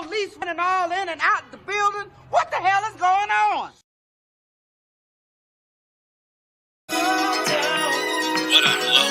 police running all in and out the building. What the hell is going on? What up, Lo?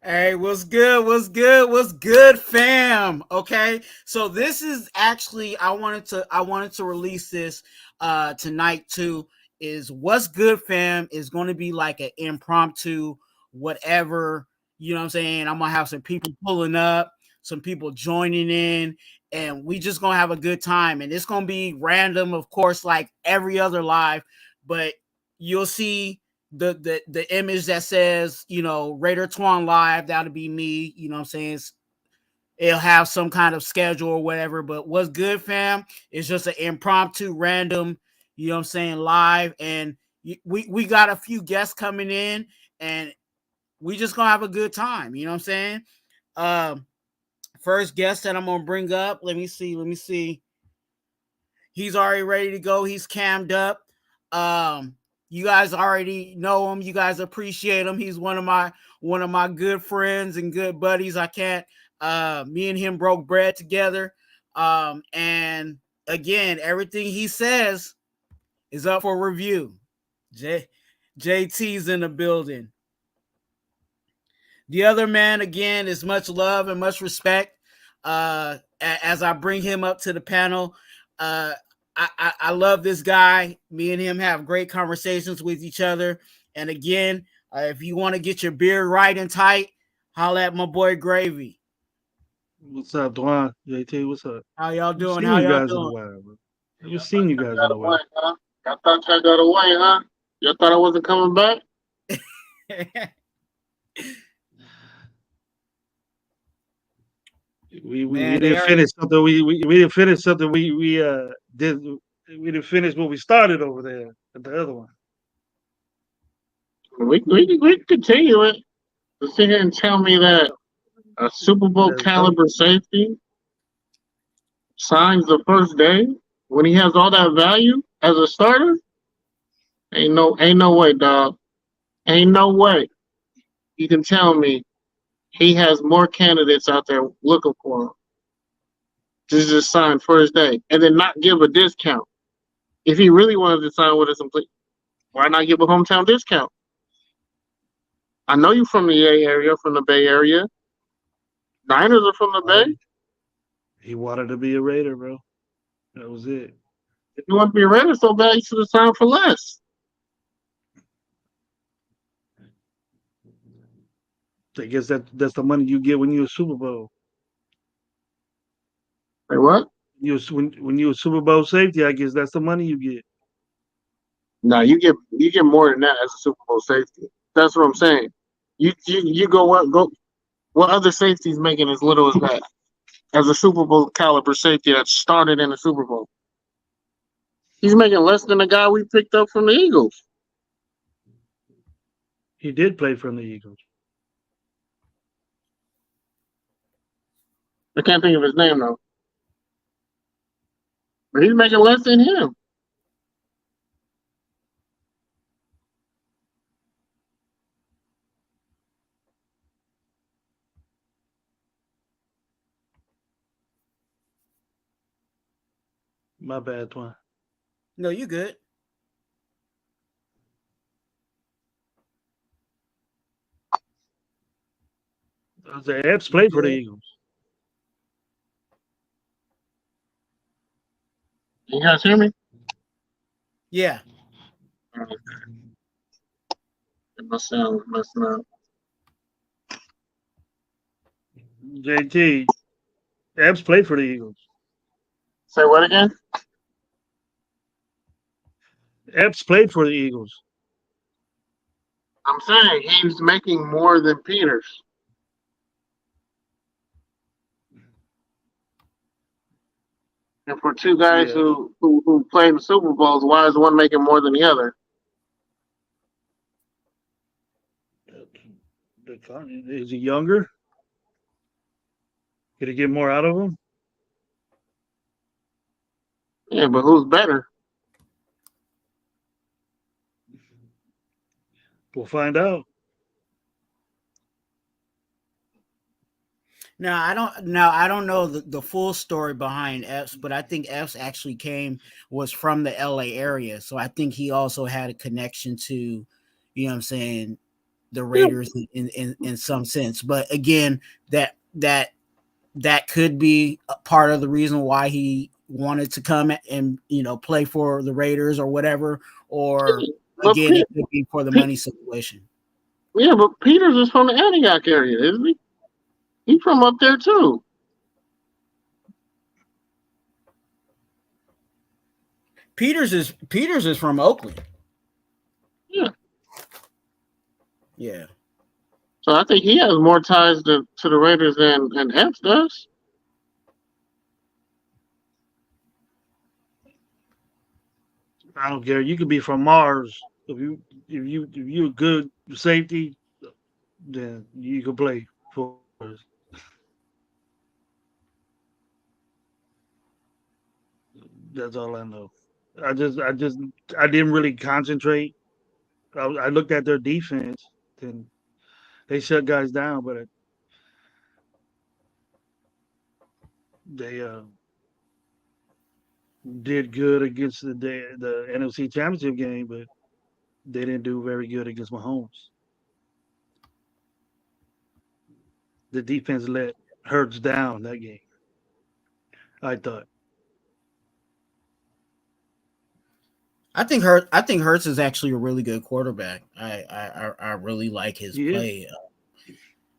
Hey, what's good? What's good? What's good, fam? Okay, so this is actually I wanted to release this tonight too. Is what's good, fam? Is going to be like an impromptu, whatever. You know what I'm saying? I'm gonna have some people pulling up, some people joining in, and we just gonna have a good time. And it's gonna be random, of course, like every other live, but you'll see the image that says, you know, Raider Twuan live. That'll be me. You know what I'm saying? It'll have some kind of schedule or whatever. But what's good, fam? It's just an impromptu, random, you know what I'm saying, live. And we got a few guests coming in, and we just gonna have a good time. You know what I'm saying? First guest that I'm gonna bring up. Let me see. He's already ready to go. He's cammed up. You guys already know him. You guys appreciate him. He's one of my good friends and good buddies. I can't. Me and him broke bread together. And again, everything he says is up for review. JT's in the building. The other man, again, is much love and much respect. As I bring him up to the panel, I love this guy. Me and him have great conversations with each other. And again, if you want to get your beard right and tight, holla at my boy Gravy. What's up, Twua? JT, what's up? How y'all doing? How you guys in a while, bro? I haven't seen you guys in a while. Huh? I thought y'all got away, huh? Y'all thought I wasn't coming back? We didn't finish something. We didn't finish something. We did. We didn't finish what we started over there at the other one. We continue it. To sit here and tell me that a Super Bowl caliber safety signs the first day when he has all that value as a starter? Ain't no way, dog. Ain't no way. You can tell me he has more candidates out there looking for him to just sign first day and then not give a discount. If he really wanted to sign with us, why not give a hometown discount? I know you from the A area, from the Bay Area. Niners are from the Bay. He wanted to be a Raider, bro. That was it. If you want to be a Raider so bad, you should have signed for less. I guess that's the money you get when you're a Super Bowl. Like what? When you're a Super Bowl safety, I guess that's the money you get. No, you get more than that as a Super Bowl safety. That's what I'm saying. You go what other safety's making as little as that as a Super Bowl caliber safety that started in the Super Bowl? He's making less than the guy we picked up from the Eagles. He did play from the Eagles. I can't think of his name though. But he's making less than him. My bad, Twua. No, you good. The Epps played for the Eagles. You guys hear me? Yeah. My sound messing up. JT, Epps played for the Eagles. Say what again? Epps played for the Eagles. I'm saying he's making more than Peters. And for two guys Yeah. who play in the Super Bowls, why is one making more than the other? Is he younger? Could he get more out of him? Yeah, but who's better? We'll find out. Now I don't know the full story behind Epps, but I think Epps actually was from the LA area. So I think he also had a connection to, you know what I'm saying, the Raiders in some sense. But again, that could be a part of the reason why he wanted to come and, you know, play for the Raiders or whatever, or again, it could be for the money situation. Yeah, but Peters is from the Antioch area, isn't he? He's from up there too. Peters is from Oakland. Yeah. Yeah. So I think he has more ties to the Raiders than Epps does. I don't care. You could be from Mars. If you're a good safety, then you can play for us. That's all I know. I didn't really concentrate. I looked at their defense, and they shut guys down, but they did good against the NFC Championship game, but they didn't do very good against Mahomes. The defense let Hurts down that game, I thought. I think Hurts is actually a really good quarterback. I really like his play.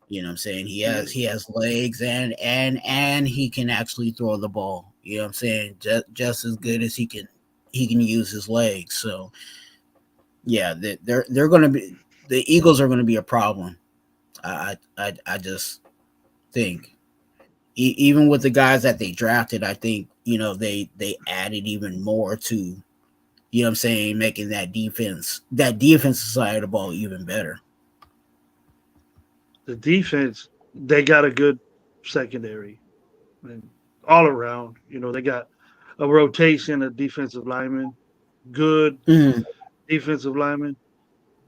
You know what I'm saying? He has legs and he can actually throw the ball. You know what I'm saying? Just as good as he can use his legs. So yeah, they're going to be, the Eagles are going to be a problem. I just think even with the guys that they drafted, I think, you know, they added even more to, you know what I'm saying, making that defensive side of the ball even better. The defense, they got a good secondary, and all around. You know, they got a rotation of defensive linemen, good defensive linemen,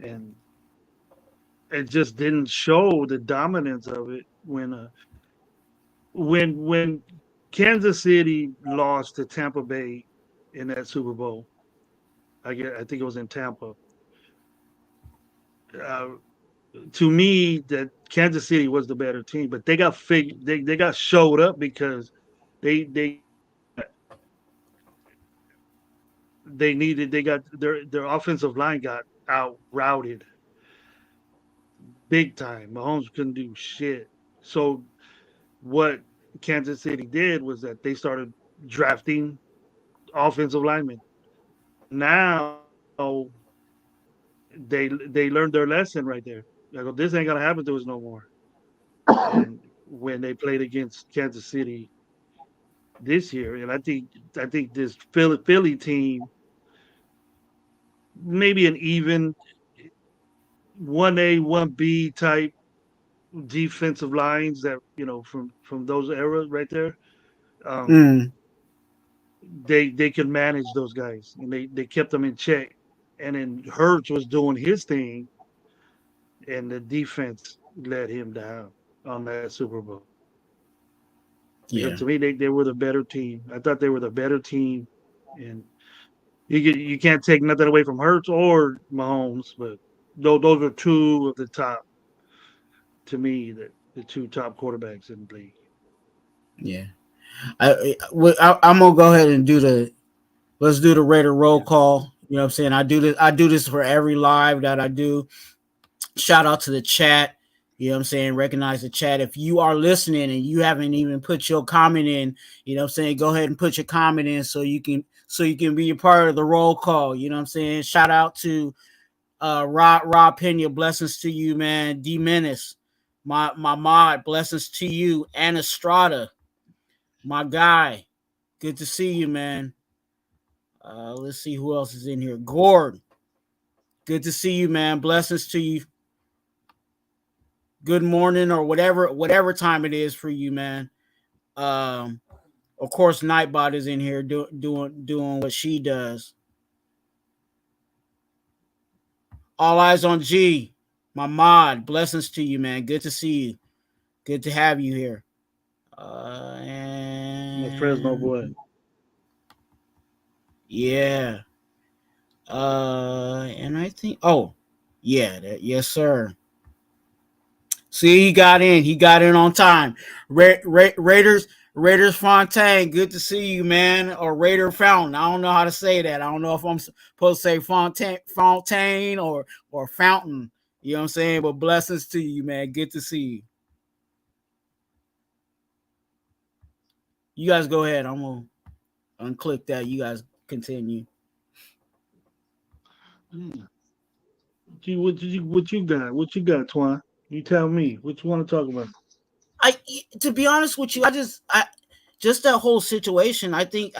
and it just didn't show the dominance of it when Kansas City lost to Tampa Bay in that Super Bowl. I think it was in Tampa. Uh, to me, that Kansas City was the better team, but they got they got showed up because they they got their offensive line got out routed big time. Mahomes couldn't do shit. So what Kansas City did was that they started drafting offensive linemen. Now they learned their lesson right there. They go, this ain't gonna happen to us no more. And when they played against Kansas City this year, and I think this Philly team, maybe an even 1A 1B type defensive lines that, you know, from those eras right there. Um, they could manage those guys, and they kept them in check. And then Hurts was doing his thing, and the defense let him down on that Super Bowl. Because Yeah. to me, they were the better team. I thought they were the better team, and you can't take nothing away from Hurts or Mahomes, but those are two of the top to me that the two top quarterbacks in the league. Yeah. I'm gonna go ahead and do the let's do the Raider roll call. You know what I'm saying? I do this for every live that I do. Shout out to the chat. You know what I'm saying? Recognize the chat. If you are listening and you haven't even put your comment in, you know what I'm saying? Go ahead and put your comment in so you can be a part of the roll call. You know what I'm saying? Shout out to Rob Pena, blessings to you, man. D Menace, my mod, blessings to you. Anna Estrada, my guy. Good to see you, man. Let's see who else is in here. Gord, good to see you, man. Blessings to you. Good morning or whatever time it is for you, man. Um, of course, Nightbot is in here doing what she does. All eyes on G, my mod. Blessings to you, man. Good to see you. Good to have you here. My Fresno And boy. yeah. And I think, yeah, yes, sir. See, he got in. He got in on time. Raiders Fontaine. Good to see you, man. Or Raider Fountain. I don't know how to say that. I don't know if I'm supposed to say Fontaine or Fountain. You know what I'm saying? But blessings to you, man. Good to see you. You guys go ahead. I'm gonna unclick that. You guys continue. What you got? What you got, Twine? You tell me. What you want to talk about? I to be honest with you, I just that whole situation. I think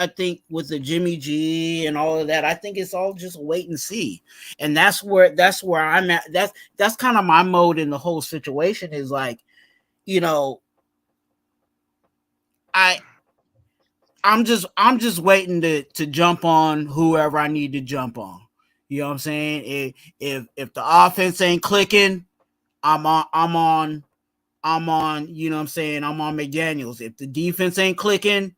with the Jimmy G and all of that, I think it's all just wait and see, and that's where I'm at. That's kind of my mode in the whole situation. Is like, you know, I I'm just waiting to jump on whoever I need to jump on. You know what I'm saying? If the offense ain't clicking, I'm on, you know what I'm saying? I'm on McDaniels. If the defense ain't clicking,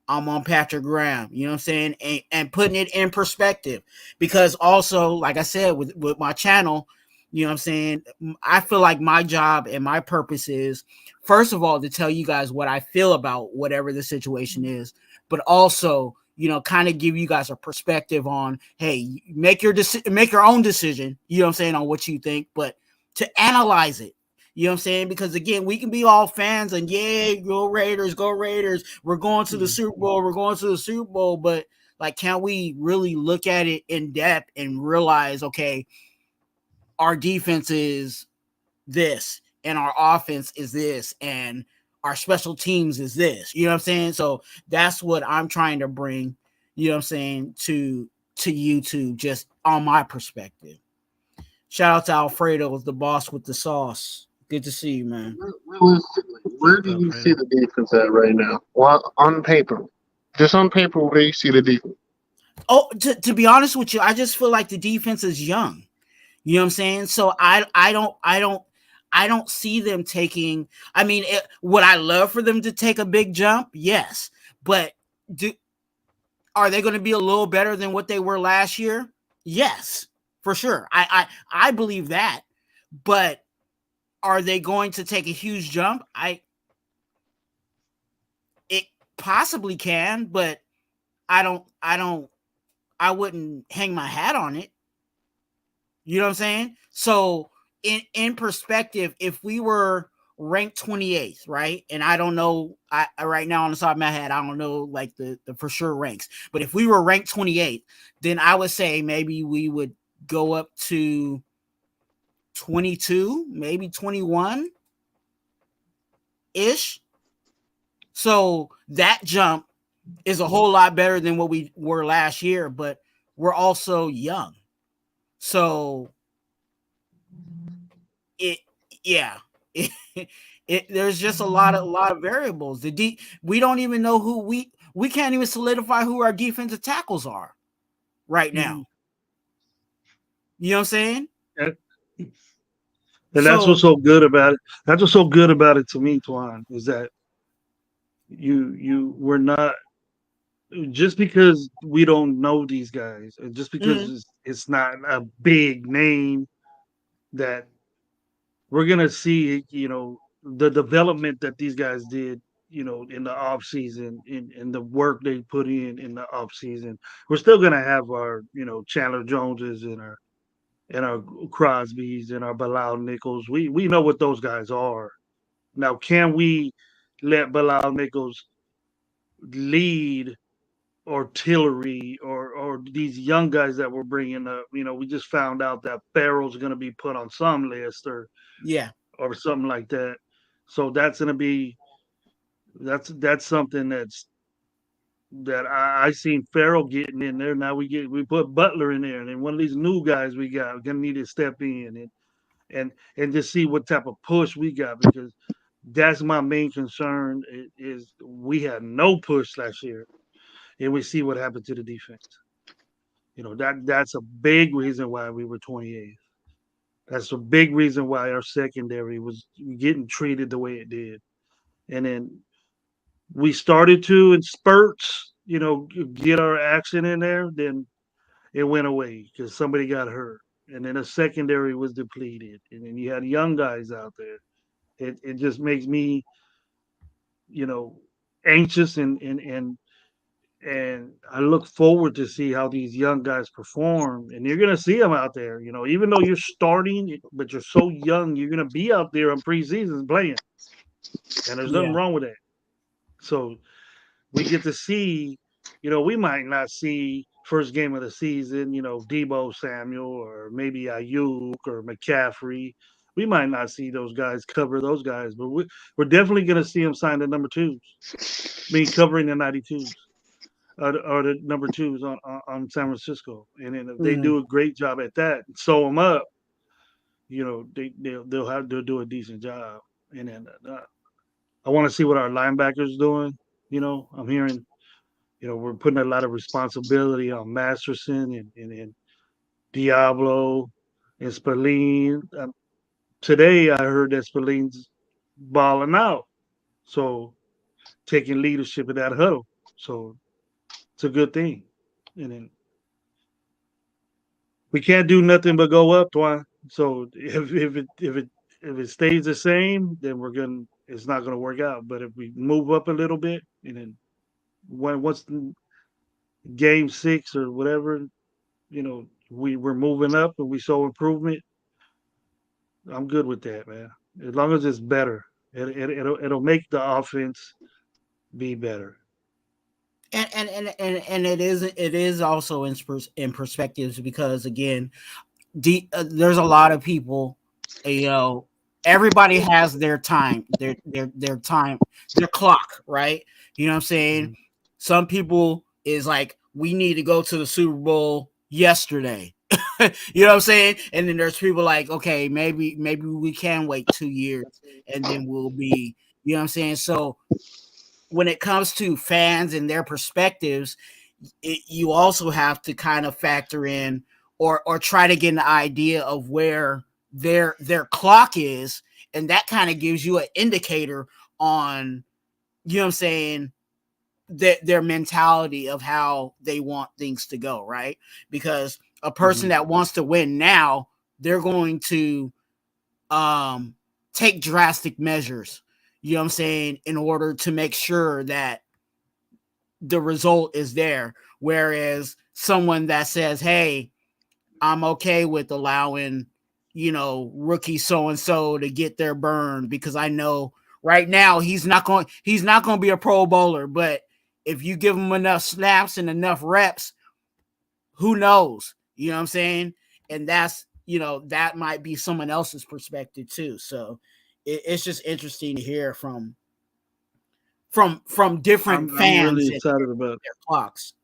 I'm on Patrick Graham. You know what I'm saying? And putting it in perspective. Because also, like I said, with my channel, you know what I'm saying? I feel like my job and my purpose is, first of all, to tell you guys what I feel about whatever the situation is, but also, you know, kind of give you guys a perspective on, hey, make your own decision, you know what I'm saying, on what you think, but to analyze it. You know what I'm saying? Because again, we can be all fans and yeah, go Raiders, go Raiders. We're going to the Super Bowl. We're going to the Super Bowl. But like, can we really look at it in depth and realize, okay, our defense is this and our offense is this and our special teams is this. You know what I'm saying? So that's what I'm trying to bring, you know what I'm saying, to YouTube, just on my perspective. Shout out to Alfredo, the boss with the sauce. Good to see you, man. Realistically, where What's do up, you see Raider? the defense at right now? Well, on paper, just on paper, where do you see the defense? Oh, to be honest with you, I just feel like the defense is young. You know what I'm saying? So I don't see them taking. I mean, would I love for them to take a big jump? Yes, but do are they going to be a little better than what they were last year? Yes, for sure. I believe that, but are they going to take a huge jump? It possibly can, but I wouldn't hang my hat on it. You know what I'm saying? So in perspective, if we were ranked 28th, right? And I don't know, I right now on the top of my head, I don't know like the for sure ranks. But if we were ranked 28th, then I would say maybe we would go up to 22, maybe 21 ish. So that jump is a whole lot better than what we were last year, but we're also young. So it yeah. There's just a lot of variables. We don't even know who we can't even solidify who our defensive tackles are right now. You know what I'm saying? And, and that's So what's so good about it. That's what's so good about it to me, Twan, is that you we're not just because we don't know these guys, and just because mhm. it's not a big name that we're gonna see. You know, the development that these guys did, in the off season, in the work they put in the off season. We're still gonna have our, Chandler Joneses and our Crosbys and our Bilal Nichols. We know what those guys are. Now, can we let Bilal Nichols lead artillery or these young guys that we're bringing up? We just found out that Farrell's going to be put on some list Yeah. or something like that. So that's going to be that's something that I seen Farrell getting in there. Now we put Butler in there, and then one of these new guys we got gonna need to step in and just see what type of push we got, because that's my main concern is we had no push last year, and we see what happened to the defense. That's a big reason why we were 28th. That's a big reason why our secondary was getting treated the way it did. And then we started to in spurts, get our action in there. Then it went away because somebody got hurt, and then the secondary was depleted, and then you had young guys out there. It just makes me, you know, anxious and I look forward to see how these young guys perform. And you're gonna see them out there, even though you're starting, but you're so young, you're gonna be out there on preseasons playing, and there's nothing Yeah. wrong with that. So we get to see, we might not see first game of the season, Debo Samuel or maybe Ayuk or McCaffrey. We might not see those guys cover those guys, but we're definitely going to see them sign the number twos. I mean, covering the 92s or the number twos on San Francisco. And then if they Mm. do a great job at that, sew them up, they'll do a decent job. And then I want to see what our linebackers doing. I'm hearing we're putting a lot of responsibility on Masterson and Diablo and Spillane. Today, I heard that Spillane's balling out, so taking leadership in that huddle. So it's a good thing. And then we can't do nothing but go up, Twine. So if it stays the same, then it's not gonna work out. But if we move up a little bit, and then once game 6 or whatever, we're moving up and we saw improvement. I'm good with that, man. As long as it's better, it'll make the offense be better. And it is also in perspectives, because again, there's a lot of people, everybody has their time, their time, their clock, right? You know what I'm saying? Mhm. Some people is like, we need to go to the Super Bowl yesterday. You know what I'm saying? And then there's people like, okay, maybe we can wait 2 years and then we'll be, you know what I'm saying? So when it comes to fans and their perspectives, you also have to kind of factor in or try to get an idea of where their clock is, and that kind of gives you an indicator on, you know what I'm saying, their mentality of how they want things to go, right? Because a person Mhm. that wants to win now, they're going to take drastic measures, you know what I'm saying, in order to make sure that the result is there. Whereas someone that says, hey, I'm okay with allowing, rookie so and so to get their burn, because I know right now he's not going to be a Pro Bowler, but if you give him enough snaps and enough reps, who knows? You know what I'm saying? And that's, that might be someone else's perspective too. So it's just interesting to hear from different I'm really fans and excited about it. their clocks.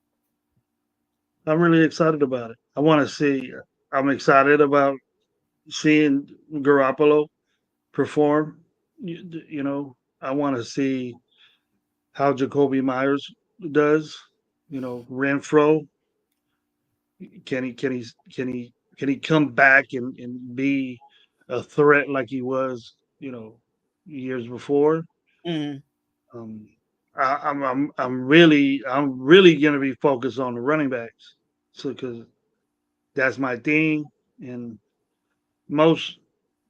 I'm really excited about it. I want to see. I'm excited about seeing Garoppolo perform. I want to see how Jacoby Myers does. Renfro, can he come back and be a threat like he was, years before? Mm. Um, I'm really gonna be focused on the running backs, so because that's my thing, and most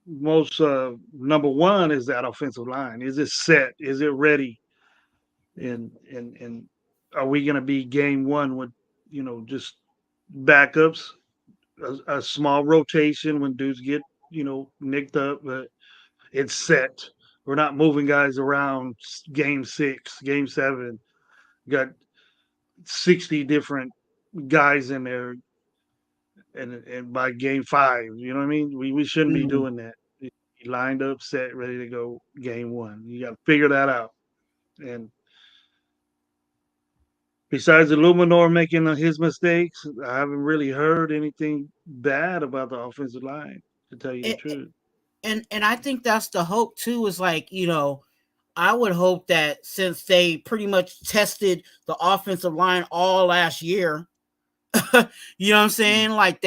number one is that offensive line. Is it set? Is it ready? And are we going to be game one with just backups, a small rotation when dudes get nicked up, but it's set. We're not moving guys around. Game 6, game 7, got 60 different guys in there, and by game 5, you know what I mean. We shouldn't be doing that. Lined up, set, ready to go. Game 1, you got to figure that out. And besides Illuminor making his mistakes, I haven't really heard anything bad about the offensive line, to tell you the truth. And I think that's the hope too, is like, I would hope that since they pretty much tested the offensive line all last year, you know what I'm saying? Like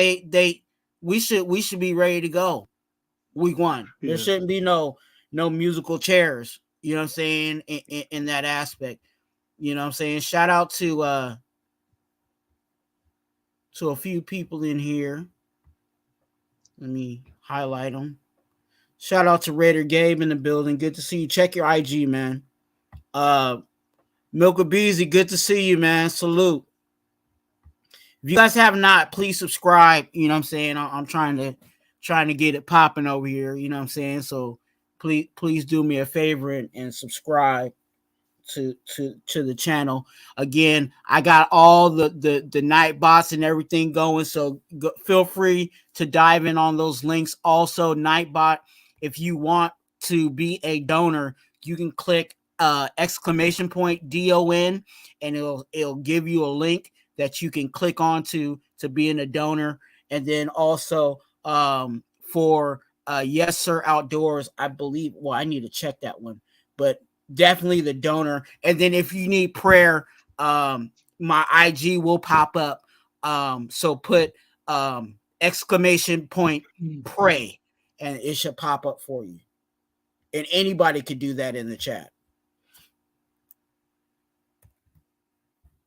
we should be ready to go week 1. Yeah. There shouldn't be no musical chairs, you know what I'm saying, in that aspect. You know what I'm saying? Shout out to a few people in here. Let me highlight them. Shout out to Raider Gabe in the building. Good to see you. Check your IG, man. Milka Beezy, good to see you, man. Salute. If you guys have not, please subscribe. You know what I'm saying? I'm trying to get it popping over here. You know what I'm saying? So please do me a favor and subscribe to the channel. Again, I got all the night bots and everything going, so feel free to dive in on those links. Also, Nightbot, if you want to be a donor, you can click exclamation point DON, and it'll give you a link that you can click on to being a donor. And then also for Yes Sir Outdoors, I believe, well, I need to check that one, but definitely the donor. And then if you need prayer, my IG will pop up. So put exclamation point pray, and it should pop up for you. And anybody could do that in the chat.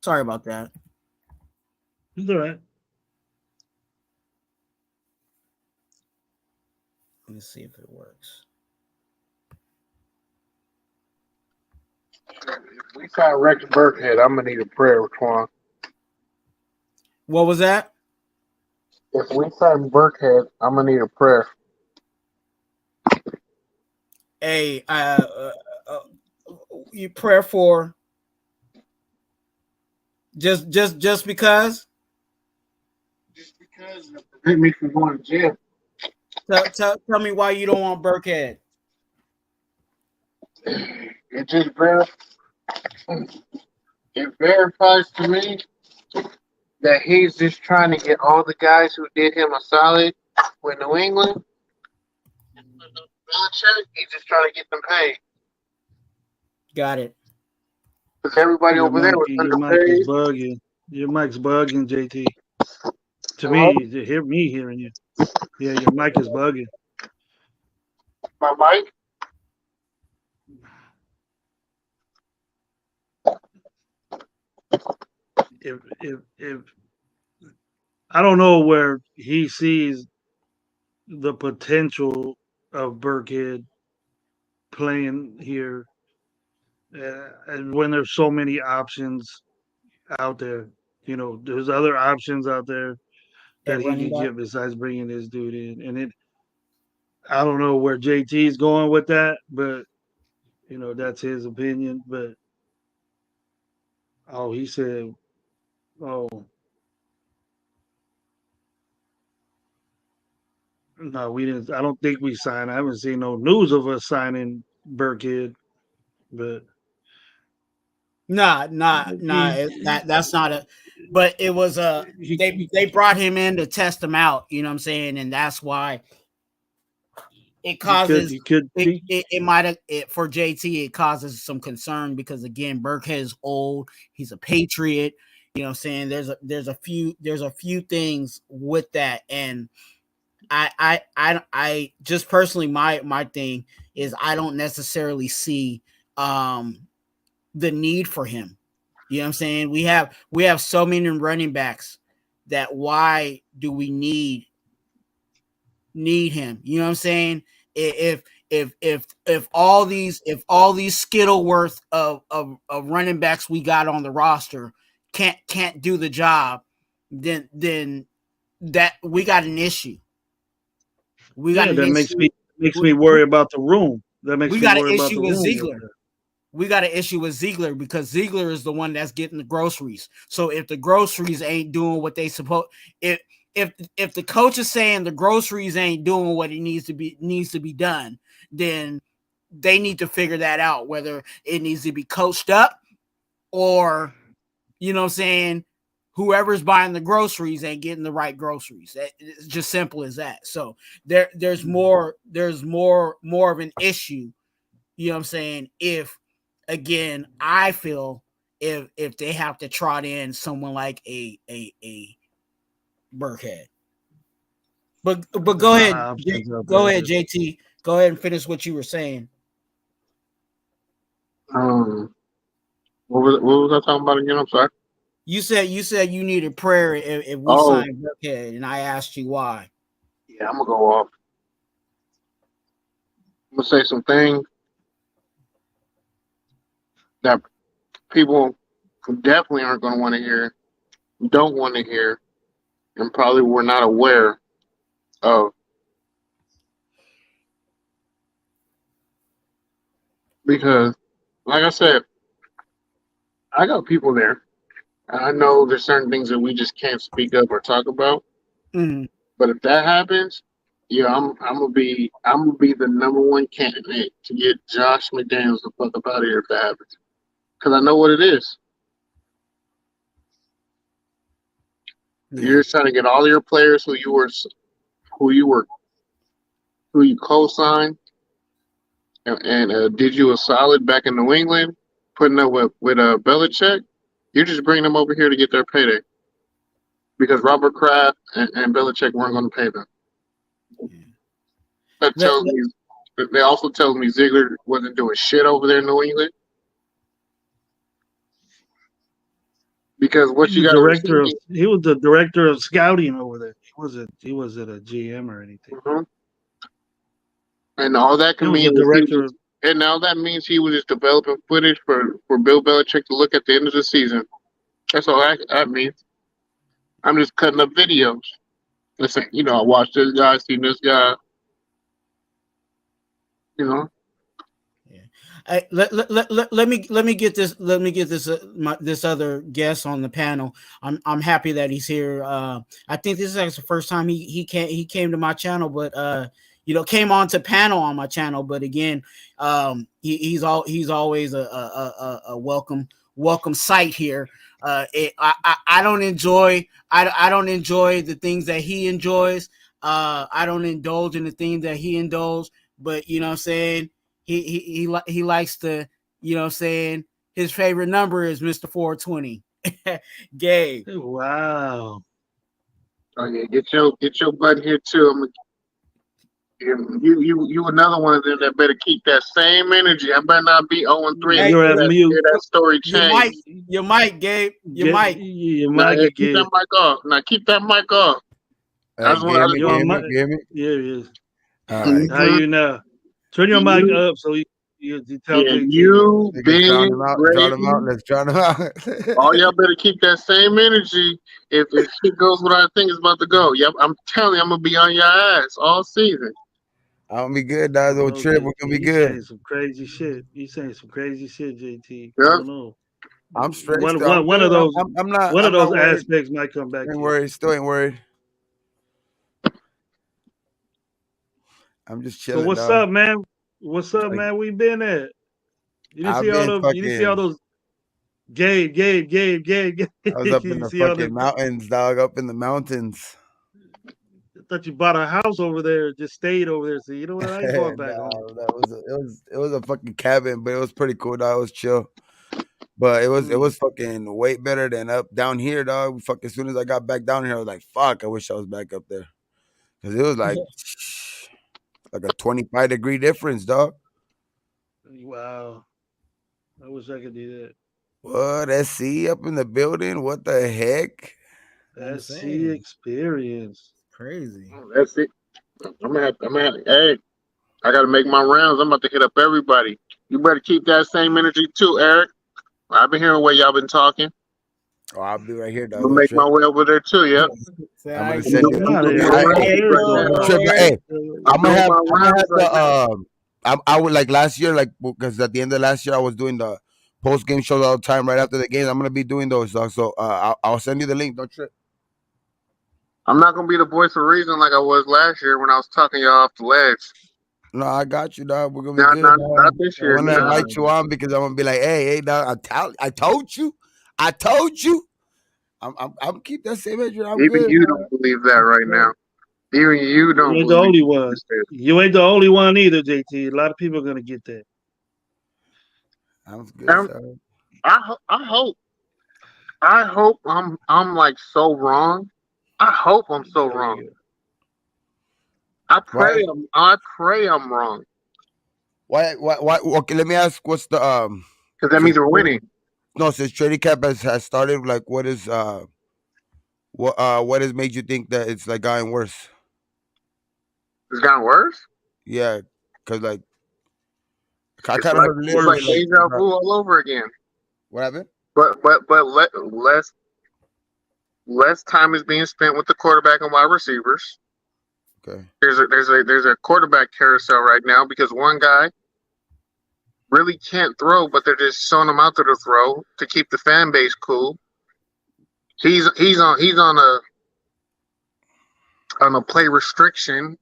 Sorry about that. It's all right. Let me see if it works. If we sign Rex Burkhead, I'm gonna need a prayer, Twuan. What was that? If we sign Burkhead, I'm gonna need a prayer. Hey, you prayer for just because? Just because it prevent me from going to jail. Tell me why you don't want Burkhead. It just verifies to me that he's just trying to get all the guys who did him a solid with New England. He's just trying to get them paid. Got it. Because everybody over there was underpaid. Your mic's bugging, JT. To me, hearing you. Yeah, your mic is bugging. My mic? If I don't know where he sees the potential of Burkhead playing here, and when there's so many options out there, there's other options out there that he can get besides bringing this dude in. And I don't know where JT's going with that, but that's his opinion. But he said, no, we didn't. I don't think we signed. I haven't seen no news of us signing Burkhead, but Nah. That's not a. But it was they brought him in to test him out. You know what I'm saying, and that's why it causes it might have for JT. It causes some concern because again, Burkhead is old. He's a Patriot. You know what I'm saying. There's a few things with that, and I just personally my thing is I don't necessarily see the need for him. You know what I'm saying? We have so many running backs that why do we need him? You know what I'm saying? If all these Skittleworth of running backs we got on the roster can't do the job, then that we got an issue. We got an makes issue. me worry about the room. That makes We me got an worry about issue the with room. Ziegler. We got an issue with Ziegler because Ziegler is the one that's getting the groceries. So if the groceries ain't doing what they supposed, if the coach is saying the groceries ain't doing what it needs to be done, then they need to figure that out, whether it needs to be coached up or, you know what I'm saying, whoever's buying the groceries ain't getting the right groceries. It's just simple as that. So there's more of an issue, you know what I'm saying, if again, I feel if they have to trot in someone like a Burkhead. But go ahead, JT. Go ahead and finish what you were saying. What was I talking about again? I'm sorry. You said you needed prayer if we signed Burkhead, and I asked you why. Yeah, I'm gonna go off. I'm gonna say some things that people definitely aren't gonna want to hear, don't want to hear, and probably were not aware of. Because, like I said, I got people there. I know there's certain things that we just can't speak up or talk about. Mm-hmm. But if that happens, yeah, I'm gonna be the number one candidate to get Josh McDaniels the fuck up out of here if that happens. Because I know what it is. Yeah. You're trying to get all your players who you co-signed and did you a solid back in New England, putting up with Belichick. You're just bringing them over here to get their payday because Robert Kraft and Belichick weren't going to pay them. That tells me. They also tell me Ziegler wasn't doing shit over there in New England. Because what you got he was the director of scouting over there. He wasn't a GM or anything. Mm-hmm. And all that can mean and now that means he was just developing footage for Bill Belichick to look at the end of the season. That's all that means. I'm just cutting up videos. Listen, I watched this guy, seen this guy. Yeah. Let me get this. Let me get this. This other guest on the panel. I'm happy that he's here. I think this is actually the first time he came to my channel, but came on to panel on my channel. But again, he's always a welcome sight here. I don't enjoy the things that he enjoys. I don't indulge in the things that he indulges. But you know what I'm saying, he likes to, you know what I'm saying, his favorite number is Mr. 420. Gabe. Wow. Oh yeah, get your butt here too. You another one of them that better keep that same energy. I better not be 0-3. Hey, you're at mute. Hear that story change. Your mic, Gabe. Your mic. Your mic. Keep that mic off. Now keep that mic off. Hey, Give me. Yeah, it is. All right. How you know? Turn your mic up so you tell me. You big drown him out. Let's drown him out. All y'all better keep that same energy if shit goes what I think it's about to go. Yep, I'm telling you, I'm gonna be on your ass all season. I'm gonna be good, dog. Little trip, we're gonna be good. Saying some crazy shit. You saying some crazy shit, JT. Yep. I don't know. I'm straight. One of those. I'm not. One of those aspects might come back. Ain't worried. Still ain't worried. I'm just chilling. So what's up, man? What's up, man? We been at? You didn't see all those. Gabe. I was up in the fucking mountains, dog. Up in the mountains. I thought you bought a house over there, just stayed over there. So you know what? I ain't going back home. It was a fucking cabin, but it was pretty cool, dog. It was chill. But it was fucking way better than up down here, dog. Fuck, as soon as I got back down here, I was like, fuck, I wish I was back up there. Because it was like a 25-degree difference, dog. Wow. I wish I could do that. What? SC up in the building? What the heck? SC experience. Crazy. That's it. I'm gonna have hey, I got to make my rounds. I'm about to hit up everybody. You better keep that same energy too, Eric. I've been hearing the way y'all been talking. Oh, I'll be right here, I'm dog. gonna Don't make trip. my way over there too. Yep. Say, I'm I gonna ain't send gonna you. I'm Not doing Eric. my Hey, rounds Eric right don't now. trip, know. hey, I'm I'm doing my gonna have rounds right now. the I would like last year, like because at the end of last year I was doing the post game shows all the time right after the games. I'm gonna be doing those, dog. So I'll send you the link. Don't trip. I'm not gonna be the voice of reason like I was last year when I was talking y'all off the ledge. No, I got you, dog. We're gonna be Not good, not dog. not this I'm year. gonna Nah. invite you on because I'm gonna be like, hey, dog. I told you, I told you. I'm keep that same energy. I'm Even good, you dog. don't believe that right now. Even you You don't ain't the believe only one. it. You ain't the only one either, JT. A lot of people are gonna get that. I'm good, Um, sir. I hope I'm like so wrong. I hope I'm so Oh wrong. yeah. Why? I pray I'm wrong Why? Okay, let me ask. What's the because that since means we're winning. no since trading cap has started? Like, what has made you think that it's like gotten worse? It's gotten worse. Yeah, because like I It's kind of like heard a little it's like bit like deja vu all over again. what happened? Less time is being spent with the quarterback and wide receivers. Okay, There's a quarterback carousel right now because one guy really can't throw, but they're just showing him out there to throw to keep the fan base cool. He's on a play restriction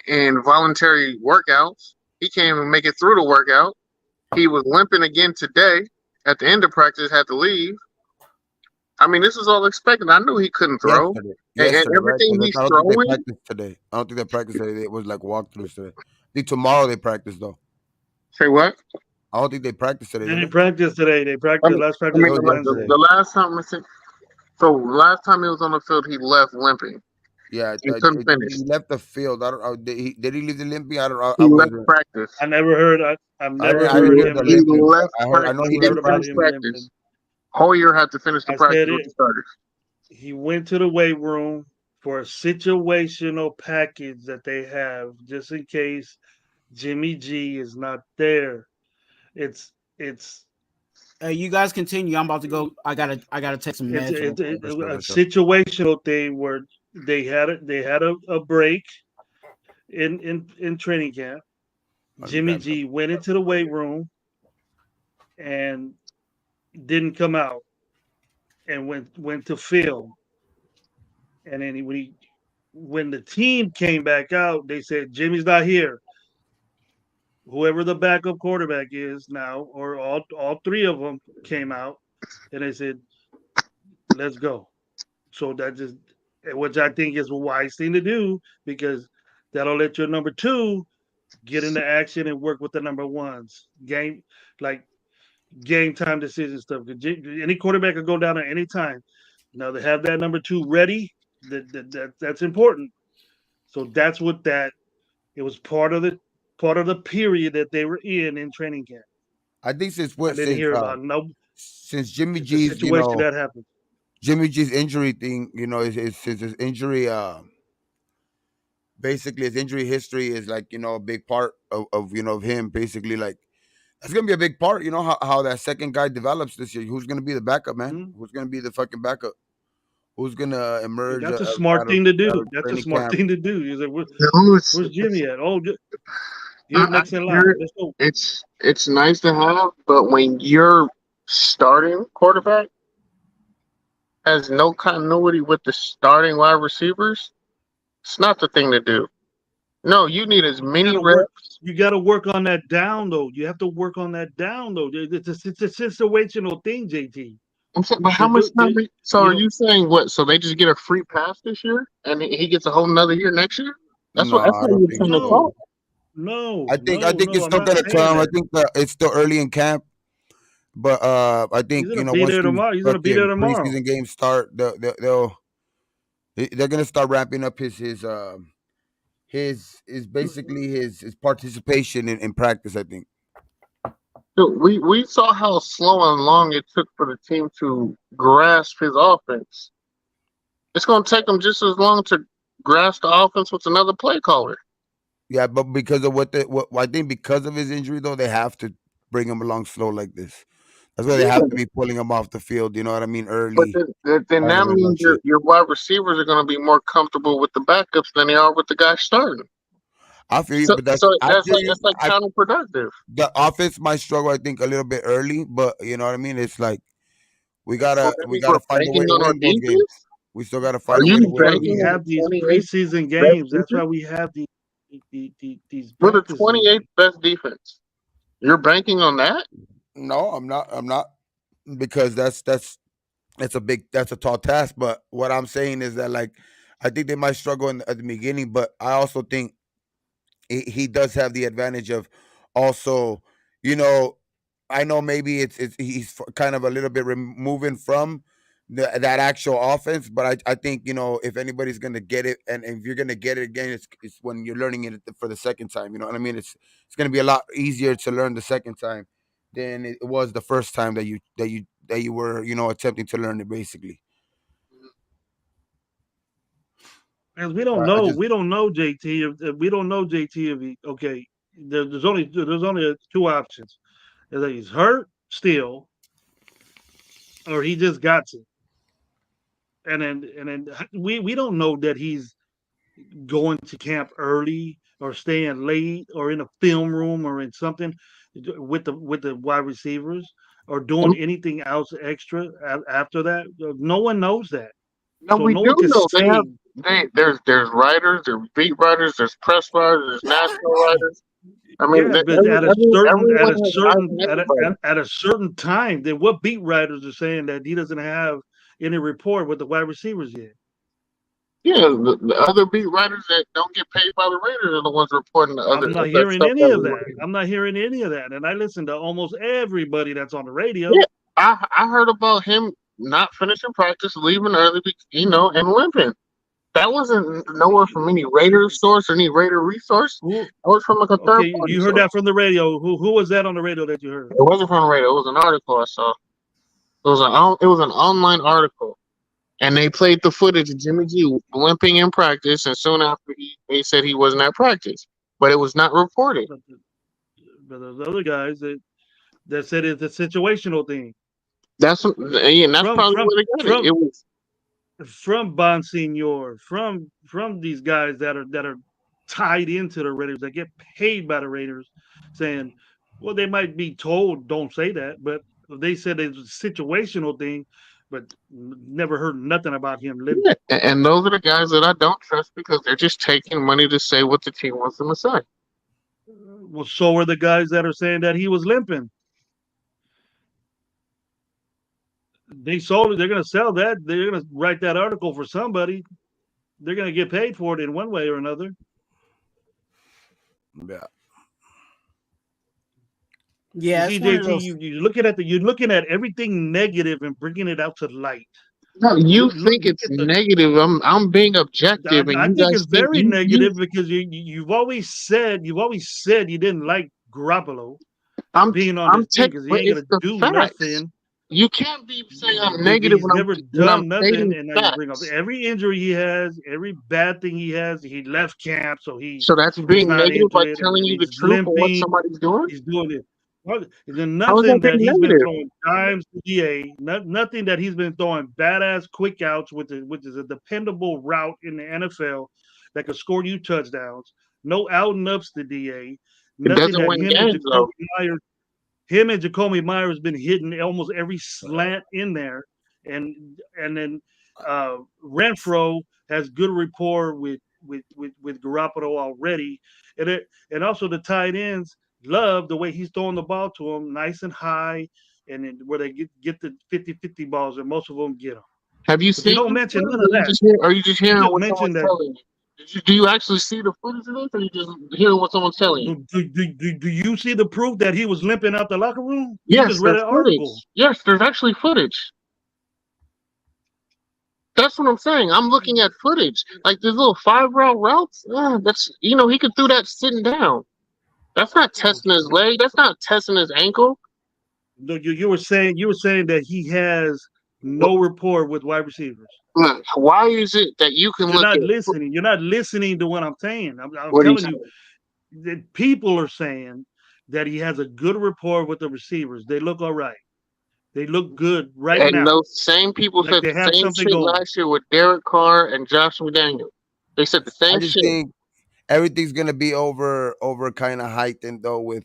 and voluntary workouts. He can't even make it through the workout. He was limping again today. At the end of practice, had to leave. I mean, this was all expected. I knew he couldn't throw, and yesterday, right? everything Because he's I don't think they throwing. practiced today. I don't think they practiced today. It was like walkthroughs today. I think tomorrow they practice though. Say what? I don't think they practiced today, They did didn't they? practice today. They I practiced mean, last I practice mean, It was was the, yesterday. Wednesday. the last time I said, so last time he was on the field, he left limping Yeah, and couldn't finish. he left the field. I don't. Did he leave the limping? I don't. I He left wasn't. practice. I never heard. I've never I didn't heard hear him the He limping. limping. left I heard. I know practice. Never He he heard didn't limped about finish last him week. limping. practice. Hoyer had to finish the I practice said with it. the starters. He went to the weight room for a situational package that they have just in case Jimmy G is not there. It's Hey, you guys continue. I'm about to go. I gotta take some it's meds real it's quick. a For sure. situational thing where they had a break in training camp. Jimmy Understand. G went into the weight room and didn't come out and went to film. And then when the team came back out, they said Jimmy's not here. Whoever the backup quarterback is now, or all three of them came out, and they said, "Let's go." So that just, which I think is a wise thing to do because that'll let your number two get into action and work with the number ones. Like game time decision stuff. Any quarterback can go down at any time. Now they have that number two ready. That's important. So that's what that. It was part of the period that they were in training camp. I think I didn't hear about no. since Jimmy It's a G's situation that happened. Jimmy G's injury thing, is since his injury basically his injury history is like a big part of him basically like that's gonna be a big part. You know how that second guy develops this year. Who's gonna be the backup, man? Mhm. Who's gonna be the fucking backup? Who's gonna emerge That's a smart out of thing to do. out of That's a training smart camp? thing to do. You say, where's It's, Jimmy at? Oh, you're I next in line. hear it. Let's go. It's nice to have, but when your starting quarterback has no continuity with the starting wide receivers, it's not the thing to do. No, you need as You many gotta work. reps. You gotta work on that down though. You have to work on that down though. It's a situational thing, JT. I'm saying, but how There, much there, time? there, So you are know, you saying what? So they just get a free pass this year, and he gets a whole nother year next year? That's No, what. That's I how don't you think tend to so. no, talk. no, no, I think no. it's I'm still not gonna saying come. I that. think that it's still early in camp, but I He's think gonna be once there these tomorrow. He's gonna be there fucking tomorrow. preseason games start, they're gonna start ramping up his basically his participation in practice. I think. Dude, we saw how slow and long it took for the team to grasp his offense. It's going to take them just as long to grasp the offense with another play caller. Yeah, but because of what I think because of his injury though, they have to bring him along slow like this. That's why they Yeah, have to be pulling him off the field. You know what I mean? but Early, then trying to that work on means shit. your wide receivers are going to be more comfortable with the backups than they are with the guy starting. I feel you, So but that's so I that's feel like you. that's like counterproductive. The offense might struggle, I think, a little bit early, but you know what I mean. It's like So that we means we're gotta find a way banking to on our win those games. defense. We still gotta Are find a way you to That's win why those we banking games. on the have these 28th preseason best games. That's why defense? we have these We're the practices. 28th best defense. You're banking on that? No, I'm not. I'm not because that's a tall task. But what I'm saying is that like I think they might struggle at the beginning, but I also think he does have the advantage of also, you know, I know maybe he's kind of a little bit removing from that actual offense, but I think if anybody's gonna get it, and if you're gonna get it again, it's when you're learning it for the second time. You know what I mean? It's gonna be a lot easier to learn the second time than it was the first time that you were attempting to learn it basically. And I just we don't know JT. If we don't know JT, if he okay, there's only two options: either he's hurt still, or he just got to. And then we don't know that he's going to camp early or staying late or in a film room or in something with the wide receivers or doing Um, anything else extra after that. No one knows that, No, so we no do one can know they have. say. There's writers, there's beat writers, there's press writers, there's national writers. I mean, Yeah, but everyone has eyes on everybody. at a certain time, then what beat writers are saying that he doesn't have any report with the wide receivers yet. Yeah, the other beat writers that don't get paid by the Raiders are the ones reporting the other I'm not that hearing stuff any that of we that. read. I'm not hearing any of that, and I listen to almost everybody that's on the radio. Yeah, I heard about him not finishing practice, leaving early, and limping. That wasn't nowhere from any Raider source or any Raider resource. Who? That was from like a third Okay, party you heard source. that from the radio. Who was that on the radio that you heard? It wasn't from Raider. It was an article I saw. It was an online article, and they played the footage of Jimmy G limping in practice, and soon after they said he wasn't at practice, but it was not reported. But, but there's other guys that said it's a situational thing That's from probably from where they got it. from It was. from Bonsignor, from these guys that are tied into the Raiders that get paid by the Raiders, saying, well, they might be told don't say that, but they said it's a situational thing, but never heard nothing about him Yeah, limping. and those are the guys that I don't trust because they're just taking money to say what the team wants them to say. Well, so are the guys that are saying that he was limping. They sold it. They're going to sell that. They're going to write that article for somebody. They're going to get paid for it in one way or another. yeah. You Yeah, see, it's one of JT, those. you're looking at everything negative and bringing it out to light. No, you think Look it's at the. negative. I'm being objective, and I you think guys it's think very you. negative because you've always said you didn't like Garoppolo being on I'm this team tech, because he but ain't it's gonna the do facts. nothing. You can't be saying I'm negative He's never when I'm done nothing, stating and now you bring up facts. every injury he has, every bad thing he has. He left camp, so So that's he's being not negative into by it, telling and you the he's truth of what limping. somebody's doing. He's doing it. Well, there's How is that nothing being that he's been negative? throwing dimes to DA. Nothing that he's been throwing badass quick outs, which is a dependable route in the NFL that could score you touchdowns. No out and ups to DA. It Nothing doesn't that win games though. Jacoby Myers been hitting almost every slant in there, and then Renfro has good rapport with Garoppolo already, and also the tight ends love the way he's throwing the ball to them, nice and high, and then where they get the 50-50 balls, and most of them get them. Have you But you seen don't the mention footage, none or of that. are you just You hearing just what someone's mentioned that. telling you? Do you actually see the footage of this, or you just hearing what someone's telling you? Do you see the proof that he was limping out the locker room? You just Yes, read there's an article. footage. Yes, there's actually footage. That's what I'm saying. I'm looking at footage. Like these little 5 route routes. That's he could do that sitting down. That's not testing his leg. That's not testing his ankle. No, you were saying that he has no rapport with wide receivers. Look, why is it that you can You're look not at listening. You're not listening to what I'm saying. I'm what are you telling you, saying? people are saying that he has a good rapport with the receivers. They look all right. They look good right And now. those same people Like said they the have same something shit going. last year with Derek Carr and Josh McDaniel. They said the I same just shit. think everything's gonna be over kind of heightened though with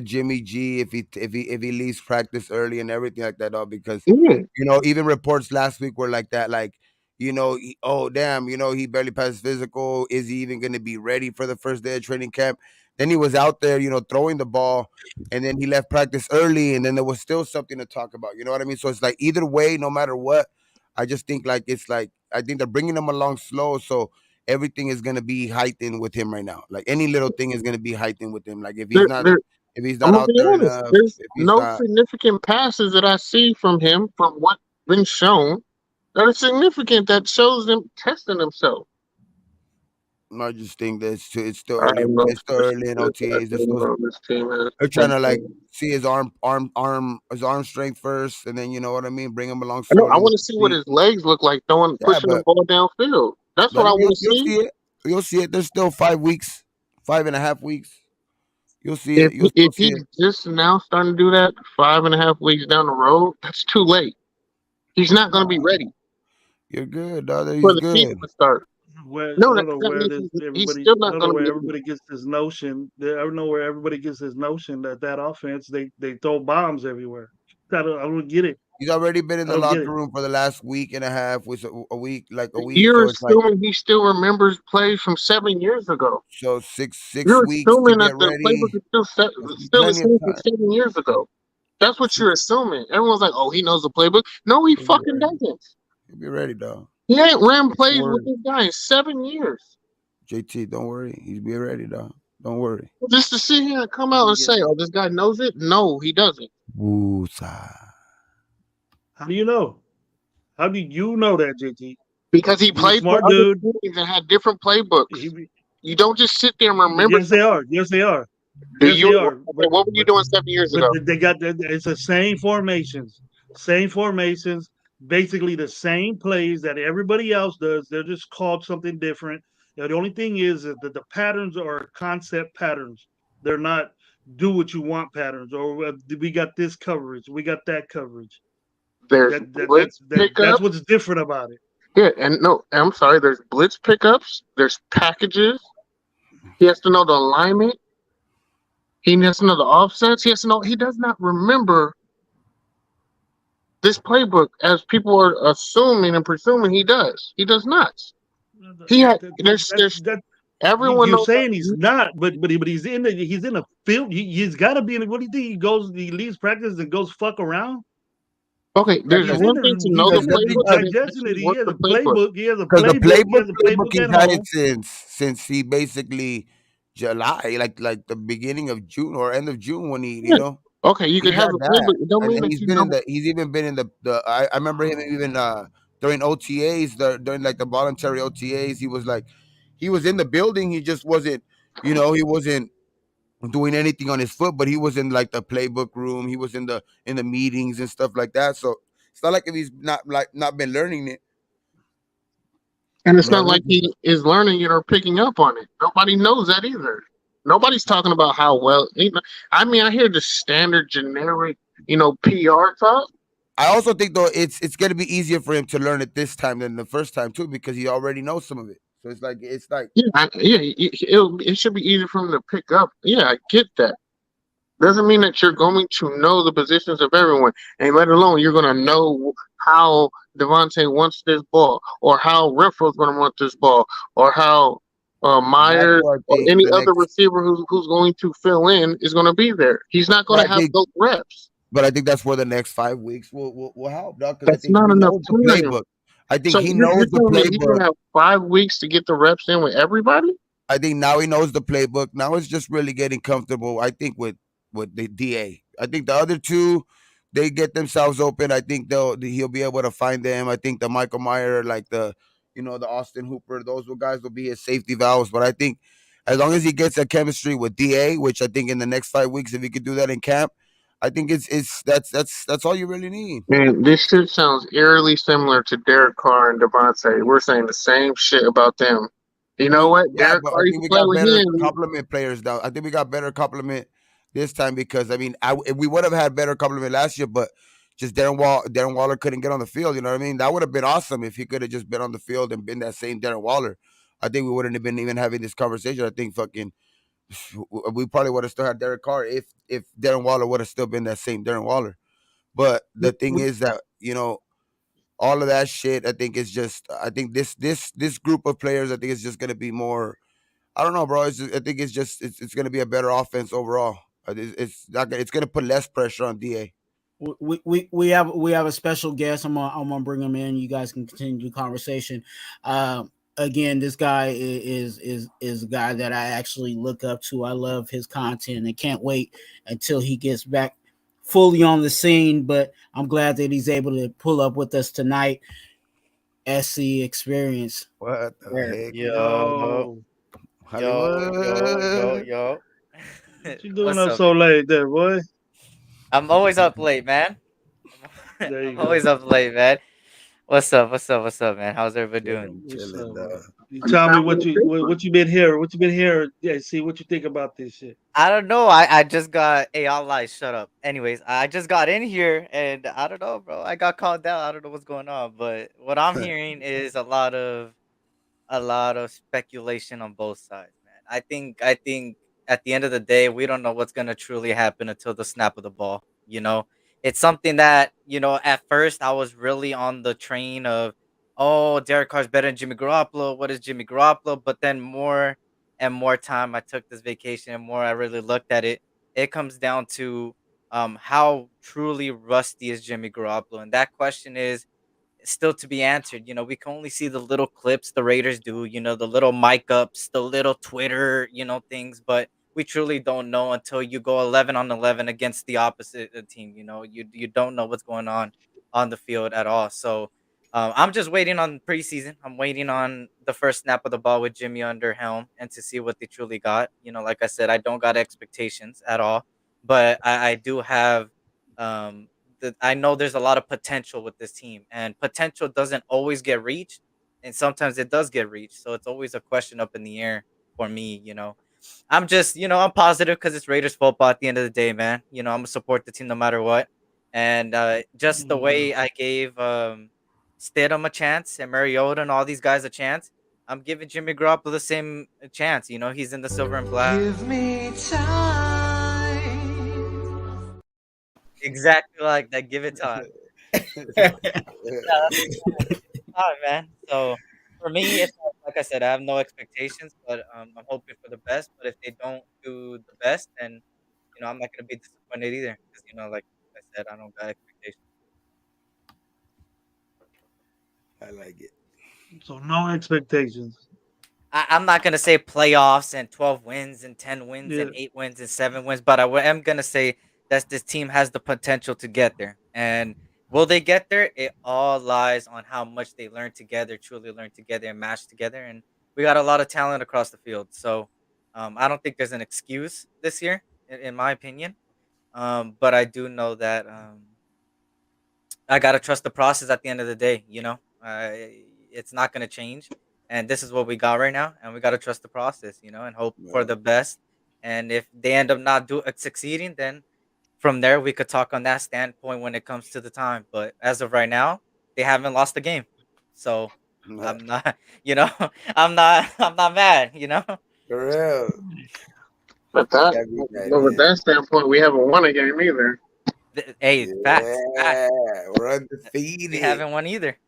Jimmy G if he leaves practice early and everything like that, though, because Yeah. even reports last week were like that, like oh damn, he barely passed physical. Is he even gonna be ready for the first day of training camp? Then he was out there, throwing the ball, and then he left practice early, and then there was still something to talk about. You know what I mean? So it's like either way, no matter what, I just think like it's like I think they're bringing him along slow, so everything is gonna be heightened with him right now. Like any little thing is gonna be heightened with him. Like if he's There, not there, if he's I'm not gonna out be there honest. enough, There's if he's no not, significant passes that I see from him from what's been shown that are significant that shows them testing himself. I just think that it's still I early. don't know. It's still early in I OTAs. don't know this team is. They're trying to like see his arm strength first, and then you know what I mean. Bring him along I know. I slowly with want to the see what speed. his legs look like Yeah, pushing the ball downfield. That's what but I you'll, want to you'll see. see it. You'll see it. There's still 5 weeks, 5.5 weeks. You'll see If it. You'll still if see he's it. just now starting to do that 5.5 weeks down the road, that's too late. He's not going to be Nah, ready you're good, brother. for He's the season good. to start. Where No, I don't know that where means this he's everybody still I not don't going know to where be able to. everybody gets this notion. I don't know where everybody gets this notion that offense they throw bombs everywhere. I don't get it. He's already been in I the don't get locker it. room for the last week and a half, with a week, like a week. You're So it's like assuming he still remembers plays from 7 years ago. six You're weeks to assuming that get the playbook ready. is still That's still the plenty of same from time. 7 years ago. That's what you're Six, assuming. Everyone's like, "Oh, he knows the playbook." No, he he'll be fucking ready. doesn't. He'll be ready, dog. He ain't ran Don't plays with worry. this guy in 7 years. JT, don't worry. He's be ready, dog. Don't worry. Just to sit here and come out and Yeah. say, "Oh, this guy knows it." No, he doesn't. Woo-sa. How do you know? How do you know that, JT? Because he He's a played for smart other dude. teams and had different playbooks. He, You don't just sit there and remember yes, they something. are. Yes, they are. Do Yes, you? they are. Okay, what were you doing 7 years But ago? they got it's the same formations, basically the same plays that everybody else does. They're just called something different. The only thing is that the patterns are concept patterns. They're not do what you want patterns, or we got this coverage, we got that coverage. There's That's blitz that's pickups. what's different about it. Yeah, and no, I'm sorry. There's blitz pickups. There's packages. He has to know the alignment. He has to know the offsets. He has to know. He does not remember this playbook as people are assuming and presuming he does. He does not. He had. There's. That Everyone you're knows saying he's that. not, but he's in a field. He's got to be in. What do you think? He leaves practice and goes fuck around. Okay, there's Because one thing to know the because the playbook and then Digesting it. actually He work has the a playbook. playbook. He has a because the playbook. He has a playbook playbook he's at had it home. since he basically July, like the beginning of June or end of June when he Yeah. Okay, you could he's have had the that, playbook. It don't and mean then that you know. he's even been in the I remember him even during OTAs, during like the voluntary OTAs, he was in the building. He just wasn't, he wasn't doing anything on his foot, but he was in like the playbook room. He was in the meetings and stuff like that. So it's not like if he's not been learning it. And it's not But like he is learning it or picking up on it. Nobody knows that either. Nobody's talking about how well. I mean, I hear the standard generic, PR talk. I also think though it's gonna be easier for him to learn it this time than the first time too, because he already knows some of it. So it's like Yeah, it should be easy for him to pick up. Yeah, I get that. Doesn't mean that you're going to know the positions of everyone, and let alone you're going to know how Devontae wants this ball, or how Renfro's going to want this ball, or how that's Myers what I or think any the other next. receiver who's going to fill in is going to be there. He's not going But to have those reps. I think that's where the next 5 weeks will help, dog. Because I That's think not he enough knows the time. playbook. I think So he you're knows the telling me he's going playbook. to have 5 weeks to get the reps in with everybody? I think now he knows the playbook. Now it's just really getting comfortable. I think with the DA. I think the other two, they get themselves open. I think he'll be able to find them. I think the Michael Meyer, like the Austin Hooper, those guys will be his safety valves. But I think as long as he gets a chemistry with DA, which I think in the next 5 weeks, if he could do that in camp, I think that's all you really need. Man, this shit sounds eerily similar to Derek Carr and Devontae. We're saying the same shit about them. You know what? Yeah, Derek but I Carr used think to we play got with better him. compliment players now. I think we got better compliment this time because I mean, we would have had better compliment last year, but just Darren Waller couldn't get on the field. You know what I mean? That would have been awesome if he could have just been on the field and been that same Darren Waller. I think we wouldn't have been even having this conversation. I think fucking we probably would have still had Derek Carr if Darren Waller would have still been that same Darren Waller. But the thing is that all of that shit. I think it's just. I think this group of players. I think it's just gonna be more. I don't know, bro. I think it's gonna be a better offense overall. It's not. It's gonna put less pressure on Da. We have a special guest. I'm gonna bring him in. You guys can continue the conversation. Again, this guy is a guy that I actually look up to. I love his content and can't wait until he gets back fully on the scene. But I'm glad that he's able to pull up with us tonight. SC Experience. What the There. heck, Yo, Yo, Hollywood? yo. what you doing What's up up? so late there, boy? I'm always up late, man. There I'm you go. always up late, man. What's up, man? How's everybody doing? I'm What's chilling, up, dog. man? You You tell me sound what like you Pittsburgh. what you been hearing. What you been hearing? Yeah, see what you think about this shit. I don't know. I just got. Hey, I'll lie. Shut up. Anyways, I just got in here and I don't know, bro. I got called out. I don't know what's going on, but what I'm hearing is a lot of speculation on both sides, man. I think at the end of the day, we don't know what's gonna truly happen until the snap of the ball. It's something that at first I was really on the train of, oh, Derek Carr's better than Jimmy Garoppolo. What is Jimmy Garoppolo? But then more and more time I took this vacation and more I really looked at it. It comes down to how truly rusty is Jimmy Garoppolo, and that question is still to be answered. We can only see the little clips the Raiders do, the little mic ups, the little Twitter, things, but we truly don't know until you go 11 on 11 against the opposite team. You don't know what's going on the field at all. So I'm just waiting on preseason. I'm waiting on the first snap of the ball with Jimmy under helm and to see what they truly got. Like I said, I don't got expectations at all, but I do have um, I know there's a lot of potential with this team, and potential doesn't always get reached, and sometimes it does get reached. So it's always a question up in the air for me. I'm just, I'm positive because it's Raiders football at the end of the day, man. I'm gonna support the team no matter what, and just the Mhm. way I gave Stidham a chance and Mariota and all these guys a chance, I'm giving Jimmy Garoppolo the same chance. He's in the silver and black. Give me time. Exactly like that. Give it time. Yeah, that's time, man. So for me, it's like I said, I have no expectations, but I'm hoping for the best. But if they don't do the best, then I'm not gonna be disappointed either, because like I said, I don't got expectations. I like it. So no expectations. I'm not gonna say playoffs and 12 wins and 10 wins Yeah. and 8 wins and 7 wins, but am gonna say that this team has the potential to get there. And will they get there? It all lies on how much they learn together, truly learn together, and match together. And we got a lot of talent across the field, so I don't think there's an excuse this year, in my opinion. But I do know that I gotta trust the process at the end of the day. It's not gonna change, and this is what we got right now, and we gotta trust the process. And hope for Yeah. the best. And if they end up not succeeding, then from there we could talk on that standpoint when it comes to the time. But as of right now, they haven't lost a game, so Yeah. I'm not, I'm not mad. For real. But that, Can't beat that, but with man. that standpoint, we haven't won a game either. Hey, facts, Yeah, facts. we're We undefeated. haven't won either,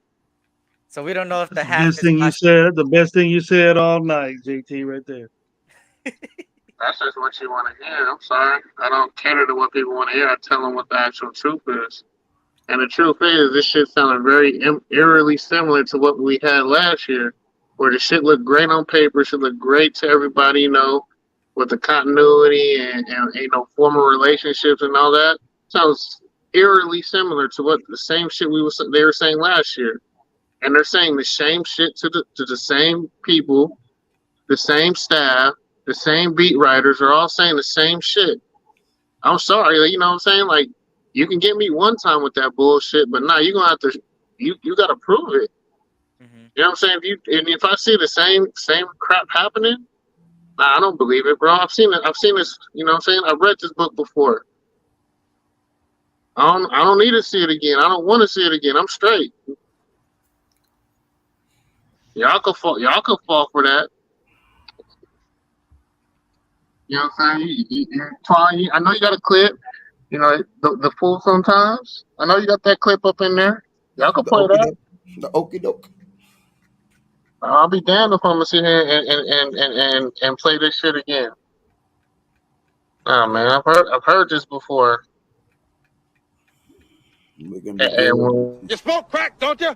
so we don't know if That's the the half best is thing you washing. said. The best thing you said all night, JT, right there. That's just what you want to hear. I'm sorry. I don't cater to what people want to hear. I tell them what the actual truth is. And the truth is, this shit sounded very eerily similar to what we had last year, where the shit looked great on paper, should look great to everybody, with the continuity and former relationships and all that. Sounds eerily similar to what the same shit they were saying last year. And they're saying the same shit to the same people, the same staff, the same beat writers are all saying the same shit. I'm sorry, you know what I'm saying? Like, you can get me one time with that bullshit, but now you're gonna have to you gotta prove it. Hmm. You know what I'm saying? If I see the same crap happening, nah, I don't believe it, bro. I've seen it. I've seen this. You know what I'm saying? I've read this book before. I don't need to see it again. I don't want to see it again. I'm straight. Y'all could fall. Y'all could fall for that. You know what I'm saying? Twine, I know you got a clip. You know the fool sometimes. I know you got that clip up in there. Y'all can The play okey that. doke. The okey doke. I'll be damned if I'm gonna sit here and play this shit again. Nah, man, I've heard this before. We're gonna be good. You smoke crack, don't you?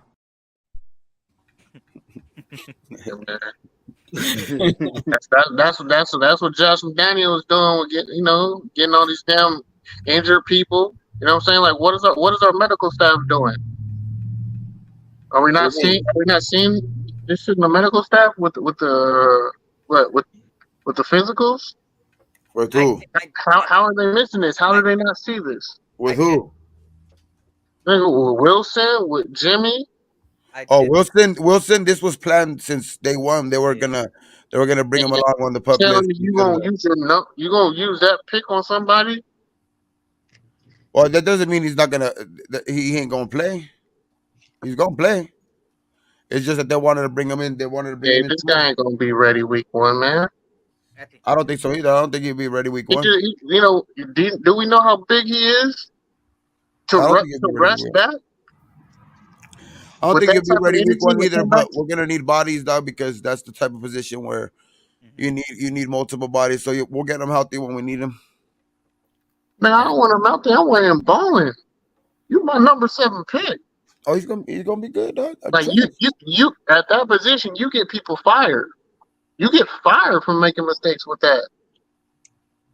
That's what Josh McDaniel was doing with getting all these damn injured people. You know what I'm saying? Like, what is our medical staff doing? Are we not seeing this shit in the medical staff with the physicals? With who? How are they missing this? How do they not see this? With who? With Wilson, with Jimmy. Wilson. This was planned since day one. They were gonna bring him along on the pup Telling list. me you gonna use that pick on somebody? Well, that doesn't mean he's not gonna. He ain't gonna play. He's gonna play. It's just that they wanted to bring him in. They wanted to bring him in. This guy ain't gonna be ready week one, man. I don't think so either. I don't think he'll be ready week one. Do we know how big he is to rest back? I don't think he'll be ready week one either. But we're gonna need bodies, dog, because that's the type of position where you need multiple bodies. So we'll get him healthy when we need him. Man, I don't want him out there. I want him balling. You my number 7 pick. Oh, he's gonna be good, dog. Like you at that position, you get people fired. You get fired from making mistakes with that.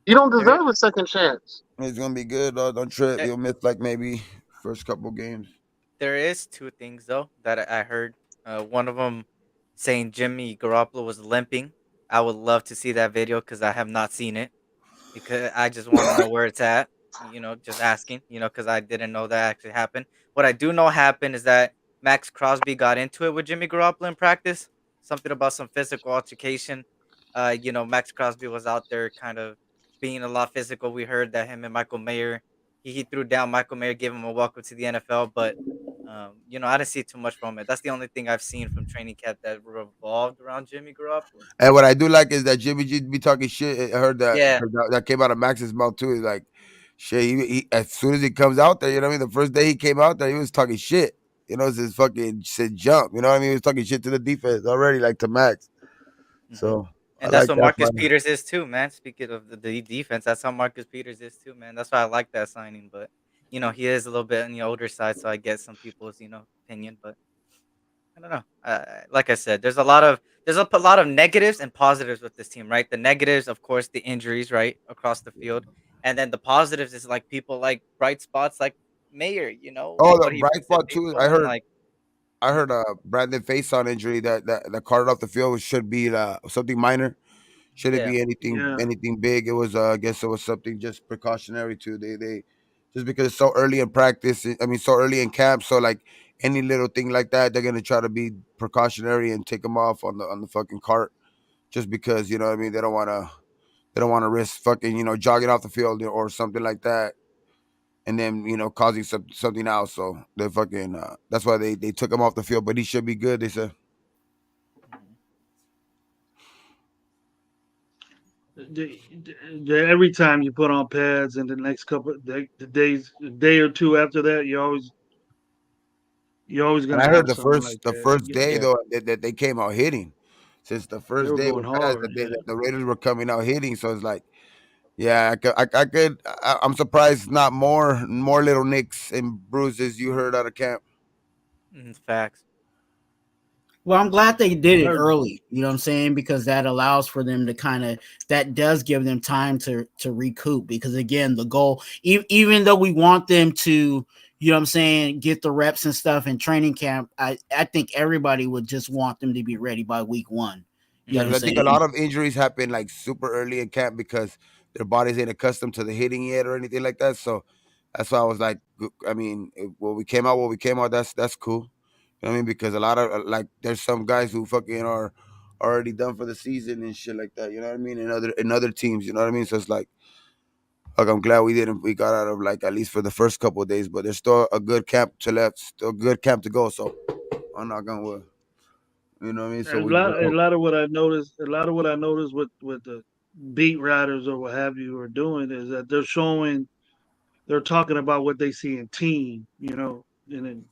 You don't deserve a second chance. He's gonna be good, dog. Don't trip. You'll miss like maybe first couple games. There is 2 things though that I heard. One of them saying Jimmy Garoppolo was limping. I would love to see that video because I have not seen it. Because I just want to know where it's at. Just asking. Because I didn't know that actually happened. What I do know happened is that Max Crosby got into it with Jimmy Garoppolo in practice. Something about some physical altercation. Max Crosby was out there kind of being a lot physical. We heard that him and Michael Mayer, he threw down Michael Mayer, gave him a welcome to the NFL. But I didn't see too much from it. That's the only thing I've seen from training camp that revolved around Jimmy Garoppolo. And what I do like is that Jimmy G be talking shit. I heard that. Yeah. That came out of Max's mouth too. He's like, shit. He as soon as he comes out there, you know what I mean. The first day he came out there, he was talking shit. It's his fucking shit jump. You know what I mean. He was talking shit to the defense already, like to Max. So. And that's what Marcus Peters is too, man. Speaking of the defense, that's how Marcus Peters is too, man. That's why I like that signing. But he is a little bit on the older side, so I get some people's opinion. But I don't know. Like I said, there's a lot of negatives and positives with this team, right? The negatives, of course, the injuries, right, across the field, and then the positives is like people like bright spots like Mayer. Oh, the bright spot too. I heard Brandon Faison injury that carted off the field should be something minor. Shouldn't be anything big. It was I guess it was something just precautionary too. They just because it's so early in practice. I mean, so early in camp. So like any little thing like that, they're gonna try to be precautionary and take them off on the fucking cart, just because you know what I mean. They don't want to risk fucking jogging off the field or something like that, and then causing something else. So they fucking that's why they took him off the field. But he should be good. They said. Every time you put on pads, and the next couple the day or two after that, you're always gonna. And I heard the first like day though that they came out hitting. Since the first day with pads, the Raiders were coming out hitting. So it's like, yeah, I'm surprised not more little nicks and bruises you heard out of camp. Facts. Well, I'm glad they did it early, you know what I'm saying? Because that allows for them to that does give them time to recoup. Because again, the goal, even though we want them to, you know what I'm saying, get the reps and stuff in training camp, I think everybody would just want them to be ready by week 1. You know what I'm saying? I think a lot of injuries happen like super early in camp because their bodies ain't accustomed to the hitting yet or anything like that. So that's why I was like, I mean, when we came out, that's cool. I mean, because a lot of like there's some guys who fucking are already done for the season and shit like that. You know what I mean? In other teams, you know what I mean? So it's like I'm glad we got out of like at least for the first couple of days, but there's still a good camp to left, still a good camp to go. So I'm not gonna wood. You know what I mean? So And we a lot of what I noticed, with the beat writers or what have you are doing is that they're talking about what they see in team, and then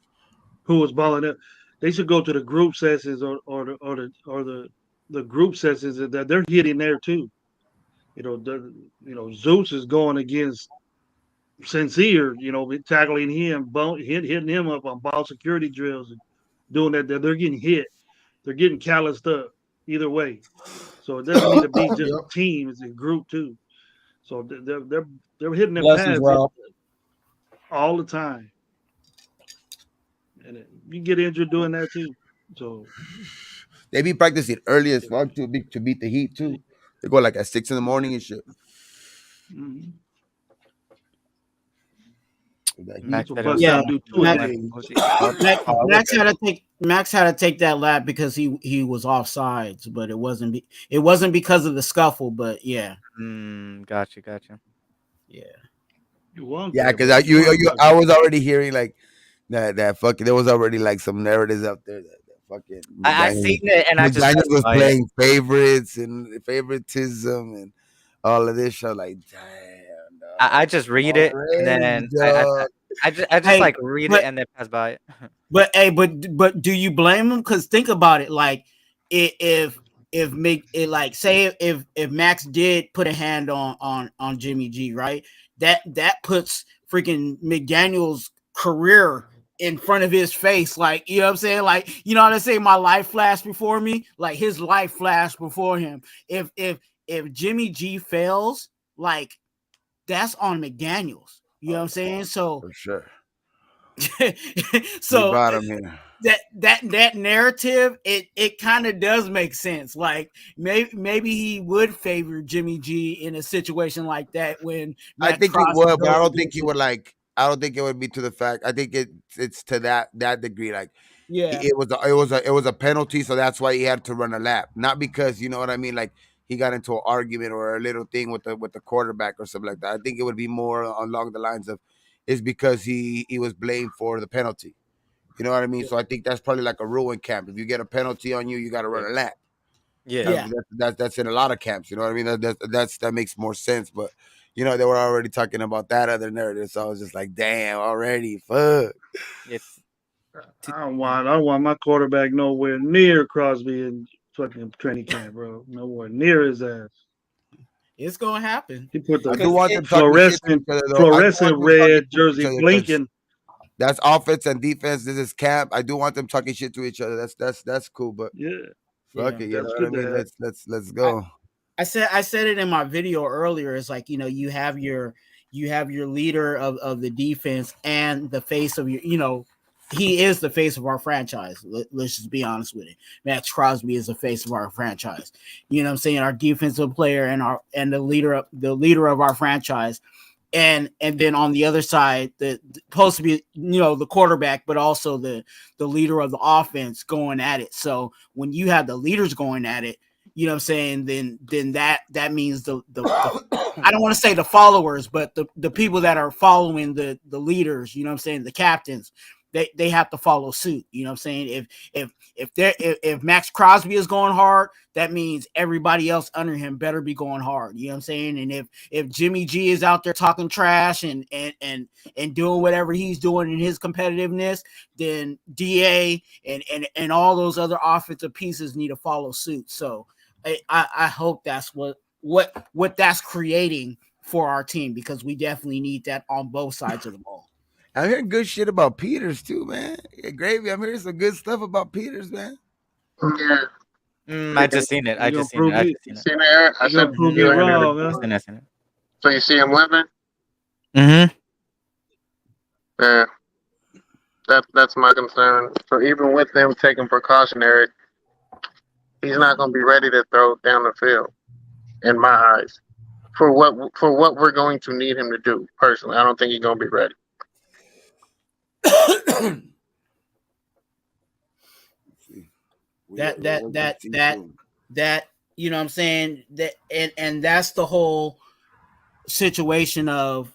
who was balling up. They should go to the group sessions or the group sessions that they're hitting there too. Zeus is going against Sincere, tackling him, hitting him up on ball security drills and doing that. They're getting hit. They're getting calloused up either way. So it doesn't need to be just a Yep. team; it's a group too. So they're hitting them Blessings, pads Rob. all the time, and you get injured doing that too. So they be practicing early as fuck to beat the heat too. They go like at 6 in the morning and shit. mhm. That heat. Max So said it was bust Yeah, down, do two a Max, day. Max had to take that lap because he was offsides, but it wasn't because of the scuffle, but yeah, Gotcha. yeah. You want Yeah, that, because but you want to I was already hearing like that fucking there was already like some narratives out there that fucking I seen it and I just McDaniel passed was by it. playing favorites and favoritism and all of this shit. Like, damn, I dog. just read it and Already, then dog. I just Hey, like read it but and then pass by it. but do you blame him? Because think about it, like if make it like say if Max did put a hand on Jimmy G, right? That puts freaking McDaniel's career in front of his face, like you know what I'm saying, like you know what I'm saying. My life flashed before me, like his life flashed before him. If Jimmy G fails, like that's on McDaniel's. You know what I'm saying? So For sure. He so brought him here. that narrative it kind of does make sense. Like maybe he would favor Jimmy G in a situation like that when I Max think he Crosby would, but I goes don't think against he him. would like. I don't think it would be to the fact. I think it's to that degree. Like Yeah, it was a penalty, so that's why he had to run a lap. Not because you know what I mean. Like he got into an argument or a little thing with the quarterback or something like that. I think it would be more along the lines of is because he was blamed for the penalty. You know what I mean? yeah, So I think that's probably like a rule in camp. If you get a penalty on you, you got to run Yeah. a lap. Yeah. yeah. That's in a lot of camps. You know what I mean? That makes more sense. But they were already talking about that other narrative, so I was just like, damn, already, fuck. It's I don't want my quarterback nowhere near Crosby in fucking training camp, bro. Nowhere near his ass. It's gonna happen He put I the do because want them talking shit to each other, though. I do want fluorescent them talking red shit to each jersey other because blinking. that's offense and defense. This is camp. I do want them talking shit to each other. That's cool. But Yeah, fuck yeah. it, you know that's what I good to mean? have. Let's I, go. I said it in my video earlier. It's like you have your leader of the defense and the face of your he is the face of our franchise. Let's just be honest with it. Max Crosby is the face of our franchise. You know what I'm saying? Our defensive player and the leader of our franchise. And then on the other side, the supposed to be the quarterback, but also the leader of the offense going at it. So when you have the leaders going at it, you know what I'm saying, then that means the I don't want to say the followers, but the people that are following the leaders, you know what I'm saying, the captains, they have to follow suit. You know what I'm saying? If Max Crosby is going hard, that means everybody else under him better be going hard. You know what I'm saying? And if Jimmy G is out there talking trash and doing whatever he's doing in his competitiveness, then DA and all those other offensive pieces need to follow suit. So I hope that's what that's creating for our team, because we definitely need that on both sides of the ball. I'm hearing good shit about Peters too, man. Yeah, Gravy, I'm hearing some good stuff about Peters, man. Yeah. I just seen it. I You gonna just seen it. prove I me? just seen You it. seen there? I You gonna sent prove you me in there. wrong, I huh? seen it. I seen it. So you see him limping? Mm-hmm. Yeah. That's my concern. So even with them taking precautionary, he's not going to be ready to throw down the field, in my eyes. For what we're going to need him to do, personally, I don't think he's going to be ready. That you know what I'm saying, that and that's the whole situation of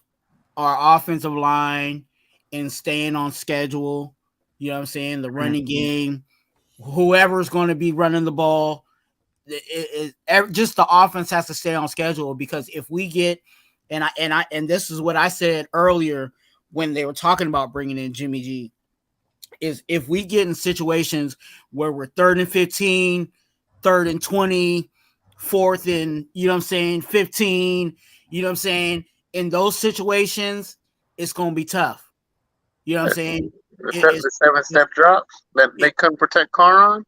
our offensive line and staying on schedule. You know what I'm saying? The running game, whoever's going to be running the ball, just the offense has to stay on schedule, because if we get and this is what I said earlier when they were talking about bringing in Jimmy G, is if we get in situations where we're 3rd and 15, 3rd and 20, 4th and, you know what I'm saying, 15, you know what I'm saying, in those situations, it's going to be tough. You know what I'm saying? The 7-step drops that they couldn't protect Carr on?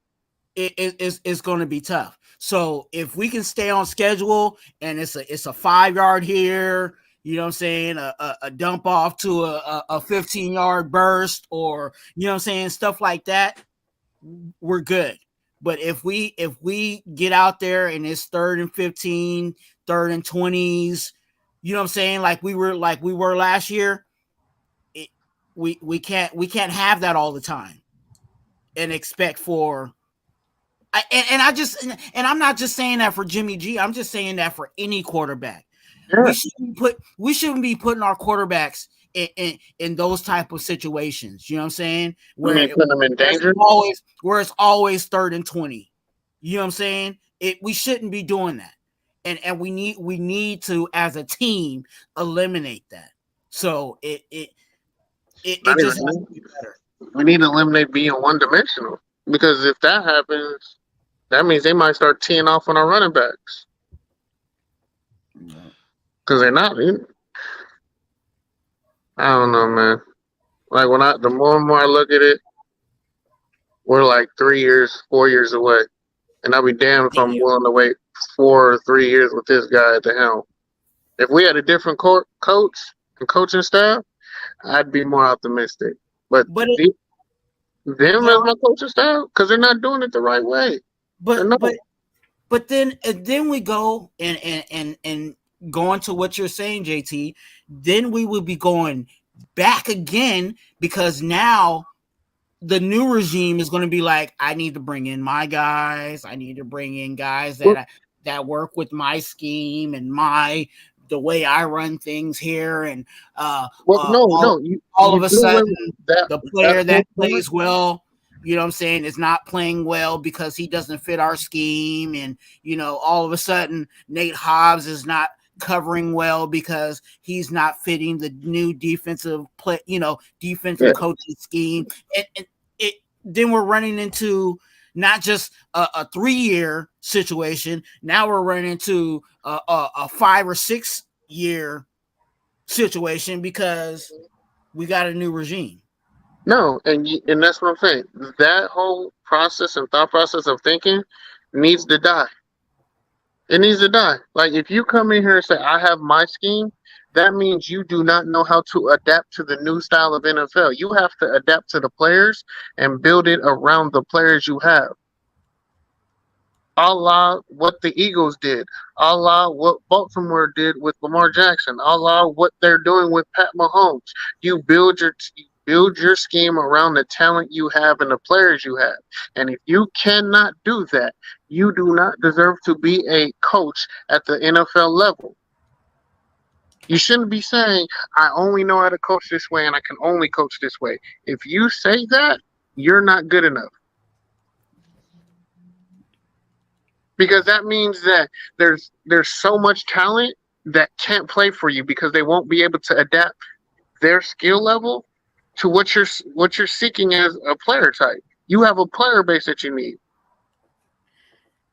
It's going to be tough. So if we can stay on schedule and it's a 5-yard here, you know what I'm saying, a dump off to a 15-yard burst, or, you know what I'm saying, stuff like that, we're good. But if we get out there and it's 3rd and 15, 3rd and 20s, you know what I'm saying, like we were last year, we can't have that all the time and expect for. I'm not just saying that for Jimmy G. I'm just saying that for any quarterback. Yeah. We shouldn't be putting our quarterbacks in those type of situations. You know what I'm saying? Where put them in danger. Where it's always 3rd and 20. You know what I'm saying? We shouldn't be doing that, and we need to, as a team, eliminate that. So it just has to be better. We need to eliminate being one-dimensional, because if that happens, that means they might start teeing off on our running backs. Because they're not. I don't know, man. Like the more and more I look at it, we're like 3 years, 4 years away, and I'll be damned if I'm willing to wait 4 or 3 years with this guy at the helm. If we had a different coach and coaching staff, I'd be more optimistic. But them as my coaching staff, because they're not doing it the right way. But then we go and going to what you're saying, JT, then we will be going back again, because now the new regime is going to be like, I need to bring in my guys. I need to bring in guys that work with my scheme and the way I run things here. And all of a sudden, the player that plays well, you know what I'm saying, is not playing well because he doesn't fit our scheme. And, you know, all of a sudden, Nate Hobbs is not covering well because he's not fitting the new defensive coaching scheme. And then we're running into not just a 3-year situation. Now we're running into a 5 or 6 year situation because we got a new regime. No, and that's what I'm saying. That whole process and thought process of thinking needs to die. It needs to die. Like, if you come in here and say, I have my scheme, that means you do not know how to adapt to the new style of NFL. You have to adapt to the players and build it around the players you have. A la what the Eagles did. A la what Baltimore did with Lamar Jackson. A la what they're doing with Pat Mahomes. You build your scheme around the talent you have and the players you have. And if you cannot do that, you do not deserve to be a coach at the NFL level. You shouldn't be saying, I only know how to coach this way and I can only coach this way. If you say that, you're not good enough. Because that means that there's so much talent that can't play for you because they won't be able to adapt their skill level to what you're seeking as a player type. You have a player base that you need.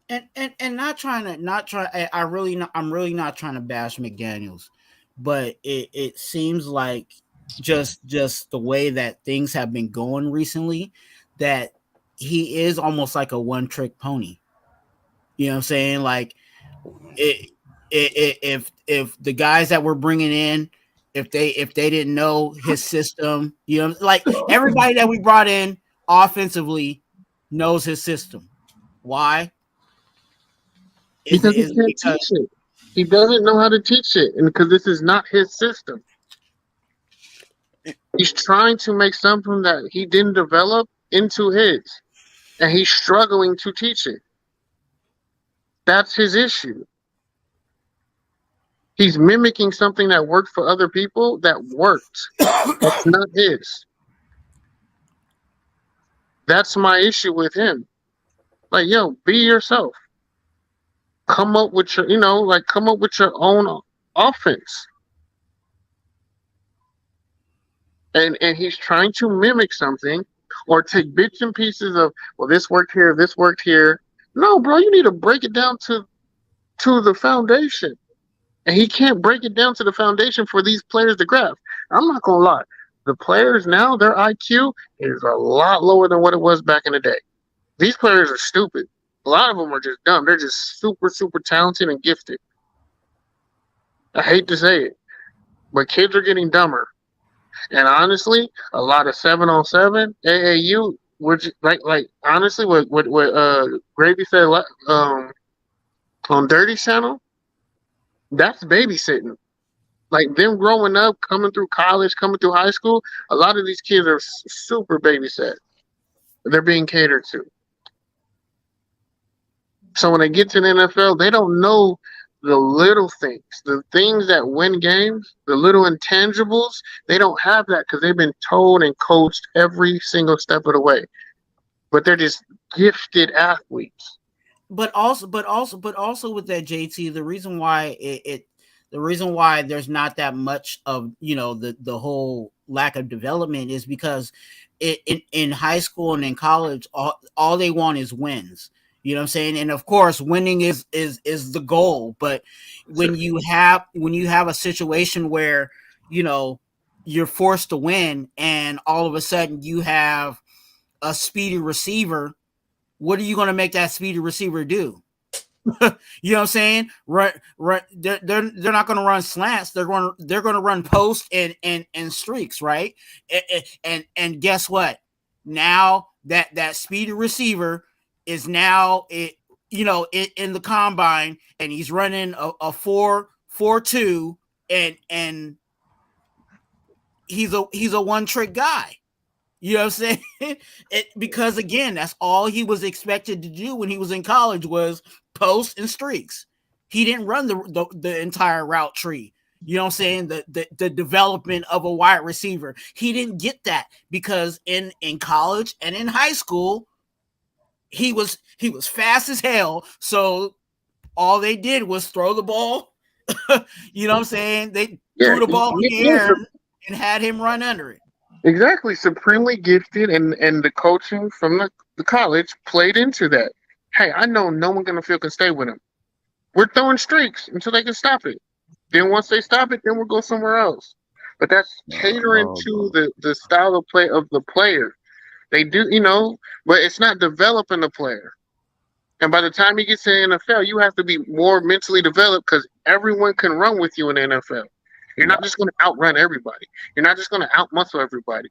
And I'm really not trying to bash McDaniels, but it seems like just the way that things have been going recently, that he is almost like a one-trick pony. You know what I'm saying? Like, if the guys that we're bringing in, if they didn't know his system, you know, like everybody that we brought in offensively knows his system. Why? Because he can't teach it. He doesn't know how to teach it, and because this is not his system. He's trying to make something that he didn't develop into his. and he's struggling to teach it. That's his issue. He's mimicking something that worked for other people that worked. That's not his. That's my issue with him. Like, yo, be yourself. Come up with your, come up with your own offense. And he's trying to mimic something or take bits and pieces of, well, this worked here, this worked here. No, bro, you need to break it down to the foundation. And he can't break it down to the foundation for these players to grasp. I'm not gonna lie. The players now, their IQ is a lot lower than what it was back in the day. These players are stupid. A lot of them are just dumb. They're just super, super talented and gifted. I hate to say it, but kids are getting dumber. And honestly, a lot of 7-on-7 AAU, which like honestly, what Gravy said on Dirty Channel, that's babysitting. Like them growing up, coming through college, coming through high school, a lot of these kids are super babysat. They're being catered to. So when they get to the NFL, they don't know the little things, the things that win games, the little intangibles. They don't have that because they've been told and coached every single step of the way. But they're just gifted athletes. But also with that, JT, the reason why the reason why there's not that much of the whole lack of development is because in high school and in college, all they want is wins. You know what I'm saying? And of course, winning is the goal. But when you have a situation where you're forced to win, and all of a sudden you have a speedy receiver, what are you going to make that speedy receiver do? You know what I'm saying? Right. They're not going to run slants. They're going to run post and streaks, right? And guess what? Now that speedy receiver is now in the combine, and he's running a 4.42, and he's a one trick guy. You know what I'm saying? Because again, that's all he was expected to do when he was in college was post and streaks. He didn't run the entire route tree. You know what I'm saying? The development of a wide receiver. He didn't get that because in college and in high school, he was fast as hell. So all they did was throw the ball. You know what I'm saying? They threw the ball in the air and had him run under it. Exactly. Supremely gifted, and the coaching from the college played into that. Hey, I know no one gonna feel can stay with him. We're throwing streaks until they can stop it. Then once they stop it, then we'll go somewhere else. But that's catering to the style of play of the player. They do, but it's not developing the player. And by the time he gets to the NFL, you have to be more mentally developed because everyone can run with you in the NFL. You're not just going to outrun everybody. You're not just going to outmuscle everybody.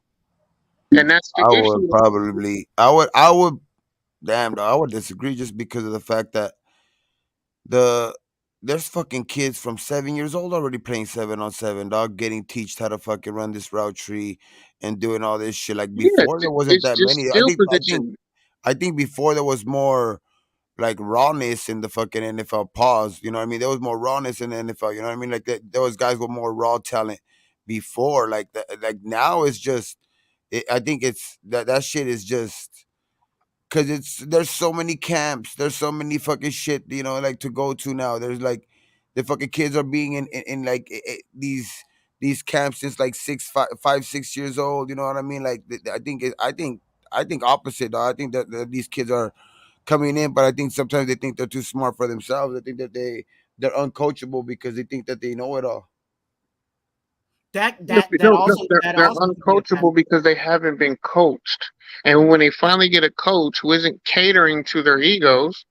And that's the issue. I would I would disagree just because of the fact that there's fucking kids from 7 years old already playing 7-on-7, dog, getting teached how to fucking run this route tree and doing all this shit. Like before, there wasn't that many. I think before there was more like rawness in the fucking NFL. Pause. You know what I mean? There was more rawness in the NFL. You know what I mean? Like there was guys with more raw talent before. Like that. Like now it's just. I think it's that shit is just. Cause there's so many camps, there's so many fucking shit, like to go to now. There's like the fucking kids are being in like these camps since like 6 years old. You know what I mean? Like I think opposite. Though. I think that these kids are coming in, but I think sometimes they think they're too smart for themselves. I think that they're uncoachable because they think that they know it all. They're uncoachable because they haven't been coached. And when they finally get a coach who isn't catering to their egos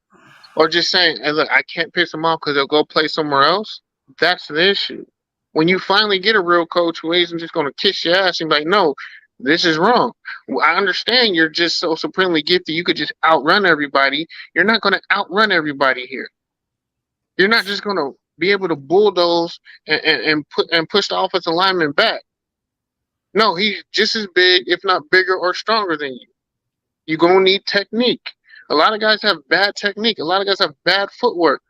or just saying, hey, look, I can't piss them off because they'll go play somewhere else, that's the issue. When you finally get a real coach who isn't just going to kiss your ass and be like, no, this is wrong. I understand you're just so supremely gifted. You could just outrun everybody. You're not going to outrun everybody here. You're not just going to be able to bulldoze and push the offensive lineman back. No, he's just as big, if not bigger or stronger than you. You're gonna need technique. A lot of guys have bad technique. A lot of guys have bad footwork.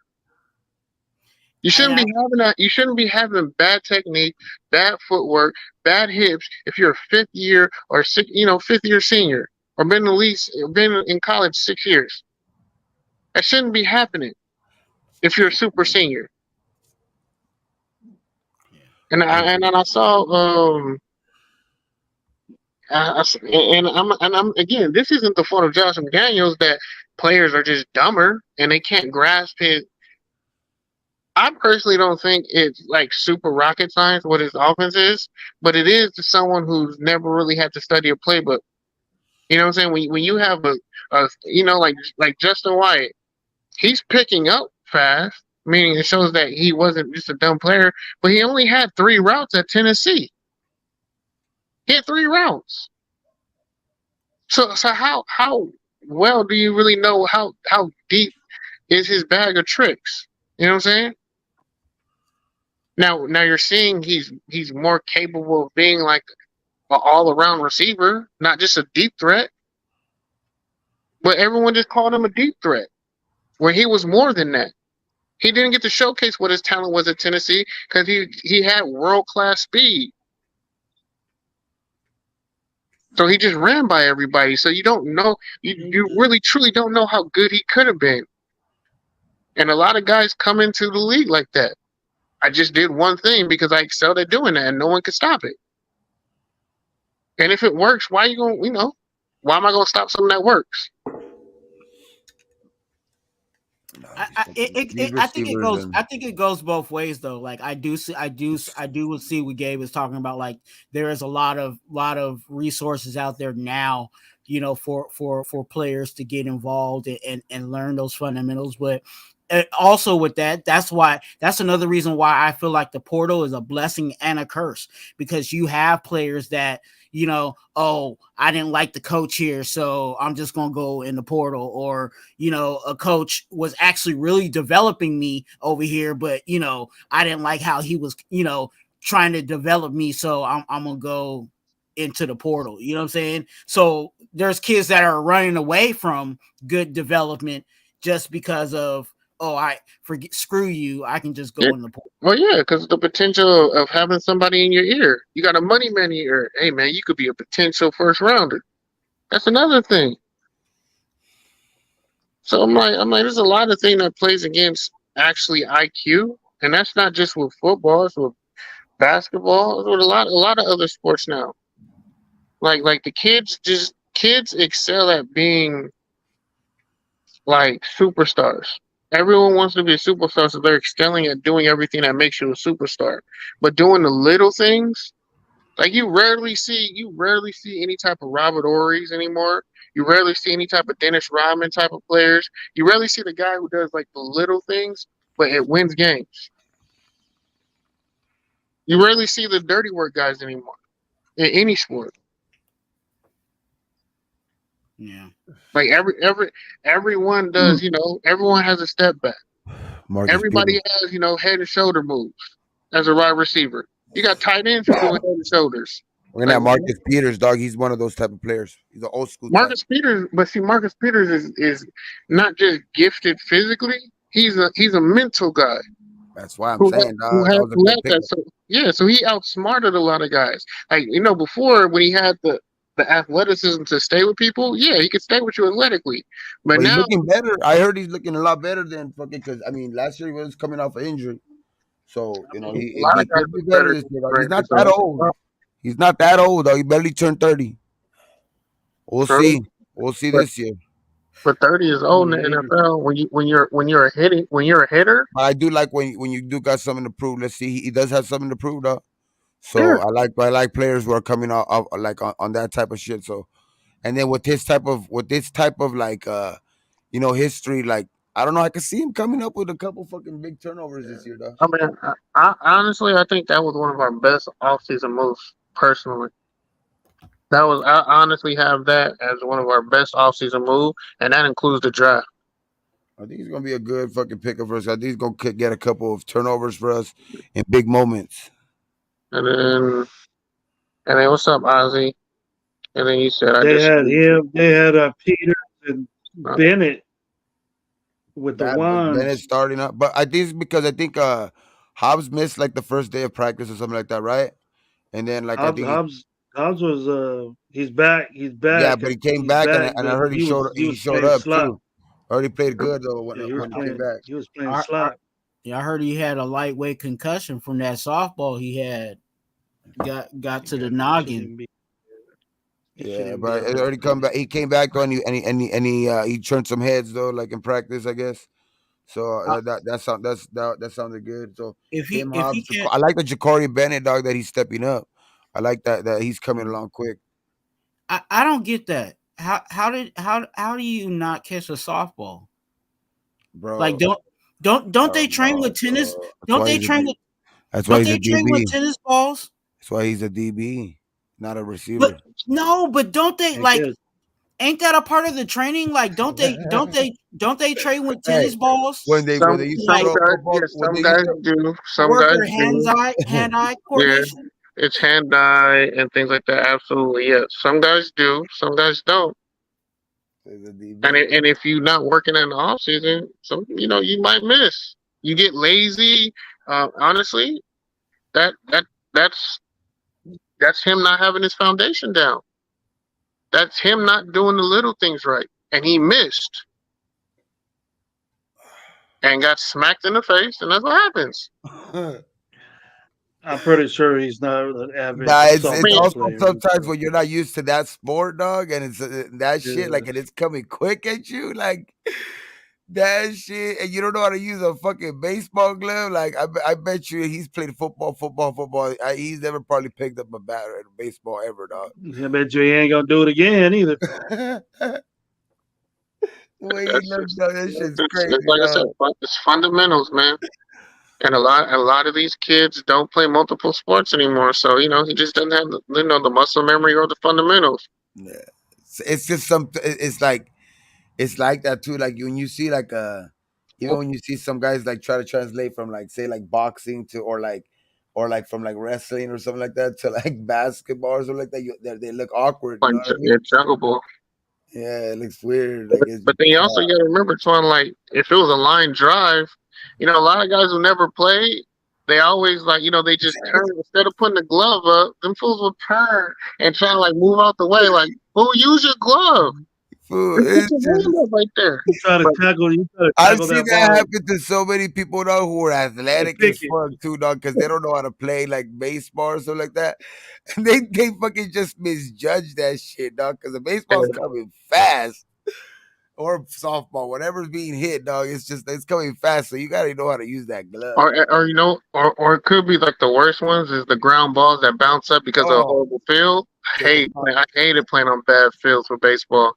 You shouldn't be having that. You shouldn't be having bad technique, bad footwork, bad hips if you're a fifth year or fifth year senior, or been at least been in college 6 years. That shouldn't be happening if you're a super senior. And I saw I'm again. This isn't the fault of Josh McDaniels that players are just dumber and they can't grasp his. I personally don't think it's like super rocket science what his offense is, but it is to someone who's never really had to study a playbook. You know what I'm saying? When you have a like Justin White, he's picking up fast, meaning it shows that he wasn't just a dumb player, but he only had 3 routes at Tennessee. He had 3 routes. So how well do you really know how deep is his bag of tricks? You know what I'm saying? Now you're seeing he's more capable of being like an all-around receiver, not just a deep threat. But everyone just called him a deep threat, where he was more than that. He didn't get to showcase what his talent was at Tennessee because he had world-class speed. So he just ran by everybody. So you don't know, you really truly don't know how good he could have been. And a lot of guys come into the league like that. I just did one thing because I excelled at doing that and no one could stop it. And if it works, why you going to, why am I going to stop something that works? I think it goes. I think it goes both ways though. Like I do see what Gabe was talking about. Like there is a lot of resources out there now, for players to get involved and learn those fundamentals. But also with that's another reason why I feel like the portal is a blessing and a curse, because you have players that, I didn't like the coach here, so I'm just going to go in the portal. Or, a coach was actually really developing me over here, but, I didn't like how he was, trying to develop me. So I'm going to go into the portal. You know what I'm saying? So there's kids that are running away from good development just because of, screw you, I can just go in the portal. Well, yeah, because the potential of having somebody in your ear. You got a money man in your ear. Hey, man, you could be a potential first rounder. That's another thing. So I'm like, there's a lot of things that plays against actually IQ, and that's not just with football. It's with basketball. It's with a lot of other sports now. Like the kids excel at being like superstars. Everyone wants to be a superstar, so they're excelling at doing everything that makes you a superstar. But doing the little things, like you rarely see any type of Robert Ory's anymore. You rarely see any type of Dennis Rodman type of players. You rarely see the guy who does like the little things, but it wins games. You rarely see the dirty work guys anymore in any sport. Yeah. Like everyone does, everyone has a step back. Everybody has, head and shoulder moves as a wide receiver. You got tight ends who do head and shoulders. We're gonna have Marcus Peters, dog. He's one of those type of players. He's an old school. Marcus Peters, but see, Marcus Peters is not just gifted physically. He's a mental guy. That's why I'm saying, dog. So he outsmarted a lot of guys. Like before when he had the athleticism to stay with people, yeah, he could stay with you athletically. But now he's looking better. I heard he's looking a lot better than fucking. Because last year he was coming off an injury, so he could be better this year. He's not that old. He's not that old though. He barely turned 30. We'll see. We'll see this year. But 30 is old in the NFL when you're a hitter. I do like when you do got something to prove. Let's see, he does have something to prove though. So yeah. I like players who are coming out like on that type of shit. So, and then with this type of like history, like I don't know, I can see him coming up with a couple fucking big turnovers this year though. I mean, I honestly I think that was one of our best offseason moves personally. I honestly have that as one of our best offseason moves, and that includes the draft. I think he's gonna be a good fucking pickup for us. I think he's gonna get a couple of turnovers for us in big moments. And then what's up, Ozzy? And then you said I They just had him. They had Peters and Bennett with the Bennett wands. starting up, but I think it's because I think Hobbs missed like the first day of practice or something like that, right? And then like I Hobbs, think Hobbs, Hobbs was he's back. He's yeah, back. but he came He's back back, and I but heard he he was showed playing up slot. too. Already played good though Yeah, when he came back. He was playing I, slot. I heard he had a lightweight concussion from that softball he had. Got to the noggin. Yeah, but it already come back. He came back though, and he turned some heads though, like in practice, I guess. So that sounded good. So If him, he Hobbs, can't, I like the Ja'Cory Bennett dog that he's stepping up. I like that he's coming along quick, I don't get that. How do you not catch a softball? bro. Like don't they train with tennis? Bro. Don't they train with That's why don't he's a they train with DB. tennis balls? That's why he's a DB, not a But receiver. no, but don't they I like? guess. Ain't that a part of the training? Like, don't they train with Hey, tennis balls? when they used to Like throw football, when some they used guys to do, some work guys their do. hand-eye Yeah, coordination. it's hand-eye and things like that. Absolutely, yes. Some guys do, some guys don't. he's a DB. And if you're not working in the off season, you might miss. You get lazy. Honestly, that's him not having his foundation down. That's him not doing the little things right, and he missed and got smacked in the face, and that's what happens. I'm pretty sure he's not an average Nah, it's softball also player. sometimes when you're not used to that sport, dog, and it's that shit, Yeah. like, and it's coming quick at you, like that shit, and you don't know how to use a fucking baseball glove. Like, I bet you he's played football. He's never probably picked up a bat or a baseball ever, dog. I bet you he ain't gonna do it again either. The way he That's looks, just, dog, that shit's crazy, it's like I said, dog. it's fundamentals, man. And a lot of these kids don't play multiple sports anymore, so he just doesn't have the muscle memory or the fundamentals. Yeah. It's just it's like that too. Like when you see like even when you see some guys like try to translate from like say like boxing to or like from like wrestling or something like that to like basketball or something like that, they look awkward. You know what I mean? It's juggable. Yeah, it looks weird. Like But then you also got to remember, Twuan, like if it was a line drive, a lot of guys who never play, they always they just turn instead of putting the glove up, them fools will turn and try to like move out the way. Like, use your glove. fool, Put it's your hand just, up right there. You try to tackle I've seen that ball. happen to so many people, dog, who are athletic Pick as it. fuck too, dog, because they don't know how to play like baseball or something like that. And they fucking just misjudge that shit, dog, because the baseball's coming fast. Or softball, whatever's being hit, dog, it's coming fast. So you gotta know how to use that glove. Or it could be like the worst ones is the ground balls that bounce up because of a horrible field. I hated playing on bad fields for baseball.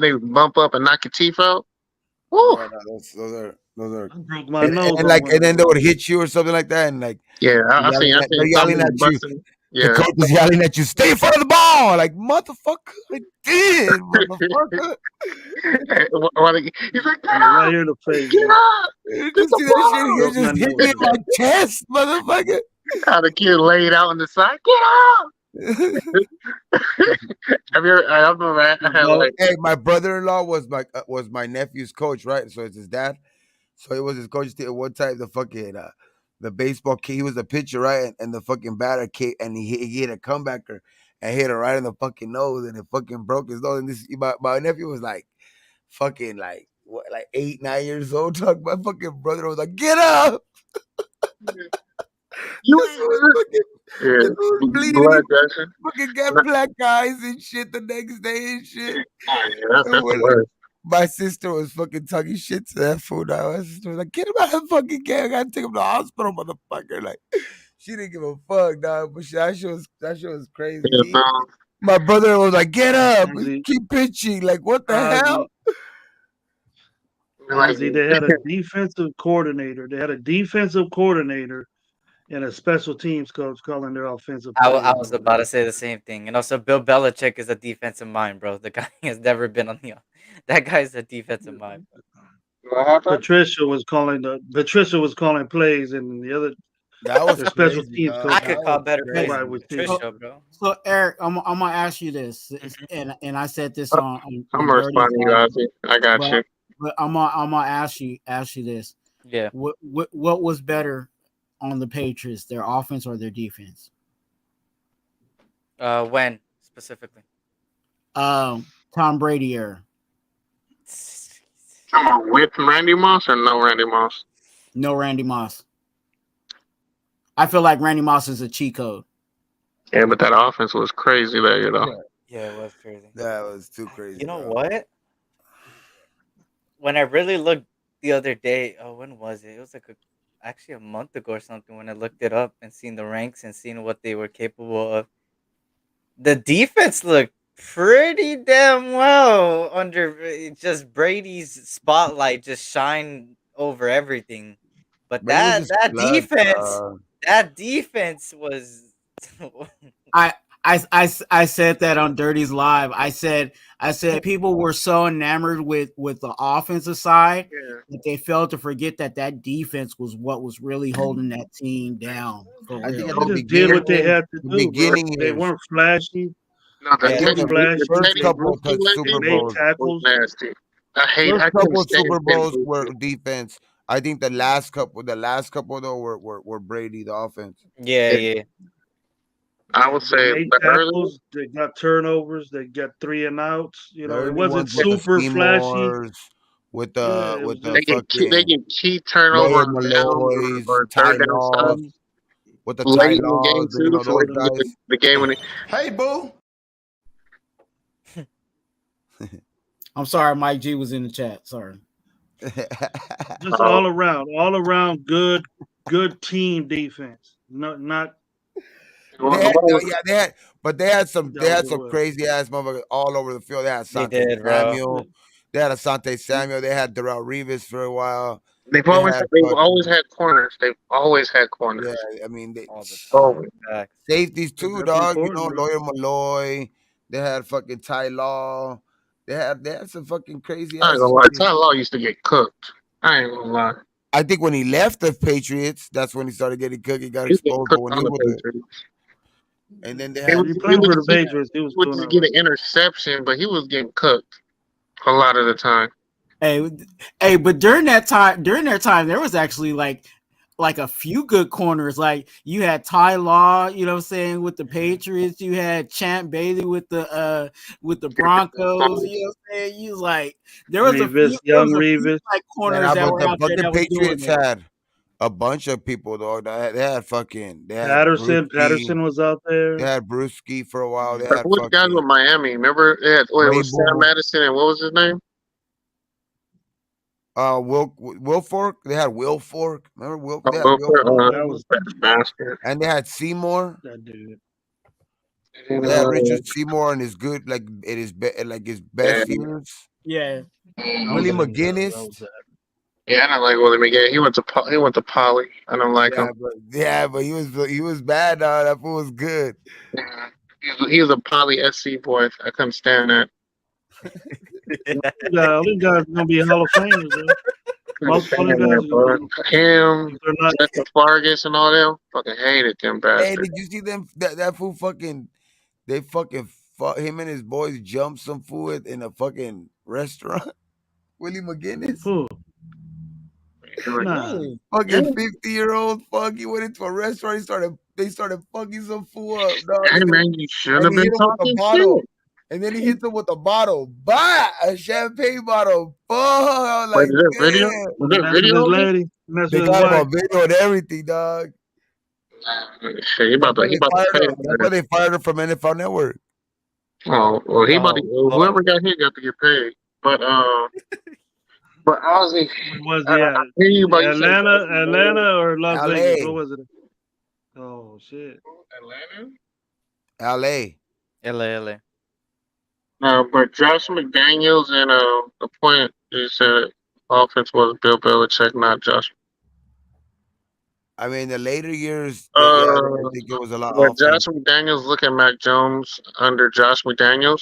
They bump up and knock your teeth out. Woo! Yeah, no, those are. I broke my nose. And then they would hit you or something like that, and like I seen they're yelling at you. Yeah. The coach is yelling at you, stay in front of the ball. Like, motherfucker, I did, motherfucker. He's like, right here in the face. get up! You see that shit? He just hit me in my chest, motherfucker. How the kid laid out on the side, get up! Have you ever? I remember I had like, hey, my brother-in-law was my nephew's coach, right? So it's his dad. So it was his coach. One time, the fucking the baseball kid, he was a pitcher, right? And the fucking batter came and he hit a comebacker and hit her right in the fucking nose, and it fucking broke his nose. And this my nephew was like fucking like what, like 8, 9 years old. My fucking brother was like, get up. Bleeding. Blood Fucking got black eyes and shit the next day and shit. That's the worst. My sister was fucking talking shit to that fool now. My sister was like, get him out of the fucking game. I gotta take him to the hospital, motherfucker. Like, she didn't give a fuck, dog. But that shit was crazy. My brother was like, get up. Keep pitching. Like, what the hell? They had a defensive coordinator. They had a defensive coordinator and a special teams coach calling their offensive. I was about to say the same thing. And also, Bill Belichick is a defensive mind, bro. The guy has never been on the. That guy's a defensive mind. Patricia was calling plays, and the other That was Their special crazy, teams dog. I coach. could That call was better plays Nobody than was crazy. thinking. Patricia, bro. So Eric, I'm gonna ask you this, Mhm. and I said this I'm on gonna Dirty's respond to you, live, Ozzy. I got but you. I'm gonna ask you this: Yeah. what was better on the Patriots, their offense or their defense? When specifically? Tom Brady era, Come on, with Randy Moss or no Randy Moss? no Randy Moss. I feel like Randy Moss is a cheat code. Yeah, but that offense was crazy that year, though. Yeah, it was crazy. That was too crazy. You know dog. what? When I really looked the other day, oh, when was it? It was like actually a month ago or something when I looked it up and seen the ranks and seen what they were capable of. The defense looked pretty damn well under just Brady's spotlight just shined over everything. But Brady was that just that blood. defense was I I said that on Dirty's live. I said people were so enamored with the offensive side Yeah. that they failed to forget that defense was what was really holding that team down. For I think real. at They the just did what they beginning, had to do, bro. They years, weren't flashy. No, I Yeah, think they the were. The first Teddy couple Bruschi They Super legend made Bowls, was tackles. nasty. first I couldn't couple stand Super Teddy Bowls were Bruschi. defense. I think the last couple though were Brady the offense. Yeah, Yeah, yeah. I would They say made the early. tackles. They got turnovers. They got 3 and outs. You The know, it early wasn't ones with the super flashy. Seymours, Yeah, it was with the They just get fucking key turnover Lawyer on downs Malloys, or Ty third down Laws, stuff with the Ty late in the game Laws, you too, know so they those can get guys. the game winning. Hey, boo. I'm sorry, Mike G was in the chat. Sorry. just Uh, all around good team defense. Not They had, they had that was some it. crazy ass motherfuckers all over the field. They had They Sante did, bro. Samuel, they had Asante Samuel, they had Darrell Reeves for a while. they've They always had fucking had corners. They've always had yeah. corners. I mean, they All the Oh, time. Facts. safeties But too, that's dog. You know, important, bro. Lawyer Malloy. They had fucking Ty Law. They had some fucking crazy I ain't ass gonna lie. fucking. Ty Law used to get cooked. I ain't gonna lie. I think when he left the Patriots, that's when he started getting cooked. He got He was getting exposed. But cooked when he on was the with the, Patriots. and then they He had would, He he playing would, for the he Patriots. He was would doing just all get right. an interception, but he was getting cooked a lot of the time. Hey, but during that time, there was actually like a few good corners. Like you had Ty Law, you know what I'm saying, with the Patriots. You had Champ Bailey with the Broncos. You know what I'm saying? You was like there was a few Young Revis. like corners that were out there but the that was doing Patriots it. had a bunch of people though. They had fucking they had Patterson. Brewski. Patterson was out there. They had Brewski for a while. They But had who were the guys with fucking Miami? Remember, it was Sam Rabel. Madison and what was his name? Will Fork. They had Will Fork. Remember Will? They had Oh, Will Oh, Fork, that was that bastard. and they had Seymour. that dude. And, They had Richard Seymour in his good his best yeah, years. Yeah. Willie That McGinnis. was that. yeah, I don't like Willie McGinn. He went to Poly. I don't like him. But he was bad. That fool was good. Yeah. He was a Poly SC boy. I couldn't stand that. Yeah, all these guys are gonna be Hall of Famers, bro. Most of Couldn't these stand guys that, are bro. gonna be. Him, If they're not, Justin Fargus, and all them. Fucking hated them Hey, bastards. did you see them? That fool fucking. They fucking fought him and his boys jumped some fool in a fucking restaurant. Willie McGinnis. who? Nah. Really? Fucking 50-year-old fuck. He went into a restaurant. They started fucking some fool up, dog. Hey man, you should have And he hit been him with the talking bottle. shit. And then he hits him with a bottle. Bah! A champagne bottle. Fuck. I was Wait, like, is there video? damn. Was there Mess with video his of it? lady. Mess They with his got him wife. on video and everything, dog. Shit, he about to They pay fired him. for That's why that. they fired him from NFL Network. Oh, well, he about to, No, whoever got here got to get paid. But Ozzy, Where was I he at? hear you about you said Atlanta or Las Vegas? LA. What was it? Oh shit. Atlanta. LA. LA. But Josh McDaniels and the point is that offense was Bill Belichick, not Josh. I mean, the later years, I think it was a lot But offense. Josh McDaniels, look at Mac Jones under Josh McDaniels.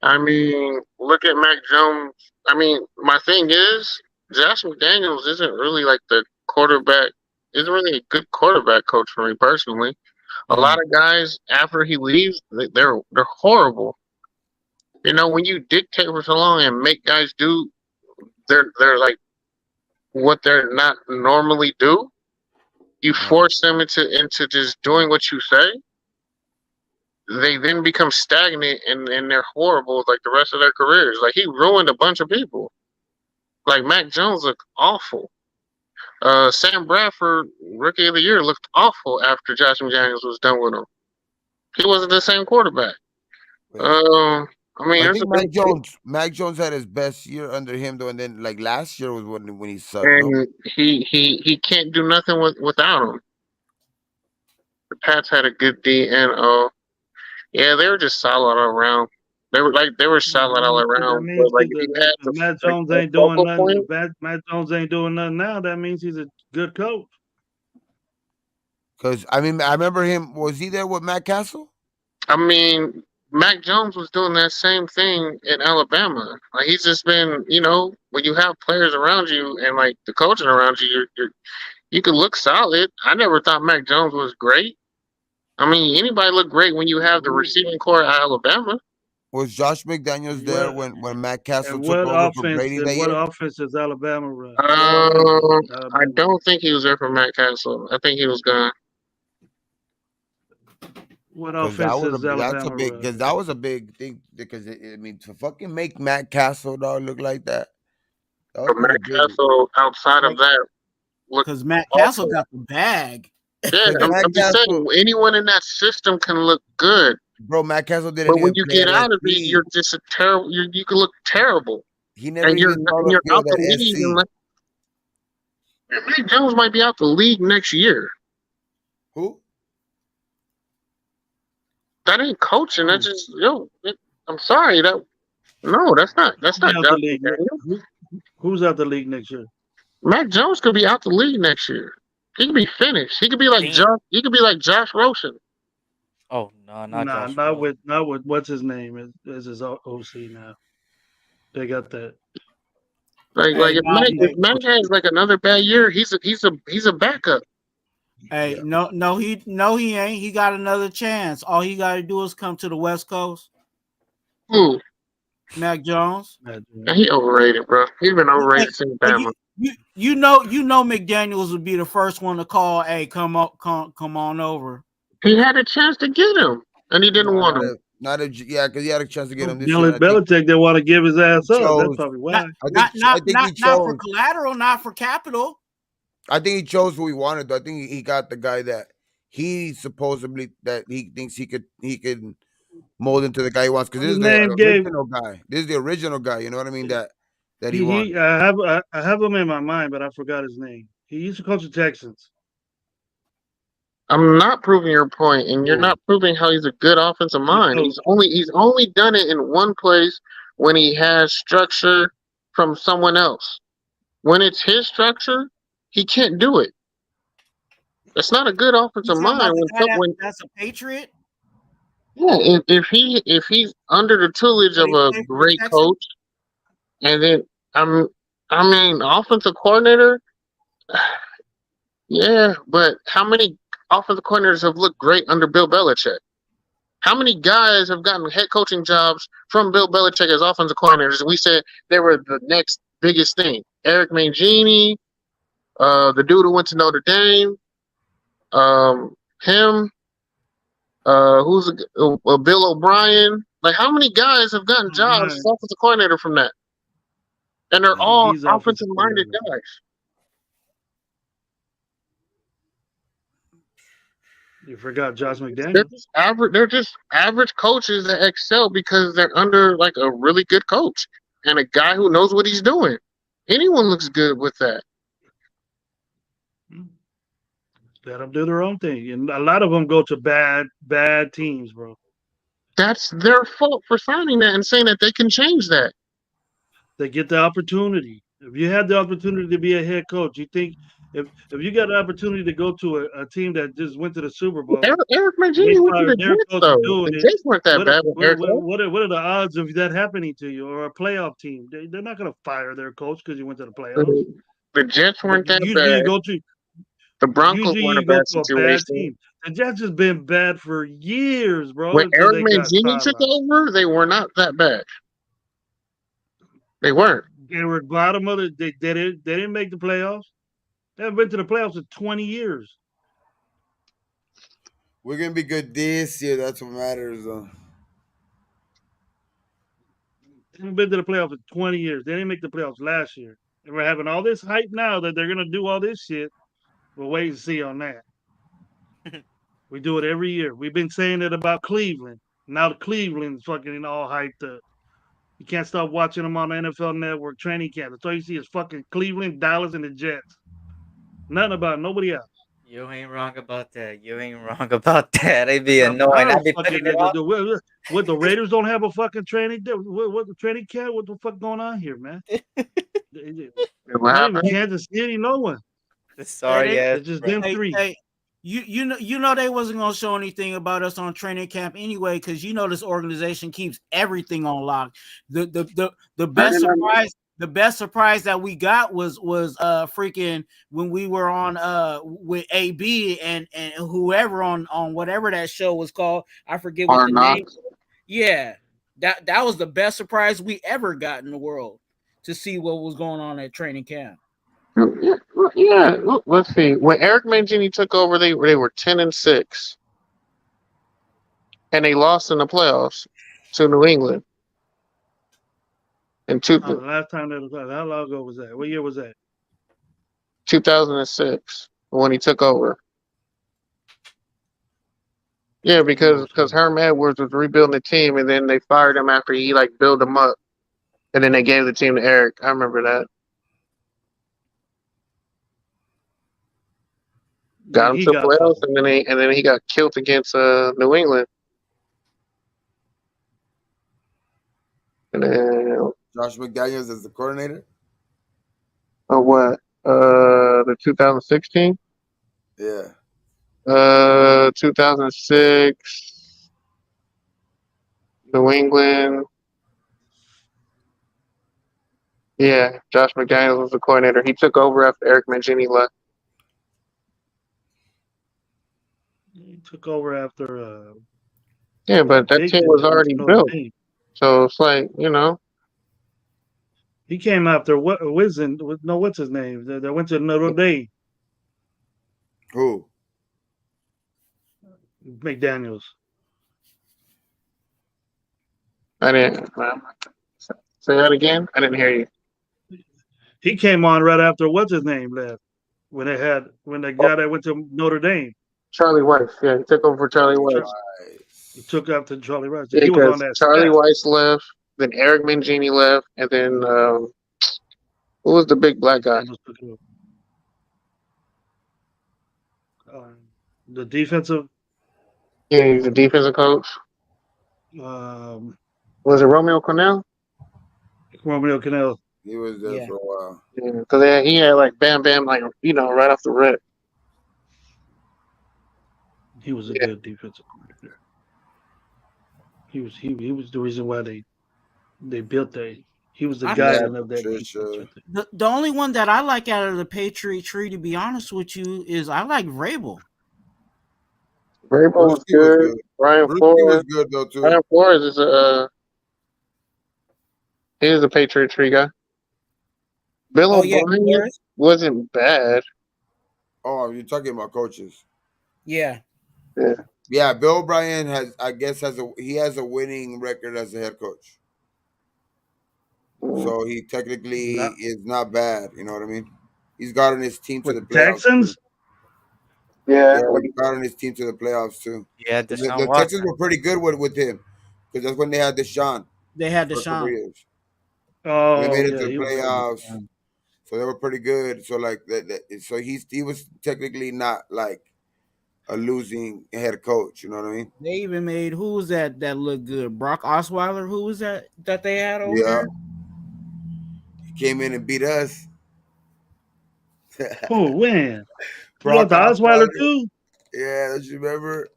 I mean, look at Mac Jones. I mean, my thing is, Josh McDaniels isn't really like the quarterback isn't really a good quarterback coach for me personally. A lot of guys after he leaves, they're horrible. You know, when you dictate for so long and make guys do, they're like what they're not normally do. You force them into just doing what you say. They then become stagnant and they're horrible like the rest of their careers. Like he ruined a bunch of people. Like Mac Jones looked awful. Sam Bradford, Rookie of the Year, looked awful after Josh McDaniels was done with him. He wasn't the same quarterback. I mean, I think Mac Jones had his best year under him though, and then like last year was when he sucked. And no? he can't do nothing without him. The Pats had a good D and O. Yeah, they were just solid all around. They were solid all around. But like if you had Matt Jones ain't doing nothing. Matt Jones ain't doing nothing now. That means he's a good coach. Because I mean, I remember him. Was he there with Matt Castle? I mean, Mac Jones was doing that same thing in Alabama. Like he's just been, you know, when you have players around you and like the coaching around you, you can look solid. I never thought Mac Jones was great. I mean, anybody look great when you have the receiving core at Alabama. Was Josh McDaniels there when Matt Castle took over offense, for Brady that what year? offense does Alabama run? I don't think he was there for Matt Castle. I think he was gone. What offense does Alabama run? Because that was a big thing. Because I mean, to fucking make Matt Castle dog look like that. But Matt Castle, outside of that, because Matt Castle got the bag. Yeah, I'm just saying, anyone in that system can look good. Bro, Matt Castle didn't. But when you get out of it, you're just a terrible. You can look terrible. He never and even you're out the league. Mac Jones might be out the league next year. Who? That ain't coaching. That's just I'm sorry. That's not the league. Who's out the league next year? Mac Jones could be out the league next year. He could be finished. He could be like Josh. He could be like Josh Rosen. Oh no, Josh not with what's his name is his OC now. They got that. Like if Mac has like another bad year, he's a backup. Hey, no, he ain't. He got another chance. All he got to do is come to the West Coast. Who? Mac Jones. He overrated, bro. He's been overrated since Bama. You know, McDaniels would be the first one to call. Hey, come on over. He had a chance to get him, and he didn't want him. Because he had a chance to get him. Belichick didn't want to give his ass up. That's probably why. Not for collateral, not for capital. I think he chose who he wanted. I think he got the guy that he supposedly that he thinks he could mold into the guy he wants. Because this is the original guy. This is the original guy. You know what I mean? That he wants. I have him in my mind, but I forgot his name. He used to coach the Texans. I'm not proving your point, and you're not proving how he's a good offensive mind. He's only done it in one place when he has structure from someone else. When it's his structure, he can't do it. That's not a good offensive mind. That's a Patriot. Yeah, if he's under the tutelage of a great coach, and then offensive coordinator. Yeah, but how many offensive coordinators have looked great under Bill Belichick? How many guys have gotten head coaching jobs from Bill Belichick as offensive coordinators? And we said they were the next biggest thing. Eric Mangini, the dude who went to Notre Dame, him, who's Bill O'Brien. Like, how many guys have gotten jobs as offensive coordinator from that? And they're all offensive-minded guys. You forgot Josh McDaniels. They're just average coaches that excel because they're under like a really good coach and a guy who knows what he's doing. Anyone looks good with that. Let them do their own thing, and a lot of them go to bad teams, bro. That's their fault for signing that and saying that they can change that. They get the opportunity. If you had the opportunity to be a head coach, you think if you got an opportunity to go to a team that just went to the Super Bowl, Eric Mangini went to the Jets, though. The Jets weren't that bad. What are the odds of that happening to you or a playoff team? They're not going to fire their coach because you went to the playoffs. The Jets weren't that bad. The Broncos Usually were in a you go bad to a bad situation. team. The Jets has been bad for years, bro, When until Eric they got Mangini took sidelined. over, they were not that bad. They weren't. They were bottom of the. They didn't make the playoffs. They haven't been to the playoffs in 20 years. We're gonna be good this year. That's what matters, though. They haven't been to the playoffs in 20 years. They didn't make the playoffs last year. And we're having all this hype now that they're gonna do all this shit. We'll wait and see on that. We do it every year. We've been saying it about Cleveland. Now the Cleveland's fucking all hyped up. You can't stop watching them on the NFL Network training camp. That's all you see is fucking Cleveland, Dallas, and the Jets. Nothing about nobody else. You ain't wrong about that. You ain't wrong about that. It'd be I'm annoying. tired I'd of be fucking putting it on. what the Raiders don't have a fucking training. What the training camp? What the fuck going on here, man? What Not even happened? Kansas City, no one. Sorry, yes, It's just bro. them three. Hey, you know they wasn't gonna show anything about us on training camp anyway, because you know this organization keeps everything on lock. The best surprise that we got was freaking when we were on with AB and whoever on whatever that show was called. I forget what Hard the name. knocks. Yeah, that was the best surprise we ever got in the world, to see what was going on at training camp. Yeah. Let's see. When Eric Mangini took over, they were 10-6, and they lost in the playoffs to New England. In The last time that was how long ago was that? What year was that? 2006 when he took over. Yeah, because Herm Edwards was rebuilding the team, and then they fired him after he like built them up, and then they gave the team to Eric. I remember that. Got him He to the got playoffs, fucking. and then he got killed against New England. And then Josh McDaniels is the coordinator. what? The 2016, Yeah. 2006, New England. Yeah, Josh McDaniels was the coordinator. He took over after Eric Mangini left. He took over after. Yeah, but that team was went to already Notre built, Dame. so it's like He came after what's his name? That went to Notre Dame. Who? McDaniels. I didn't say that again. I didn't hear you. He came on right after what's his name left. When the guy that went to Notre Dame. Charlie Weiss. Yeah, he took over for Charlie Weiss. He took after Charlie Rice. Yeah, He was on because that Charlie staff. Weiss left, then Eric Mangini left, and then who was the big black guy? The defensive. Yeah, he's a defensive coach. Was it Romeo Cornell? Romeo Cornell. He was there for a while. Yeah, because he had like Bam Bam, like right off the rip. He was a good defensive coordinator. He was the reason why they built that. He was the guardian of that defense. The only one that I like out of the Patriot tree, to be honest with you, is I like Vrabel. Vrabel was good. Brian Flores was good though too. Brian Flores is he is a Patriot tree guy. Bill O'Brien wasn't bad. Oh, you're talking about coaches. Yeah. Yeah, Bill O'Brien has a winning record as a head coach. So he technically is not bad. You know what I mean? He's gotten his team to the playoffs. Texans? Yeah, he gotten his team to the playoffs too. Yeah, the Texans were pretty good with him because that's when they had Deshaun. They had Deshaun. Oh, they made it to the playoffs, so they were pretty good. So like so he was technically not like a losing head coach. You know what I mean? They even made who was that looked good? Brock Osweiler. Who was that they had over there? He came in and beat us. Who? When? Brock Osweiler too? Yeah, don't you remember?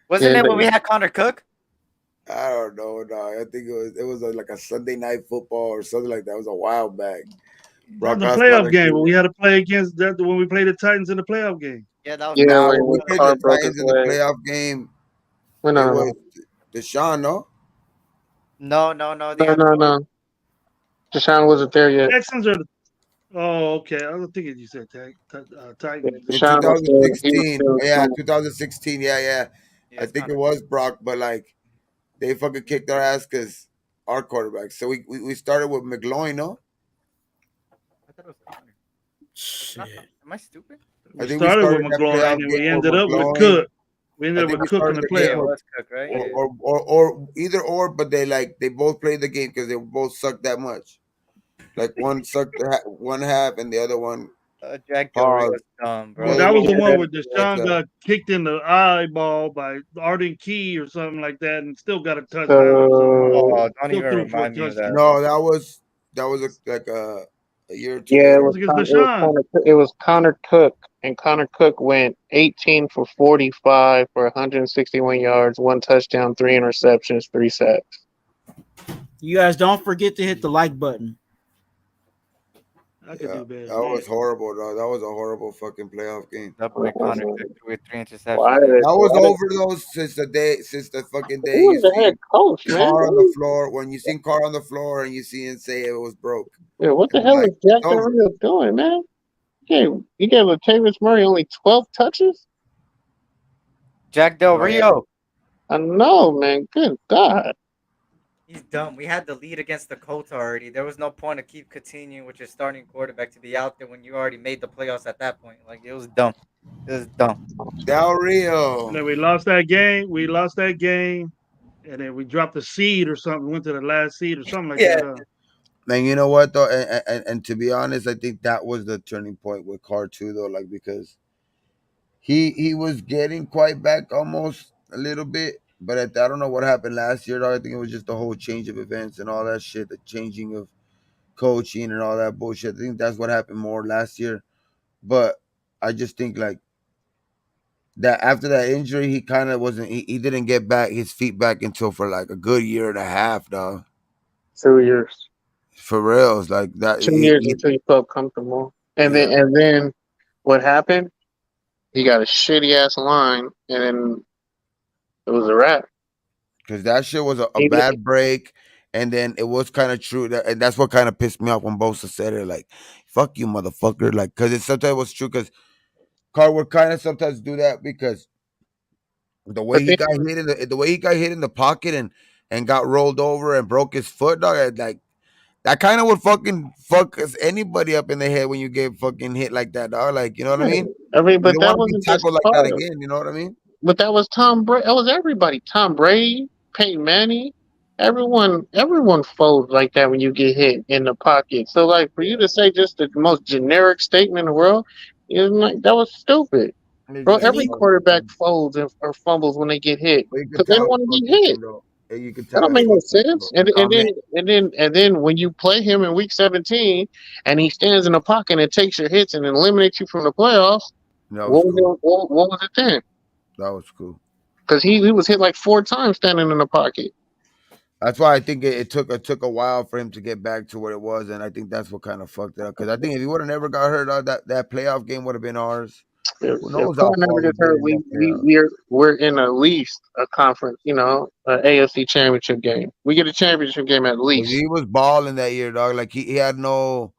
Wasn't it when we had Connor Cook? I don't know. No, I think it was like a Sunday night football or something like that. It was a while back. That was a Brock playoff Osweiler, game when we had to play against that when we played the Titans in the playoff game. Yeah, that was Yeah, Now, when, when we when played Carr the broke his Titans in the leg. playoff game, Well, it no, was no, Deshaun, no? no. They no, had no, no. Deshaun wasn't there yet. Texans are. Oh, okay. I was thinking you said Yeah, Titans. In Deshaun was still, he was 2016. still Yeah, playing. 2016. Yeah. yeah, I it's think kind it of. was Brock, but like they fucking kicked our ass because our quarterback. So we started with McLaurin, no? I thought it was Connor. That's not. Shit. Am I stupid? I We think we started with started that McLaurin playoff and game we with ended up with McLaurin. Cook. We I ended up think with we Cook in started the the Yeah, game it playoff. was Cook, right? Yeah. or either or, but they both played the game because they both sucked that much. Like one sucked one half and the other one Jack Del paused. Rio's dumb, The Well, bro. other that was one the was one Yeah, where Deshaun got kicked in the eyeball by Arden Key or something like that, and still got a touchdown or something. so Oh, don't Still even threw for a remind me of that, touchdown. bro. No, that was like a year or two yeah, That later. was against It was Deshaun. Connor Cook, and Connor Cook went 18 for 45 for 161 yards, one touchdown, three interceptions, three sacks. You guys don't forget to hit the like button. I could Yeah, do better that than that. was horrible, though. That was a horrible fucking playoff game. That boy Connor Cook threw with 3 Why interceptions. did it? That was Why did, over though since the fucking day who you was the head seen coach, man? Carr on the floor. When you seen Carr on the floor and you see him say it was broke, Yeah, what it the was hell like is it's Jack Del over. Rio doing, man? He gave Latavius Murray only 12 touches? Jack Del Bro, Rio. I know, man. Good God. He's dumb. We had the lead against the Colts already. There was no point to keep continuing with your starting quarterback to be out there when you already made the playoffs at that point. Like, it was dumb. It was dumb. Del And Rio. then we lost that game. And then we dropped the seed or something. Went to the last seed or something like Yeah. that. And you know what though, and to be honest, I think that was the turning point with Carr too, though, like because he was getting quite back almost a little bit, but I don't know what happened last year, though. I think it was just the whole change of events and all that shit, the changing of coaching and all that bullshit. I think that's what happened more last year. But I just think like that after that injury, he kind of wasn't. He didn't get back his feet back until for like a good year and a half, dog. 2 years. For reals, like that. 2 years until you felt comfortable. Yeah, And then what happened? He got a shitty ass line, and then it was a wrap. because that shit was a He, bad break. And then it was kind of true, and that's what kind of pissed me off when Bosa said it, like, "Fuck you, motherfucker!" Like, because it sometimes was true, because Carr would kind of sometimes do that because the way but he then, got hit in the way he got hit in the pocket and got rolled over and broke his foot, dog. Like that kind of would fucking fuck anybody up in the head when you get fucking hit like that, dog. Like, you know what I mean? I mean, You but don't that want to be wasn't just tackled like that Carter. again. You know what I mean? But that was Tom Brady. That was everybody. Tom Brady, Peyton Manning, everyone folds like that when you get hit in the pocket. So, like, for you to say just the most generic statement in the world, is like that was stupid, It's bro. just And Every he quarterback folds or fumbles when they get hit but you could because they tell don't it's want to get hit. frustration, bro. You could That tell don't it's make no frustration, sense. bro. And then when you play him in week 17 and he stands in the pocket and takes your hits and eliminates you from the playoffs, That was cool. what was it then? That was cool. Because he was hit like 4 times standing in the pocket. That's why I think it took a while for him to get back to what it was, and I think that's what kind of fucked it up. Because I think if he would have never got hurt, that playoff game would have been ours. Who If knows how Carr never far we gets get hurt, in that playoff? we're in at least a conference, a AFC championship game. We get a championship game at Because least. he was balling that year, dog. Like he had no Oh,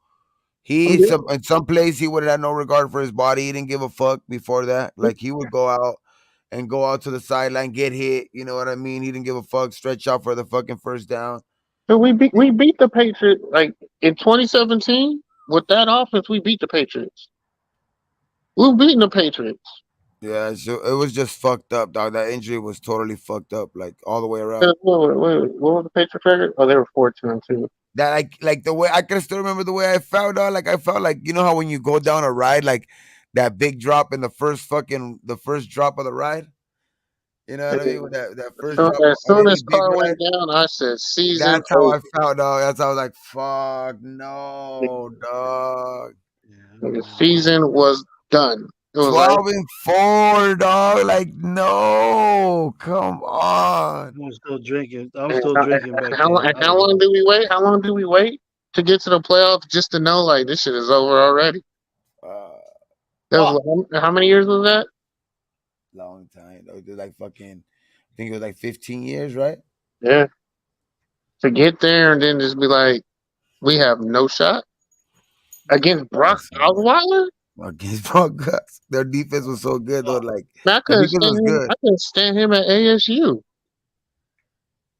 he yeah. some in some place he would have had no regard for his body. He didn't give a fuck before that. Like he would go out to the sideline, get hit. You know what I mean? He didn't give a fuck. Stretch out for the fucking first down. But we beat the Patriots like in 2017 with that offense. We beat the Patriots. We were beating the Patriots. Yeah, so it was just fucked up, dog. That injury was totally fucked up, like all the way around. What was the Patriots record? Oh, they were 4-2. That like the way I can still remember the way I felt, dog. Like I felt like, you know how when you go down a ride, like that big drop in the first drop of the ride. You know what I mean? With that first So drop as of soon any as big Carr ride. went down, I said, "Season That's how over." I felt, dog. That's how I was like, fuck no, dog. Yeah, I The remember that. season was done. It was like, 12-4, dog. Like, no, come on. I was still drinking. I was still drinking back how long? then. And I how don't long know. did we wait? How long did we wait? to get to the playoffs just to know like this shit is over already. That was how many years was that? Long time. It was like fucking. I think it was like 15 years, right? Yeah. To get there and then just be like, we have no shot against Brock Osweiler. Against Broncos, their defense was so good though. Like Man, the defense was good. I couldn't stand him at ASU.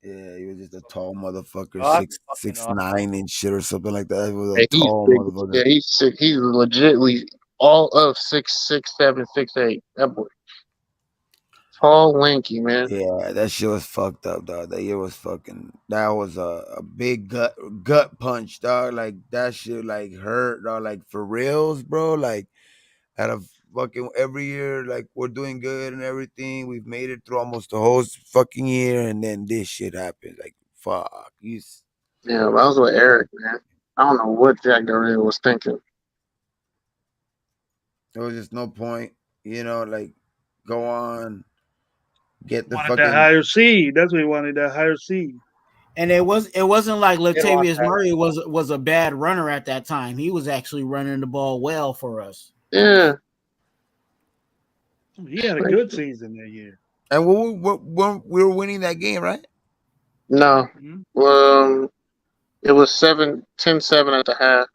Yeah, he was just a tall motherfucker, Oh, that's fucking 6'9" and shit or something like that. He was a Yeah, tall motherfucker. Yeah, he's sick. He's legitly all of 6'7", 6'8". That boy, tall, lanky man. Yeah, that shit was fucked up, dog. That year was fucking. That was a big gut punch, dog. Like that shit, like hurt, dog. Like for reals, bro. Like out of fucking every year, like we're doing good and everything. We've made it through almost the whole fucking year, and then this shit happened. Like fuck, Yeah, that was with Eric, man. I don't know what Jack Dorsey was thinking. there was just no point, like go on, get the Wanted that fucking. higher seed. That's what he wanted. That higher seed. And it wasn't like want Latavius that. Murray was a bad runner at that time. He was actually running the ball well for us. Yeah, He had a good season that year. And we were winning that game, right? no. Mhm. It was 10-7 at the half.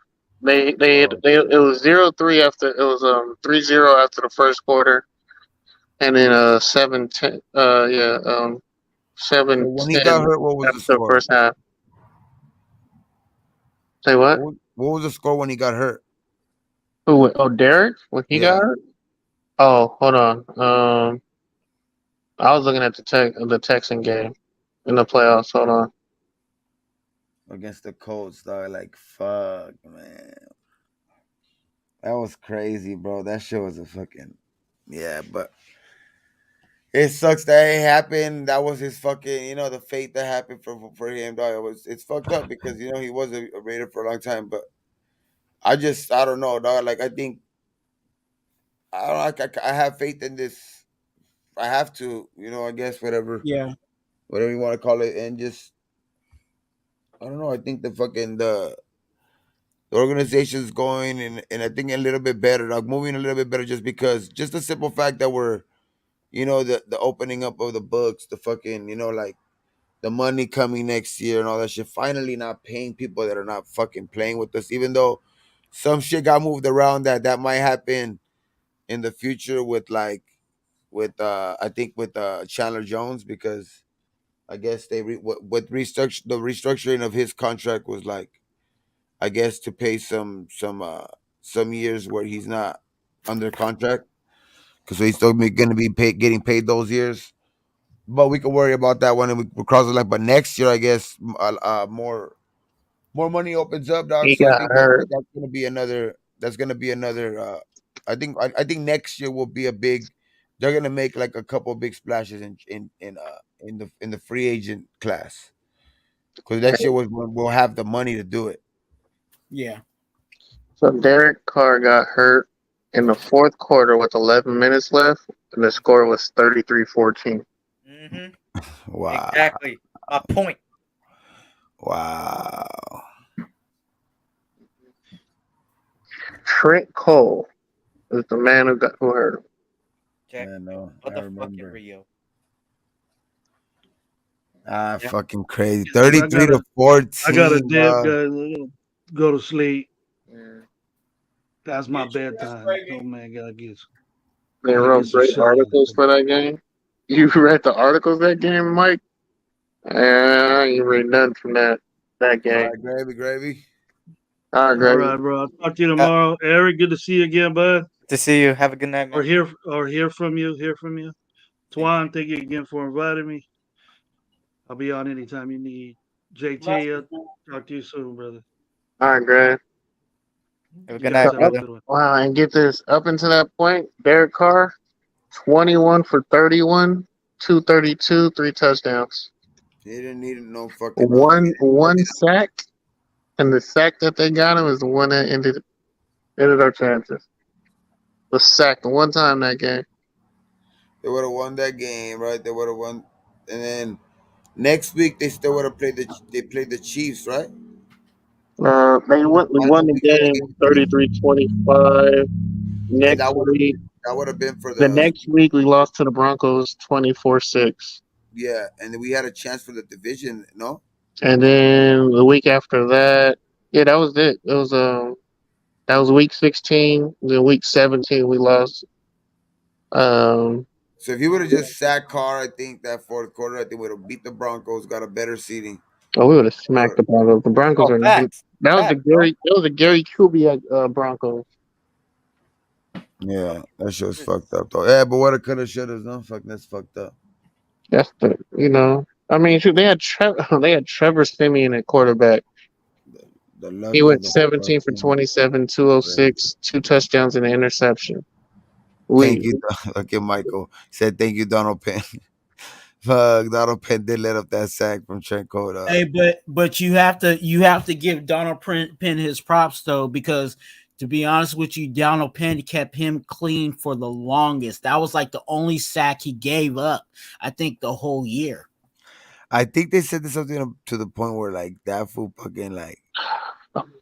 It was 0-3 after it was 3-0 after the first quarter, and then 7-10 7-10 When he got hurt, what was after the the score? first half. Say what? What was the score when he got hurt? Who? Oh, Derek when he got hurt. Oh, hold on. I was looking at the Texan game in the playoffs. Hold on. Against the Colts, dog. Like fuck, man. That was crazy, bro. That shit was a fucking but it sucks that it happened. That was his fucking, the fate that happened for him, dog. It's fucked up because he was a Raider for a long time, but I don't know, dog. Like I think I don't like I have faith in this. I have to, I guess whatever Yeah. you want to call it, and just I don't know. I think the organization's going and I think a little bit better, like moving a little bit better, just because just the simple fact that we're the opening up of the books, the fucking like the money coming next year and all that shit, finally not paying people that are not fucking playing with us, even though some shit got moved around that might happen in the future with I think with Chandler Jones, because I guess they with the restructuring of his contract was like, I guess, to pay some years where he's not under contract, because he's still going to be getting paid those years. But we can worry about that one and we cross the line. But next year, I guess, more money opens up, dog. He So I got think hurt. that's going to be another. That's going to be another. I think next year will be a big. They're going to make like a couple of big splashes in the free agent class, because next year we'll have the money to do it. Yeah. So Derek Carr got hurt in the fourth quarter with 11 minutes left, and the score was 33-14. Wow. Exactly. My point. Wow. Trent Cole is the man who hurt him. Jack, I know. I motherfucking remember. Rio. Fucking crazy. I 33 to got a 14. dip, guys. Go to sleep. Yeah. That's my bedtime. Oh man, gotta get. They Gotta wrote get some great shit in. articles for that game. You read the articles that game, Mike? You read nothing from that All game. right, gravy. All right, All great. right, bro. I'll talk to you tomorrow. Eric, good to see you again, bud. To see you. Have a good night, man. Hear from you. Twuan, thank you again for inviting me. I'll be on anytime you need. JT, talk to you soon, brother. All right, great. Have a good night, brother. Wow, and get this. Up until that point, Derek Carr, 21 for 31, 232, 3 touchdowns. He didn't need no fucking One sack, and the sack that they got him is the one that ended our chances. Was sacked one time that game. They would have won that game, right? They would have won, and then next week they still would have played the Chiefs, right? They won. We won the game 33-25. Hey, Next week, that would have been for the next week we lost to the Broncos 24-6. yeah, and we had a chance for the division, no? And then the week after that, yeah, that was it. It was that was week 16. Then week 17 we lost. So if he would have just sat Carr, I think that fourth quarter, I think would have beat the Broncos, got a better seating. Oh, we would have smacked the Broncos. The Broncos Oh, are facts. that was the Facts, bro. Gary that was the Gary Kubiak Broncos. Yeah, that shit was fucked up though. Yeah, but what it could have, should have, no, fuck, that's fucked up. That's I mean, shoot, they had Trevor Simeon at quarterback. The luck He of went the 17 for 27, 206, 2 touchdowns and an interception. Thank you, okay, Michael said thank you, Donald Penn. Fuck, Donald Penn did let up that sack from Trent Cole. Hey, but you have to give Donald Penn his props though, because to be honest with you, Donald Penn kept him clean for the longest. That was like the only sack he gave up, I think, the whole year. I think they said something to the point where like that fool fucking like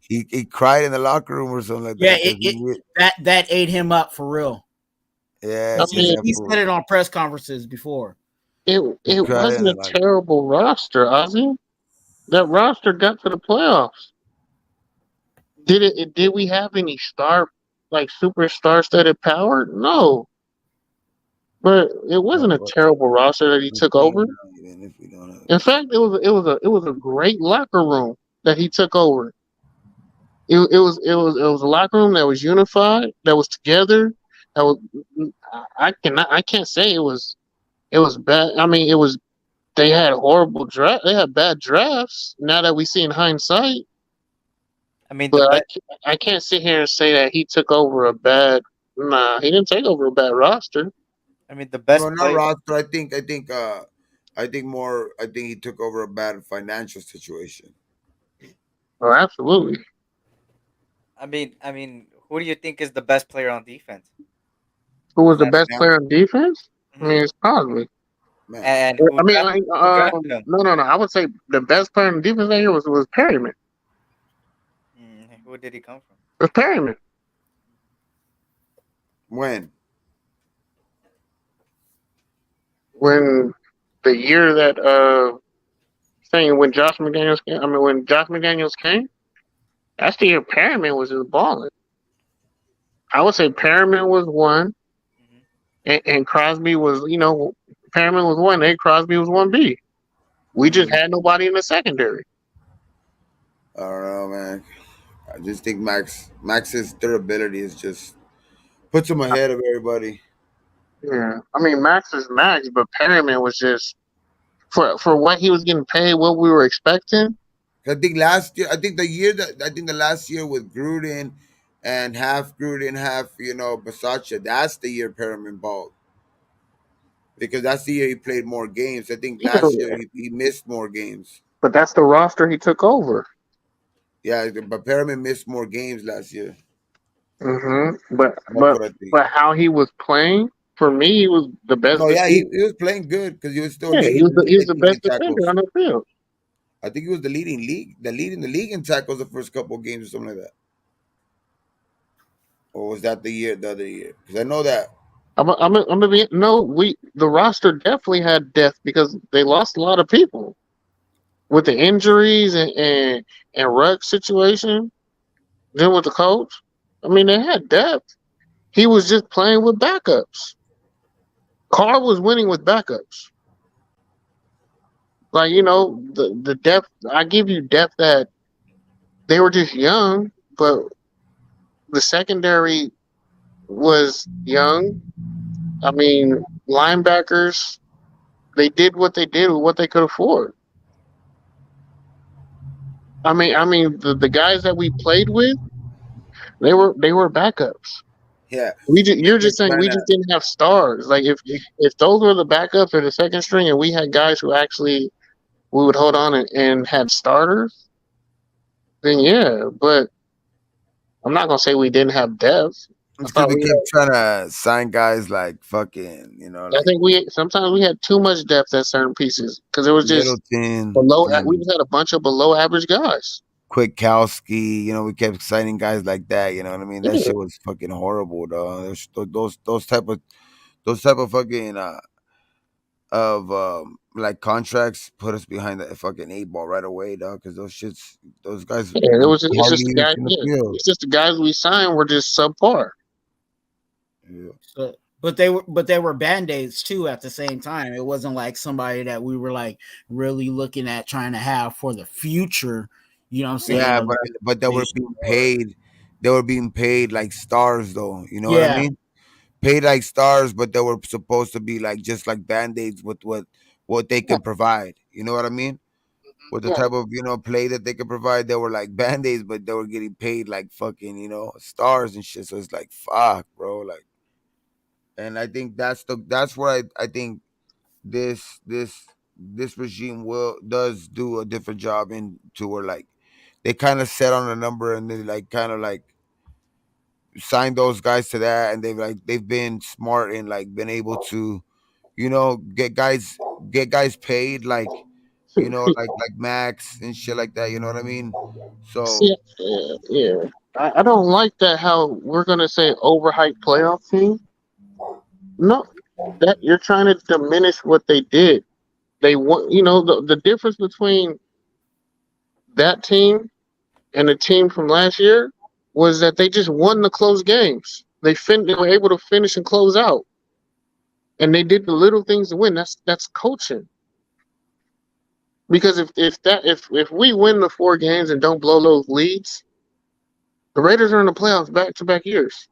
he cried in the locker room or something like that. Yeah, that ate him up for real. Yeah, he said it on press conferences before. It wasn't a terrible roster, Ozzy. That roster got to the playoffs. Did we have any super star-studded power? No. But it wasn't a terrible roster that he took over. In fact, it was a great locker room that he took over. It was a locker room that was unified, that was together. That was I can't say it was bad. I mean, they had horrible draft. They had bad drafts. Now that we see in hindsight, I mean, but I can't sit here and say that he took over a bad. Nah, he didn't take over a bad roster. I mean, the best. No, not roster. I think more. I think he took over a bad financial situation. Oh, absolutely. I mean, who do you think is the best player on defense? Who was the best player on defense? Mm-hmm. I mean, it's Crosby. And no. I would say the best player on defense that year was Perryman. Who did he come from? It was Perryman. When the year that when Josh McDaniels came, that's the year Perryman was just balling. I would say Perryman was one, and Crosby was, Perryman was 1A, Crosby was 1B. We just had nobody in the secondary. I don't know, man. I just think Max's durability is just puts him ahead of everybody. Yeah, I mean Max is Max, but Perryman was just for what he was getting paid, what we were expecting. I think the last year with Gruden and half Gruden, half Basaccia, that's the year Perryman balled. Because that's the year he played more games. I think last year he missed more games. But that's the roster he took over. Yeah, but Perryman missed more games last year. Mm-hmm. But how he was playing, for me, he was the best. Oh yeah, he was playing good because he was still. Yeah, he was the best defender on the field. I think he was the lead in the league in tackles the first couple of games or something like that. Or was that the other year? Because I know that. The roster definitely had depth because they lost a lot of people with the injuries and Ruck situation. Then with the coach, I mean, they had depth. He was just playing with backups. Carr was winning with backups. Like, the depth, I give you depth that they were just young, but the secondary was young. I mean, linebackers, they did what they did with what they could afford. I mean, the guys that we played with, they were backups. Yeah, You're just saying we just didn't have stars. Like if those were the backups or the second string, and we had guys who actually we would hold on and had starters, then yeah. But I'm not gonna say we didn't have depth. It's because we kept trying to sign guys like fucking, I think sometimes we had too much depth at certain pieces because it was just below. We just had a bunch of below average guys. Kwiatkowski. We kept signing guys like that. You know what I mean? That Yeah, shit was fucking horrible, dog. Those type of fucking of like contracts put us behind the fucking 8 ball right away, dog. Because those guys yeah. It was. It's hardly just the even guy. seen the Yeah, field. it's just the guys we signed were just subpar. Yeah. So, but they were band-aids too at the same time. It wasn't like somebody that we were like really looking at trying to have for the future. You know what I'm saying? Yeah, Of but they were organization. being paid. They were being paid like stars, though. You know what I Yeah, mean? Paid like stars, but they were supposed to be like just like band-aids with what they Yeah, can provide. You know what I mean? With the yeah. type of play that they could provide, they were like band-aids, but they were getting paid like fucking stars and shit. So it's like fuck, bro. Like, and I think that's where I think this regime will does do a different job in to where like they kind of set on a number and they like kind of like sign those guys to that, and they've been smart and like been able to get guys paid like like max and shit like that. You know what I mean? So See, yeah, yeah. I don't like that. How we're gonna say overhyped playoff team? No, that you're trying to diminish what they did. They want, the difference between that team and the team from last year was that they just won the close games. They were able to finish and close out, and they did the little things to win. That's coaching. Because if we win the 4 games and don't blow those leads, the Raiders are in the playoffs back to back years.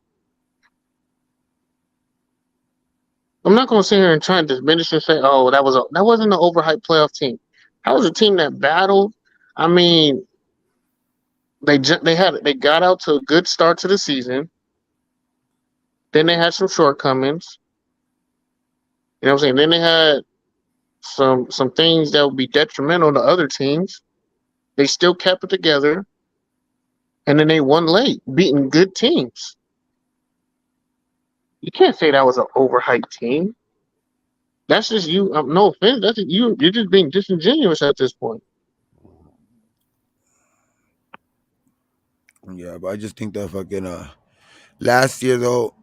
I'm not going to sit here and try and diminish and say, "Oh, that wasn't an overhyped playoff team." That was a team that battled. I mean, they got out to a good start to the season. Then they had some shortcomings. You know what I'm saying? Then they had some things that would be detrimental to other teams. They still kept it together, and then they won late, beating good teams. You can't say that was an overhyped team. That's just you. No offense. That's just you. You're just being disingenuous at this point. yeah, but I just think that fucking last year though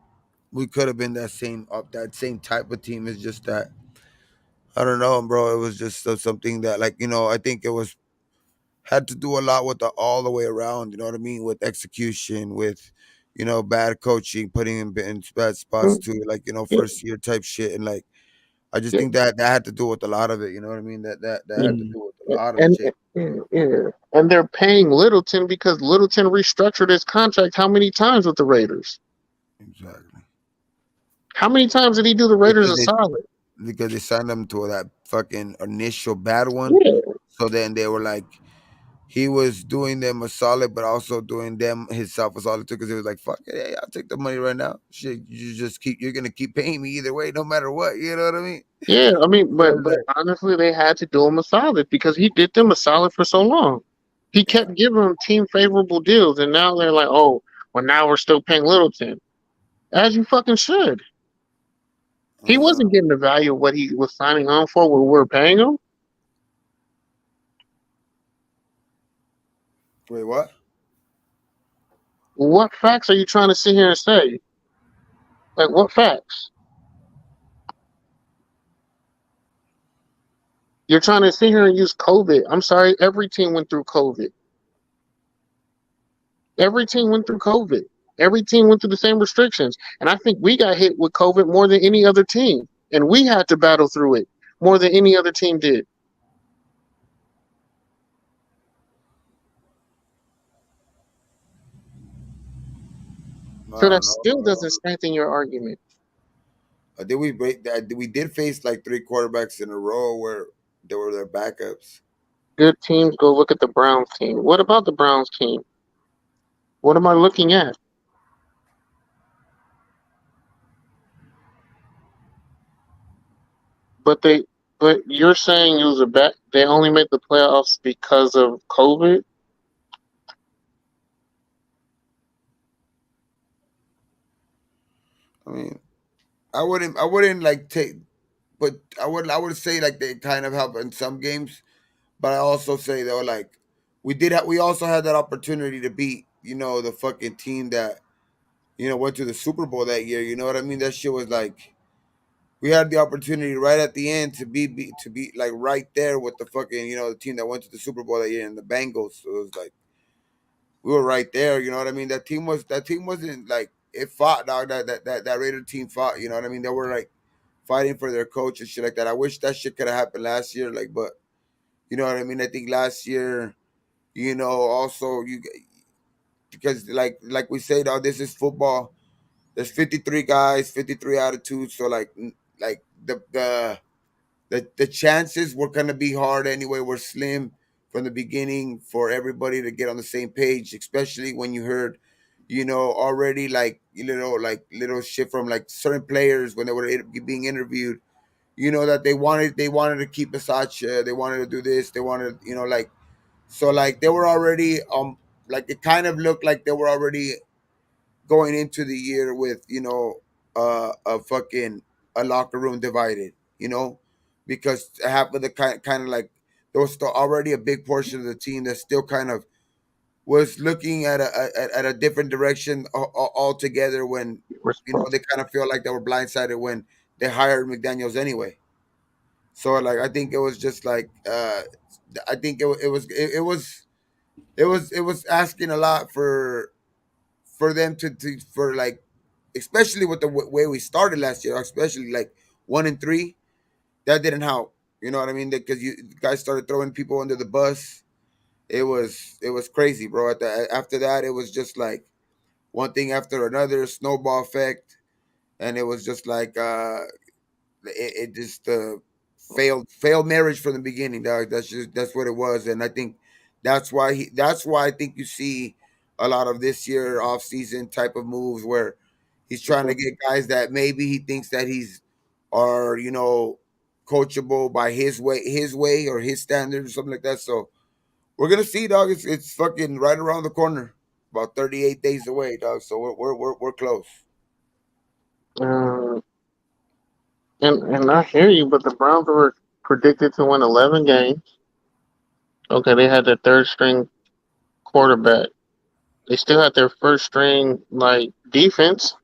we could have been that same type of team. It's just that I don't know, bro. It was just something that like I think it was had to do a lot with the all the way around. You know what I mean? With execution, with bad coaching, putting him in bad spots too, like Yeah, first year type shit, and like I just yeah, think that had to do with a lot of it. You know what I mean? That had to mm, do with a lot of and shit. yeah, and they're paying Littleton because Littleton restructured his contract how many times with the Raiders? Exactly. How many times did he do the Raiders Because a they solid? because they signed him to that fucking initial bad one. Yeah, So then they were like, he was doing them a solid, but also doing them himself a solid too. Because he was like, "Fuck it, hey, I'll take the money right now. Shit, you're gonna keep paying me either way, no matter what." You know what I mean? yeah. I mean, So but it's but like, honestly, they had to do him a solid because he did them a solid for so long. He yeah, kept giving them team favorable deals, and now they're like, oh, well, now we're still paying Littleton, as you fucking should. He uh, wasn't getting the value of what he was signing on for. What we're paying him. wait, what? What facts are you trying to sit here and say? Like, what facts? You're trying to sit here and use COVID. I'm sorry, every team went through COVID. Every team went through COVID. Every team went through the same restrictions. And I think we got hit with COVID more than any other team. And we had to battle through it more than any other team did. I So that don't know. still doesn't strengthen your argument. Did we break that? We did face like 3 quarterbacks in a row where they were their backups. Good teams, go look at the Browns team. What about the Browns team? What am I looking at? But but you're saying it was a bet. They only made the playoffs because of COVID. I mean, I wouldn't like take, but I would say like they kind of help in some games, but I also say though like we also had that opportunity to beat, the fucking team that, went to the Super Bowl that year. You know what I mean? That shit was like, we had the opportunity right at the end to be like right there with the fucking, the team that went to the Super Bowl that year and the Bengals. So it was like we were right there. You know what I mean? That team wasn't like, it fought, dog. That Raider team fought. You know what I mean? They were like fighting for their coach and shit like that. I wish that shit could have happened last year. Like, but you know what I mean? I think last year, also because like we say, dog, this is football. There's 53 guys, 53 attitudes. So like the chances were gonna be hard anyway. Were slim from the beginning for everybody to get on the same page, especially when you heard, already like little shit from like certain players when they were being interviewed. That they wanted to keep Versace, they wanted to do this, they wanted, like, so like they were already like it kind of looked like they were already going into the year with, a fucking a locker room divided, because half of the kind of like there was still already a big portion of the team that still kind of was looking at a different direction altogether when, they kind of feel like they were blindsided when they hired McDaniels anyway. So like I think it was just like I think it was asking a lot for them to for like, especially with the way we started last year, especially like 1-3, that didn't help. You know what I mean? Because you guys started throwing people under the bus. It was crazy, bro. After that, it was just like one thing after another, snowball effect, and it was just like it just failed marriage from the beginning, dog. That's what it was, and I think that's why I think you see a lot of this year off season type of moves where he's trying to get guys that maybe he thinks that he's are coachable by his way or his standards or something like that. So we're gonna see, dog. It's fucking right around the corner, about 38 days away, dog. So we're close. Uh, and I hear you, but the Browns were predicted to win 11 games. Okay, they had their third string quarterback. They still had their first string like defense,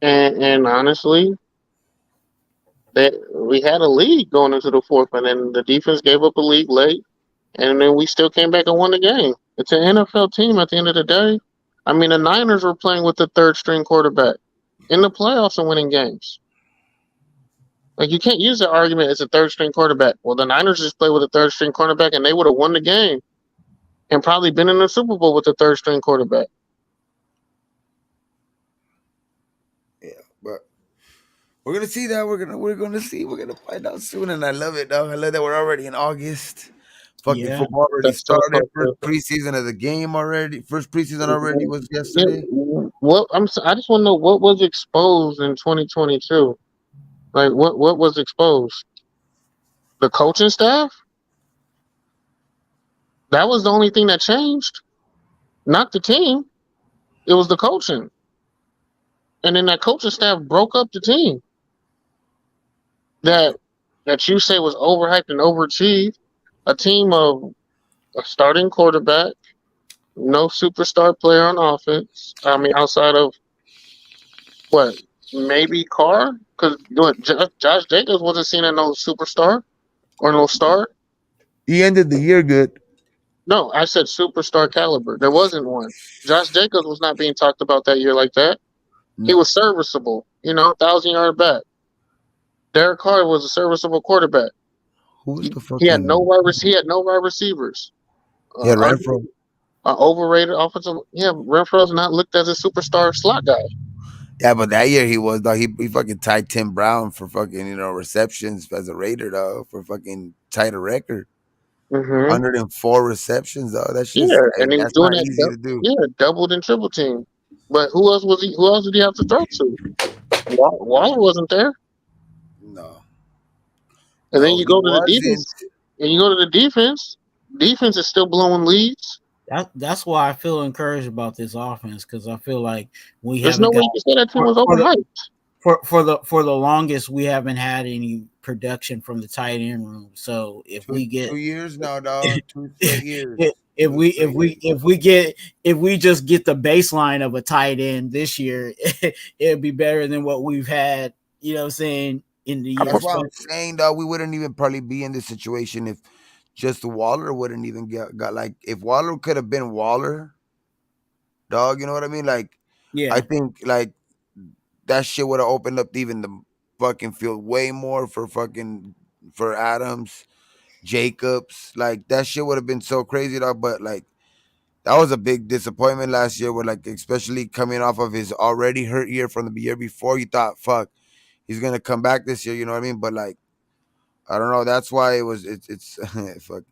and honestly, we had a lead going into the fourth, and then the defense gave up a lead late, and then we still came back and won the game. It's an NFL team at the end of the day. I mean, the Niners were playing with the third string quarterback in the playoffs and winning games. Like, you can't use the argument it's a third string quarterback. Well, the Niners just played with a third string quarterback, and they would have won the game and probably been in the Super Bowl with a third string quarterback. Yeah, but we're gonna see that. We're gonna find out soon, and I love it, dog. I love that we're already in August. Fucking Yeah. football already That's so started. First close. preseason of the game already. First preseason already was yesterday. What I just want to know what was exposed in 2022. Like what was exposed? The coaching staff? That was the only thing that changed. Not the team. It was the coaching. And then that coaching staff broke up the team. That you say was overhyped and overachieved. A team of a starting quarterback, no superstar player on offense. I mean, outside of what, maybe Carr? Because Josh Jacobs wasn't seen as no superstar or no star. He ended the year good. No, I said superstar caliber. There wasn't one. Josh Jacobs was not being talked about that year like that. He No. was serviceable, 1,000-yard back. Derek Carr was a serviceable quarterback. Who was the He had fucking? no wide receivers. He had Renfro. Overrated offensive. Yeah, Renfro's not looked as a superstar slot guy. Yeah, but that year he was, dog. He fucking tied Tim Brown for fucking receptions as a Raider, dog, for fucking tied a record. Mm-hmm. 104 receptions, though. That's just And he was that's doing not that. easy to do. Yeah, doubled and triple team. But who else was he? Who else did he have to throw to? Waller wasn't there. No. And then No, you he go to the wasn't. defense. And you go to the defense. Defense is still blowing leads. That's why I feel encouraged about this offense, because I feel like we There's haven't no way got you can say that team was overhyped. for the longest we haven't had any production from the tight end room. So if we get 2 years now, dog. 2 straight years. if we just get the baseline of a tight end this year, it'd be better than what we've had. You know what I'm saying in the years. That's why I'm saying, dog. We wouldn't even probably be in this situation if just Waller wouldn't even got like if Waller could have been Waller, dog. You know what I mean? Like Yeah. I think like that shit would have opened up even the fucking field way more for Adams, Jacobs. Like that shit would have been so crazy, dog. But like that was a big disappointment last year, where like especially coming off of his already hurt year from the year before, you thought, fuck, he's gonna come back this year. You know what I mean? But like I don't know. That's why it's fuck.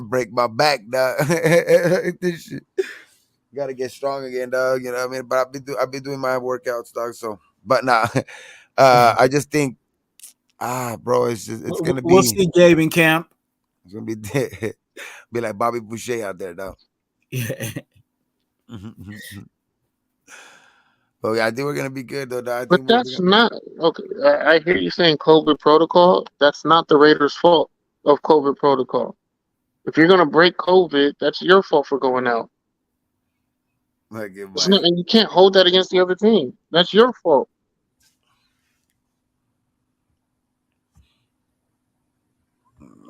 Break my back, dog. This shit. Gotta get strong again, dog. You know what I mean? But I've been doing my workouts, dog. So, but nah, I just think, bro, it's gonna We'll be see Gabe in camp. it's gonna be be like Bobby Boucher out there, dog. Yeah. But yeah, I think we're gonna be good, though. Dog. I But think that's not okay. I hear you saying COVID protocol. That's not the Raiders' fault of COVID protocol. If you're gonna break COVID, that's your fault for going out. like it It's not, might. and you can't hold that against the other team. That's your fault.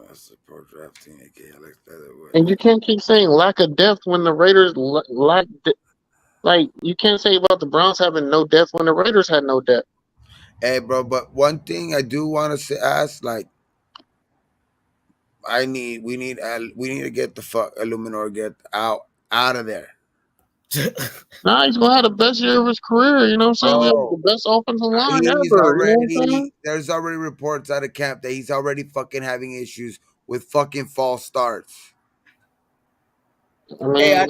That's a pro drafting. Okay, I like that. And you can't keep saying lack of depth when the Raiders lack. Like you can't say about the Browns having no depth when the Raiders had no depth. Hey, bro, but one thing I do want to ask, like, we need to get the fuck Illuminor get out of there. Nah, he's gonna have the best year of his career. You know what I'm saying? We have Bro, the best offensive line he's ever. You know what I'm saying? already there's already reports out of camp that he's already fucking having issues with fucking false starts. I mean,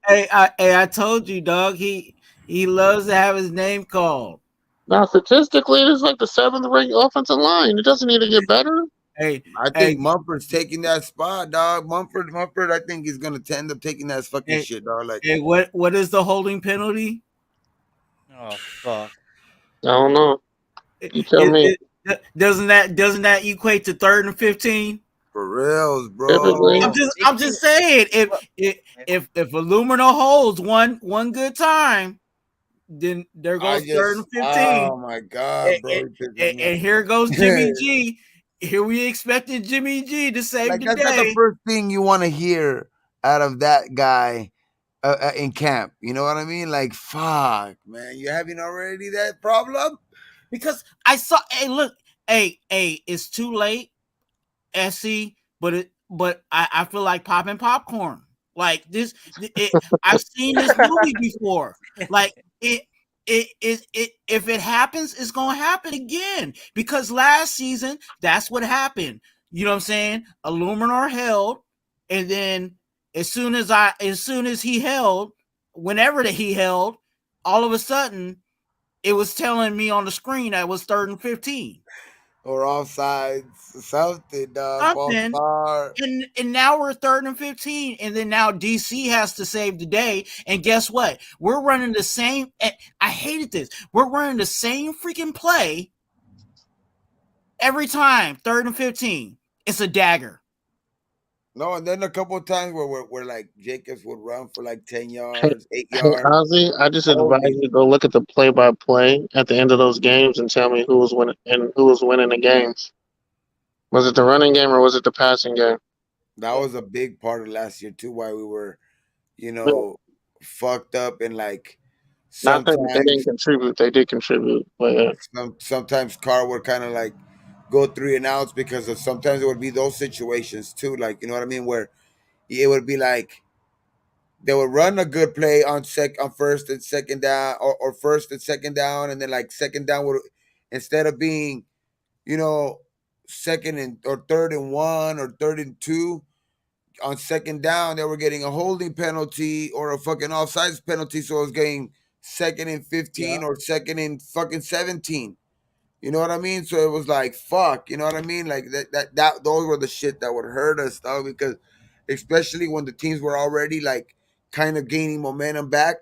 I told you, dog. He loves to have his name called. now statistically, it's like the seventh ranked offensive line. It doesn't need to get better. Hey, I hey, think Mumford's taking that spot, dog. Mumford, I think he's gonna end up taking that fucking hey, shit, dog. Like, hey, what is the holding penalty? Oh fuck. I don't know. You tell me. Doesn't that equate to 3rd and 15? for reals, Typically, bro. I'm just saying if Illumina holds one good time, then there I goes 3rd just, and 15. oh my god, bro, he pisses me And off. here goes Jimmy G. Here we expected Jimmy G to save Like the that's not the day. first thing you want to hear out of that guy in camp. You know what I mean? Like, fuck, man, you having already that problem? Because I saw, hey, look, hey, it's too late, SC, but I feel like popping popcorn. Like this, I've seen this movie before. Like it if it happens, it's gonna happen again. Because last season, that's what happened. You know what I'm saying? Illuminor held, and then as soon as he held, whenever that he held, all of a sudden it was telling me on the screen that it was 3rd and 15. Or offsides, something, false Something. start. And now we're 3rd and 15, and then now DC has to save the day. And guess what? We're running the same. I hated this. We're running the same freaking play every time. 3rd and 15. It's a dagger. No, and then a couple of times where like Jacobs would run for like 10 hey, yards, 8 hey, yards. Ozzy, I just advise Holy, you to go look at the play-by-play at the end of those games and tell me who was winning and who was winning the games. Was it the running game or was it the passing game? that was a big part of last year too. Why we were, you Yeah. know, fucked up and like Not that they didn't sometimes contribute; they did contribute. But sometimes Carr would kind of like go 3 and outs because of sometimes it would be those situations too. Like you know what I mean, where it would be like they would run a good play on first and second down or first and second down, and then like second down would instead of being, you know, second and or 3rd and 1 or 3rd and 2 on second down, they were getting a holding penalty or a fucking offsides penalty, so it was getting 2nd and 15 or 2nd and fucking 17. You know what I mean? So it was like fuck. You know what I mean? Like that those were the shit that would hurt us, dog. Because especially when the teams were already like kind of gaining momentum back,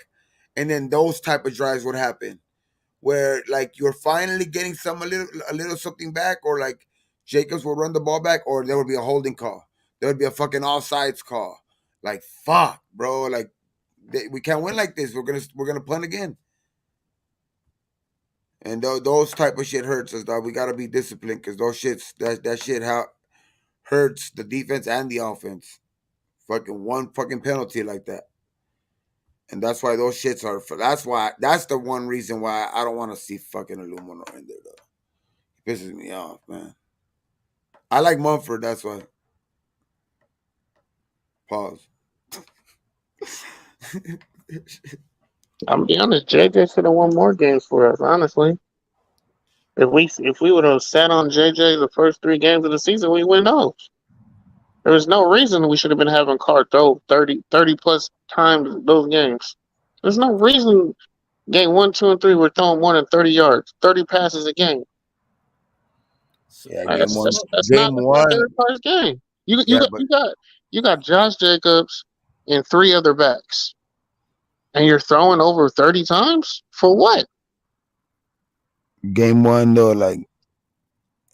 and then those type of drives would happen. where like you're finally getting a little something back, or like Jacobs will run the ball back, or there would be a holding call. There would be a fucking offsides call. Like fuck, bro. Like we can't win like this. We're gonna punt again. And those type of shit hurts us, dog. We gotta be disciplined because that shit hurts the defense and the offense. Fucking one fucking penalty like that. And that's why those shits are. That's the one reason why I don't want to see fucking aluminum in there, though. It pisses me off, man. I like Mumford. That's why. Pause. I'm gonna be honest. JJ should have won more games for us. Honestly, if we would have sat on JJ the first 3 games of the season, we win those. There was no reason we should have been having Carr throw 30 plus times those games. There's no reason game 1, 2, and 3 we're throwing more than 30 yards, 30 passes a game. Yeah, That's game not one. Derek Carr's game. You got Josh Jacobs and 3 other backs, and you're throwing over 30 times for what? Game 1 though, like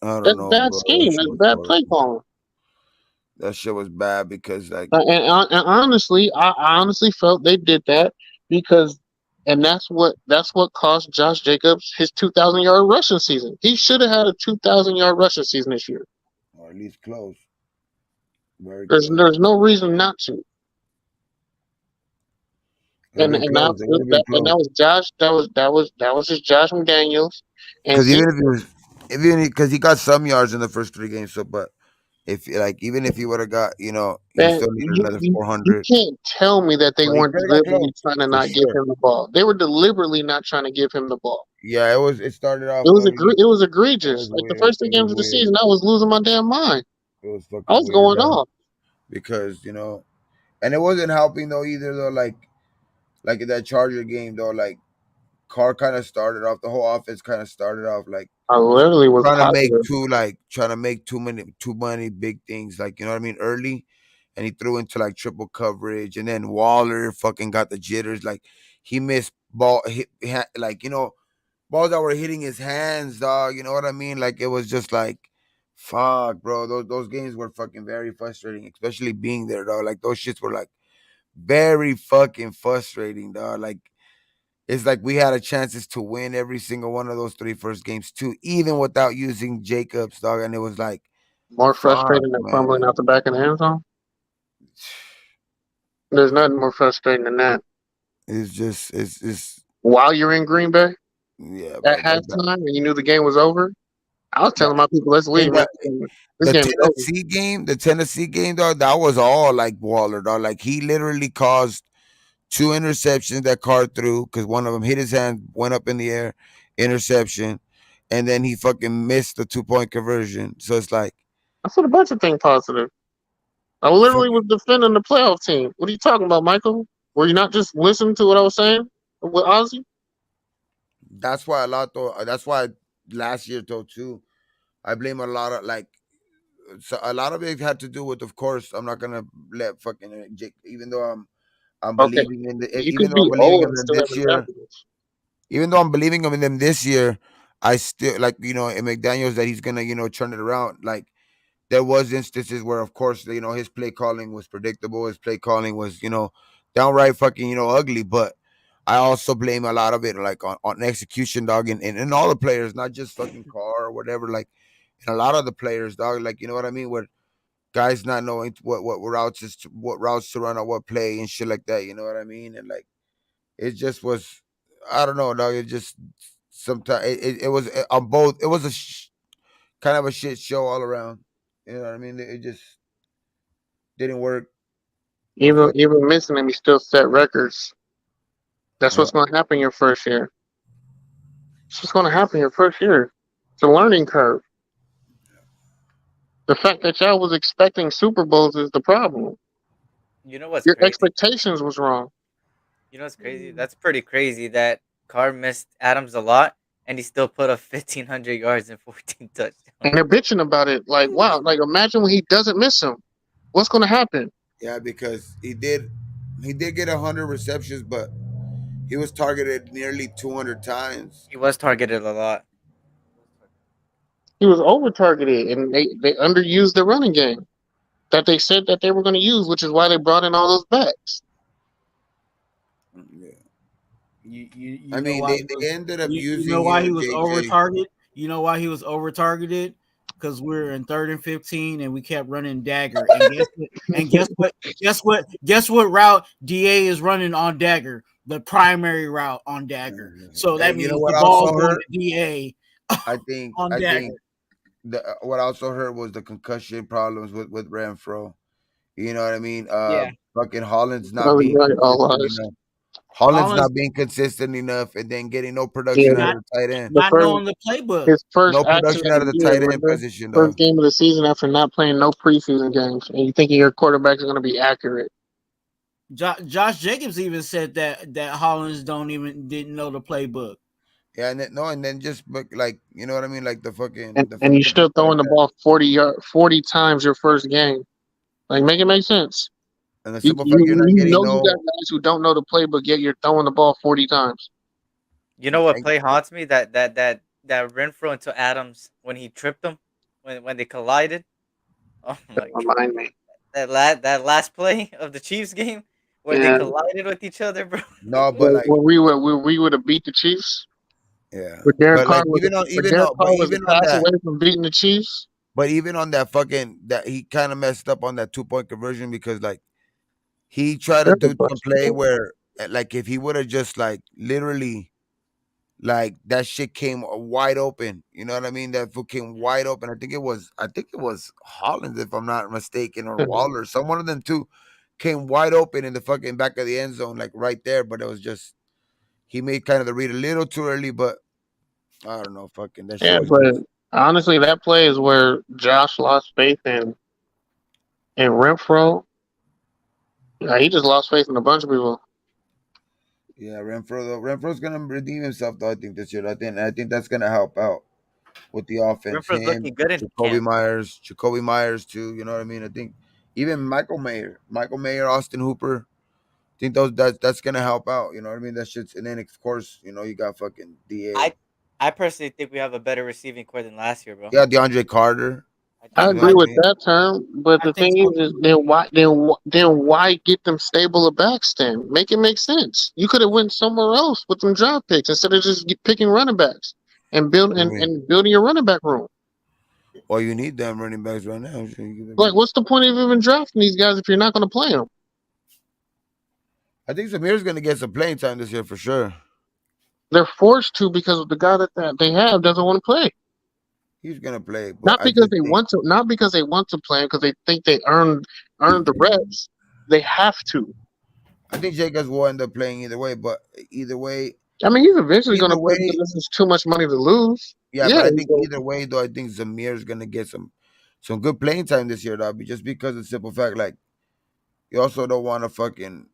I don't know. Bad Bro. scheme. That's bad play calling. That shit was bad because like, and honestly, I honestly felt they did that because, and that's what cost Josh Jacobs his 2,000-yard rushing season. He should have had a 2,000-yard rushing season this year, or at least close. There's no reason not to. And that was Josh. That was just Josh McDaniels. Because because he got some yards in the first 3 games, so but. Even if he would have got, he still needed another 400. You can't tell me that they weren't deliberately trying to not give him the ball. They were deliberately not trying to give him the ball. Yeah, it started off. It was egregious. Like the first 3 games of the season, I was losing my damn mind. It was fucking. I was going off because and it wasn't helping though either though. Like in that Charger game though, like Carr kind of started off. The whole offense kind of started off like. I literally was trying to make too many big things, like, you know what I mean, early, and he threw into like triple coverage, and then Waller fucking got the jitters, like he missed balls that were hitting his hands, dog. You know what I mean? Like it was just like, fuck, bro. Those games were fucking very frustrating, especially being there, dog. Like those shits were like very fucking frustrating, dog. Like. It's like we had a chances to win every single one of those 3 first games too, even without using Jacobs, dog. And it was like more frustrating than fumbling out the back of the end zone. There's nothing more frustrating than that. It's while you're in Green Bay, at halftime, and you knew the game was over. I was telling my people, let's leave. The Tennessee game, dog. That was all like Waller, dog. Like he literally caused 2 interceptions that Carr threw because one of them hit his hand, went up in the air, interception, and then he fucking missed the 2-point conversion. So it's like I said a bunch of things positive. I literally was defending the playoff team. What are you talking about, Michael? Were you not just listening to what I was saying with Ozzy? That's why That's why last year though too, I blame a lot of a lot of it had to do with, of course, I'm not gonna let fucking Jake, even though I'm believing in even though I'm believing in them this year. Even though I'm believing in them this year, I still in McDaniels that he's gonna turn it around. Like there was instances where, of course, his play calling was predictable. His play calling was downright fucking ugly. But I also blame a lot of it like on execution, dog, and all the players, not just fucking Carr or whatever. Like and a lot of the players, dog. Like you know what I mean, where guys not knowing what routes to run or what play and shit like that. You know what I mean? And like, it just was, I don't know, dog. It just sometimes it was on both. It was kind of a shit show all around. You know what I mean? It just didn't work. Even missing him, he still set records. That's what's going to happen your first year. That's what's going to happen your first year. It's a learning curve. The fact that y'all was expecting Super Bowls is the problem. You know what's your crazy? Expectations was wrong. You know what's crazy? That's pretty crazy that Carr missed Adams a lot, and he still put up 1,500 yards and 14 touchdowns. And they're bitching about it. Like, wow, like imagine when he doesn't miss him. What's going to happen? Yeah, because he did get 100 receptions, but He was targeted nearly 200 times. He was targeted a lot. He was over targeted, and they underused the running game that they said that they were going to use, which is why they brought in all those backs. Yeah. You I know mean, why they ended up you using know why he was over JJ. target? You know why he was over targeted? Because we were in 3rd and 15 and we kept running dagger. And guess what? And guess what? Guess what route DA is running on dagger? The primary route on dagger. So that And you know means what the I ball's also going heard? to DA on I dagger. think what I also heard was the concussion problems with Renfro. You know what I mean? Yeah. Fucking Holland's not Oh, being right, all consistent eyes. enough. Holland's Holland's not being consistent enough, and then getting no Yeah, production out not of the tight end. the not first knowing the playbook. his first No action production of out the of the year, tight end remember? position, First though. game of the season after not playing no preseason games, and you thinking your quarterback is going to be accurate. Josh Jacobs even said that Hollins didn't know the playbook. Yeah, and then just like you know what I mean, like And the and you simple still fact throwing the that ball 40 times your first game. Like, make it make sense. and the You simple fact you you're not you getting know you got no. guys who don't know the playbook, yet you're throwing the ball 40 times. You know what And, play haunts me? That Renfro into Adams when he tripped him when they collided. Oh my god! Remind me. That last play of the Chiefs game where they Yeah, collided with each other, bro. no, but like where we would have beat the Chiefs. yeah, but like Where Derek Carr was a even on pass that. away from beating the Chiefs. But even on that fucking that he kind of messed up on that 2 point conversion because like he tried to That's a do some play question. where like if he would have just like literally like that shit came wide open. You know what I mean? That foot came wide open. I think it was Hollins if I'm not mistaken or Waller. Some one of them two came wide open in the fucking back of the end zone, like right there. But it was just he made kind of the read a little too early. But I don't know, fucking that shit Yeah, was but just honestly, that play is where Josh lost faith in Renfro. He just lost faith in a bunch of people. yeah. Renfro though, Renfro's gonna redeem himself though. I think this year. I think that's gonna help out with the offense. Renfro's Him, looking good in camp. Jacoby Myers too. You know what I mean? I think even Michael Mayer, Austin Hooper. I think that's gonna help out. You know what I mean? That shit's and then of course you know you got fucking I Da. I personally think we have a better receiving core than last year, bro. Yeah, DeAndre Carter. I I think You know agree what I I with mean? that term, but I the think thing so is too. then why get them stable backs? Then make it make sense. You could have went somewhere else with them draft picks instead of just picking running backs and I mean, building your running back room. well, you need them running backs right now. Like, what's the point of even drafting these guys if you're not going to play them? I think Samir's gonna get some playing time this year for sure. They're forced to because of the guy that they have doesn't want to play. He's gonna play, but Not I because just they think want to, not because they want to play, because they think they earned the reps. They have to. I think Jacobs will end up playing either way. But either way, I mean, he's eventually going either to play way, because this is too much money to lose. yeah. Yeah, But I he's think going. either way, though, I think Zamir's gonna get some good playing time this year, though. Just because of the simple fact, like you also don't want to fucking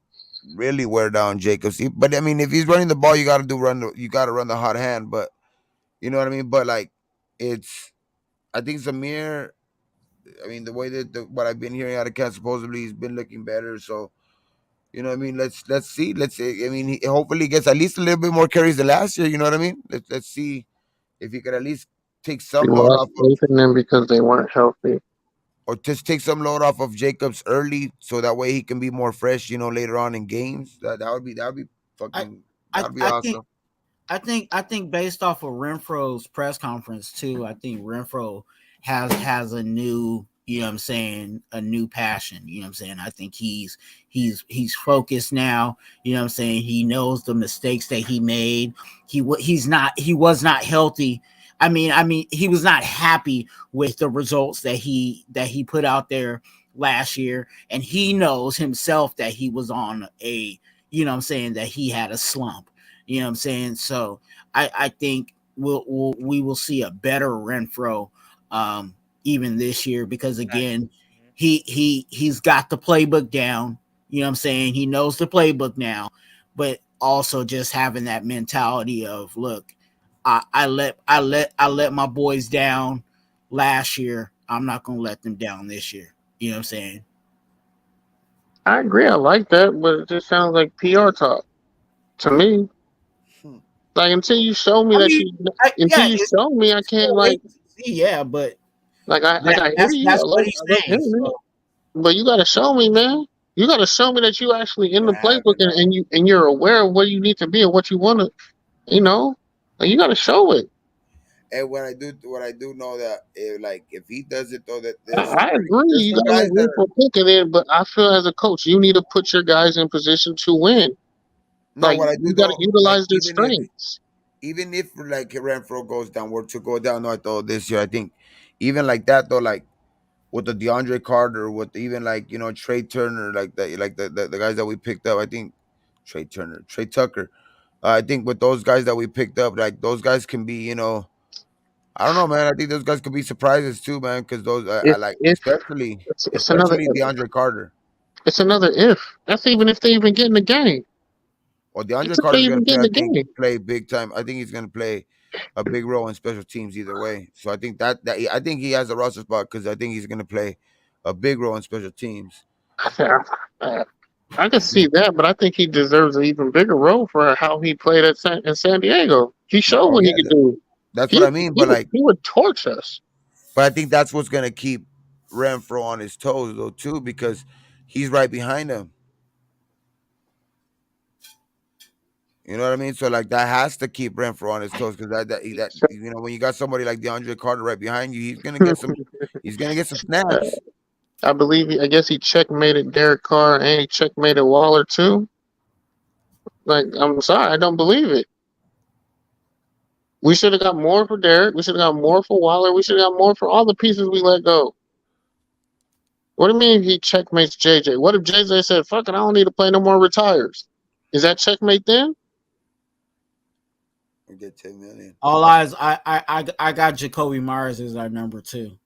really wear down Jacobs. But I mean, if he's running the ball, you gotta run the hot hand. But you know what I mean. But like, it's I think Zamir. I mean, the way that what I've been hearing out of Cat, supposedly he's been looking better. So you know what I mean. Let's see. Let's see. I mean, hopefully he gets at least a little bit more carries than last year. You know what I mean. Let's see if he could at least take He some load lost off of, faith in them because they weren't healthy. or just take some load off of Jacobs early, so that way he can be more fresh. You know, later on in games. That would be I fucking I, that would be I think awesome. I think based off of Renfro's press conference too, I think Renfro has a new, you know what I'm saying, a new passion. You know what I'm saying? I think he's focused now. You know what I'm saying? He knows the mistakes that he made. He was not healthy. I mean he was not happy with the results that he put out there last year, and he knows himself that he was on a, you know what I'm saying, that he had a slump. You know what I'm saying? So I think we will see a better Renfro even this year, because again, Mhm. he's got the playbook down. You know what I'm saying? He knows the playbook now, but also just having that mentality of, look, I let my boys down last year. I'm not gonna let them down this year. You know what I'm saying? I agree. I like that, but it just sounds like PR talk. To me, Hmm. like until you show me I that mean, you, until you show me, I it's can't still like, wait to see. Yeah, but I hear you. that's what he's I love saying. hearing it, So but you gotta show me, man. You gotta show me that you actually in the Gonna playbook happen though. and you're aware of where you need to be and what you want to, you know. Like, you gotta show it. And what I do know that if he does it though, that I agree. there's You some gotta guys let that Renfro pick it in, but I feel as a coach, you need to put your guys in position to win. no, Like what I do you gotta though, like utilize their strengths. even if like Renfro goes down, were to go down, I thought this year, I think even like that though, like with the DeAndre Carter, with even like Trey Turner, like that, like the guys that we picked up, I think Trey Tucker. I think with those guys that we picked up, like those guys can be, I don't know, man. I think those guys could be surprises too, man. Because those, I like, If it's another especially DeAndre Carter. it's another if. That's even if they even get in the game. Well, That's DeAndre if they Carter's gonna even get play. in I the think game. play big time. I think he's gonna play a big role in special teams either way. So I think that I think he has a roster spot because I think he's gonna play a big role in special teams. Uh, I can see that, but I think he deserves an even bigger role for how he played in San Diego. He showed Oh what he yeah, could do. that's what I mean. But He would torch us. I think that's what's gonna keep Renfro on his toes though too because he's right behind him. You know what I mean? So like that has to keep Renfro on his toes because when you got somebody like DeAndre Carter right behind you, he's gonna get some. He's gonna get some snaps. I believe. I guess he checkmated Derek Carr and he checkmated Waller too. Like, I'm sorry, I don't believe it. We should have got more for Derek. We should have got more for Waller. We should have got more for all the pieces we let go. What do you mean he checkmates JJ? What if JJ said, "Fuck it, I don't need to play no more," retires? Is that checkmate then? We get 10 million. all eyes, I got Jacoby Myers as our number 2.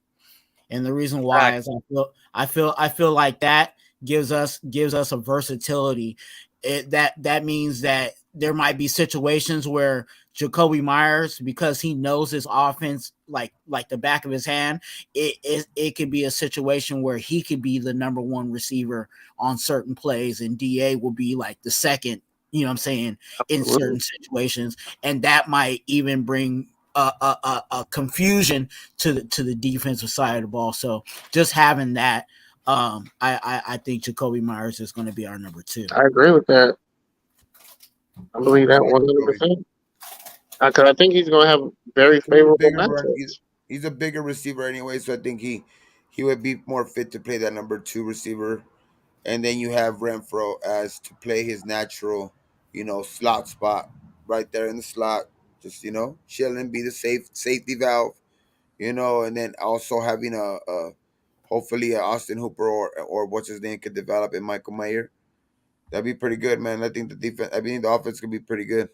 And the reason why Correct. is I feel like that gives us a versatility. That means that there might be situations where Jacoby Myers, because he knows his offense like the back of his hand, it could be a situation where he could be the number 1 receiver on certain plays, and DA will be like the second. You know what I'm saying, in certain situations, and that might even bring a confusion to the defensive side of the ball. So just having that, I think Jacoby Myers is going to be our number 2. I agree with that. I believe that I like 100%. Because I think he's going to have very He's a favorable bigger matchups. he's a bigger receiver anyway, so I think he would be more fit to play that number 2 receiver. And then you have Renfro as to play his natural, slot spot right there in the slot. Just chilling, be the safety valve, and then also having a hopefully a Austin Hooper or what's his name could develop in Michael Mayer. That'd be pretty good, man. I think the offense could be pretty good.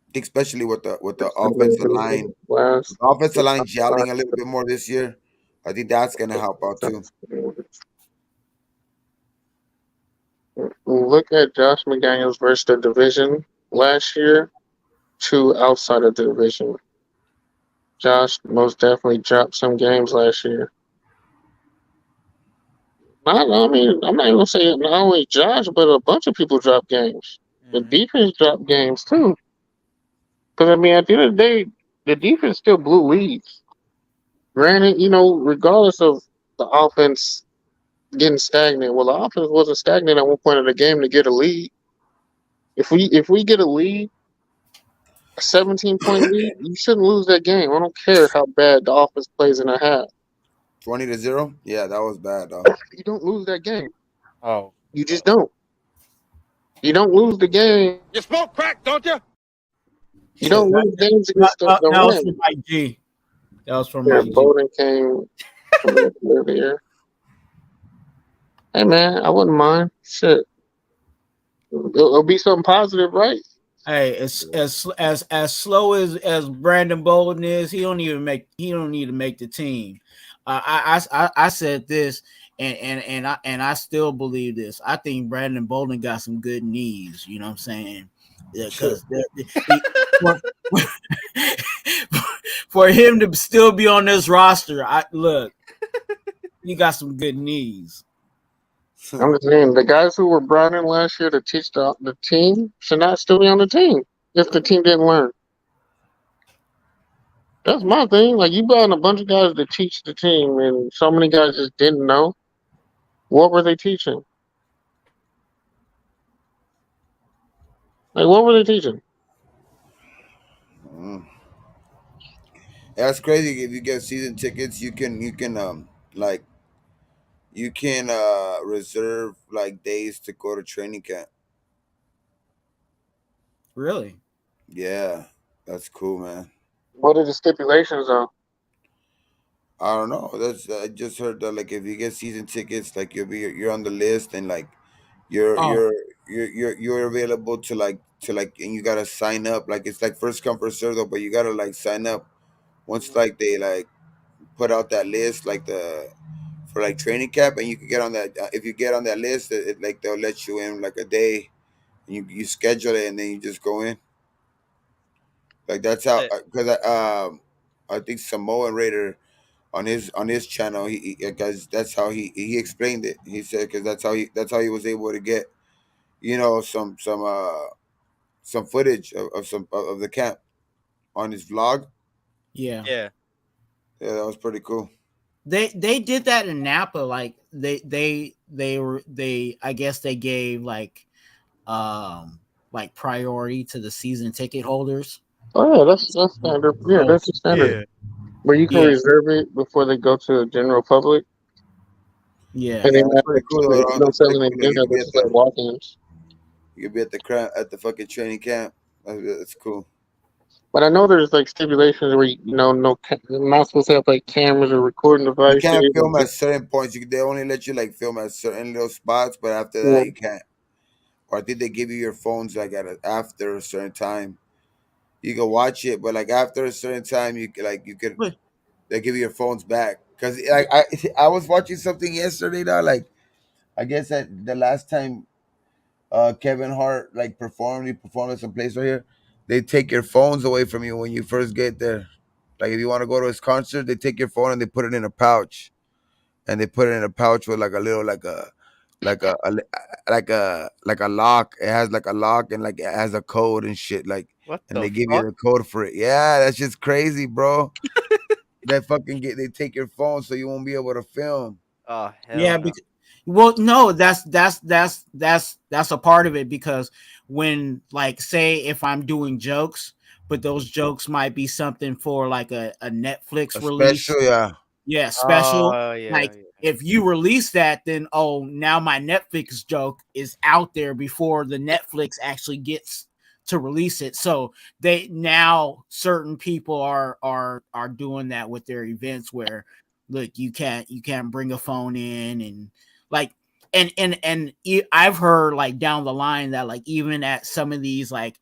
I think especially with the offensive line. Last, The offensive line gelling a little bit more this year. I think that's gonna help out too. look at Josh McDaniels versus the division last year to outside of the division. Josh most definitely dropped some games last year. I mean, I'm not even gonna say not only Josh, but a bunch of people dropped games. The Hmm. defense dropped games too. Because I mean, at the end of the day, the defense still blew leads. Granted, regardless of the offense getting stagnant, well, the offense wasn't stagnant at one point of the game to get a lead. If we get a lead, a 17-point lead, you shouldn't lose that game. I don't care how bad the offense plays in a half. 20-0. Yeah, that was bad, though. You don't lose that game. Oh, You just don't. You don't lose the game. You smoke crack, don't you? You don't lose games against the That was Rams. from Mike G. That was from Yeah, Mike G. Bowden came earlier. Hey man, I wouldn't mind. Shit, it'll be something positive, right? Hey, as slow as Brandon Bolden is, he don't need to make the team. I said this, and I still believe this. I think Brandon Bolden got some good knees. You know what I'm saying? Because for him to still be on this roster, you got some good knees. I'm just saying the guys who were brought in last year to teach the team should not still be on the team if the team didn't learn. That's my thing. Like you brought in a bunch of guys to teach the team, and so many guys just didn't know. What were they teaching? Like what were they teaching? Mm. That's crazy. If you get season tickets, you can like you can reserve like days to go to training camp. Really? Yeah, that's cool, man. What are the stipulations though? I don't know. That's I just heard that like if you get season tickets, like you're on the list and like you're Oh, you're you're available to like and you gotta sign up. Like it's like first come first serve though, but you gotta like sign up once like they like put out that list like the for like training camp and you can get on that if you get on that list like they'll let you in like a day and you schedule it and then you just go in like that's how Shit. because I think Samoan Raider on his channel because that's how he explained it. He said because that's how he was able to get you know some footage of some of the camp on his vlog. yeah. Yeah. Yeah, that was pretty cool. They did that in Napa. Like they I guess they gave like priority to the season ticket holders. Oh yeah, that's standard. Yeah, Oh, that's the standard. yeah. Where you can Yeah, reserve it before they go to the general public, yeah. and Yeah, then that's pretty cool. Though. they don't sell Pretty anything cool. in there. This is like walk-ins. You could be at the at the fucking training camp. That's cool. But I know there's like stipulations where you know you're not supposed to have like cameras or recording You devices. can't film at certain points. They only let you like film at certain little spots, but after Yeah. that you can't. Or I think they give you your phones like after a certain time. You can watch it, but like after a certain time, you could But they give you your phones back. Cause like I was watching something yesterday now. Like I guess that the last time Kevin Hart like he performed at some place right here. They take your phones away from you when you first get there. Like if you want to go to his concert, they take your phone and they put it in a pouch, and they put it in a pouch with like a little like a lock. It has like a lock and like it has a code and shit. Like What and the they give you fuck? the code for it. Yeah, that's just crazy, bro. They take your phone so you won't be able to film. Oh hell yeah, no. well, no, that's a part of it because when like say if I'm doing jokes, but those jokes might be something for like a Netflix A release. special, yeah. Yeah, special. Oh yeah, Like yeah. if you release that, then oh, now my Netflix joke is out there before the Netflix actually gets to release it. So they now certain people are doing that with their events where look, you can't bring a phone in and like I've heard like down the line that like even at some of these like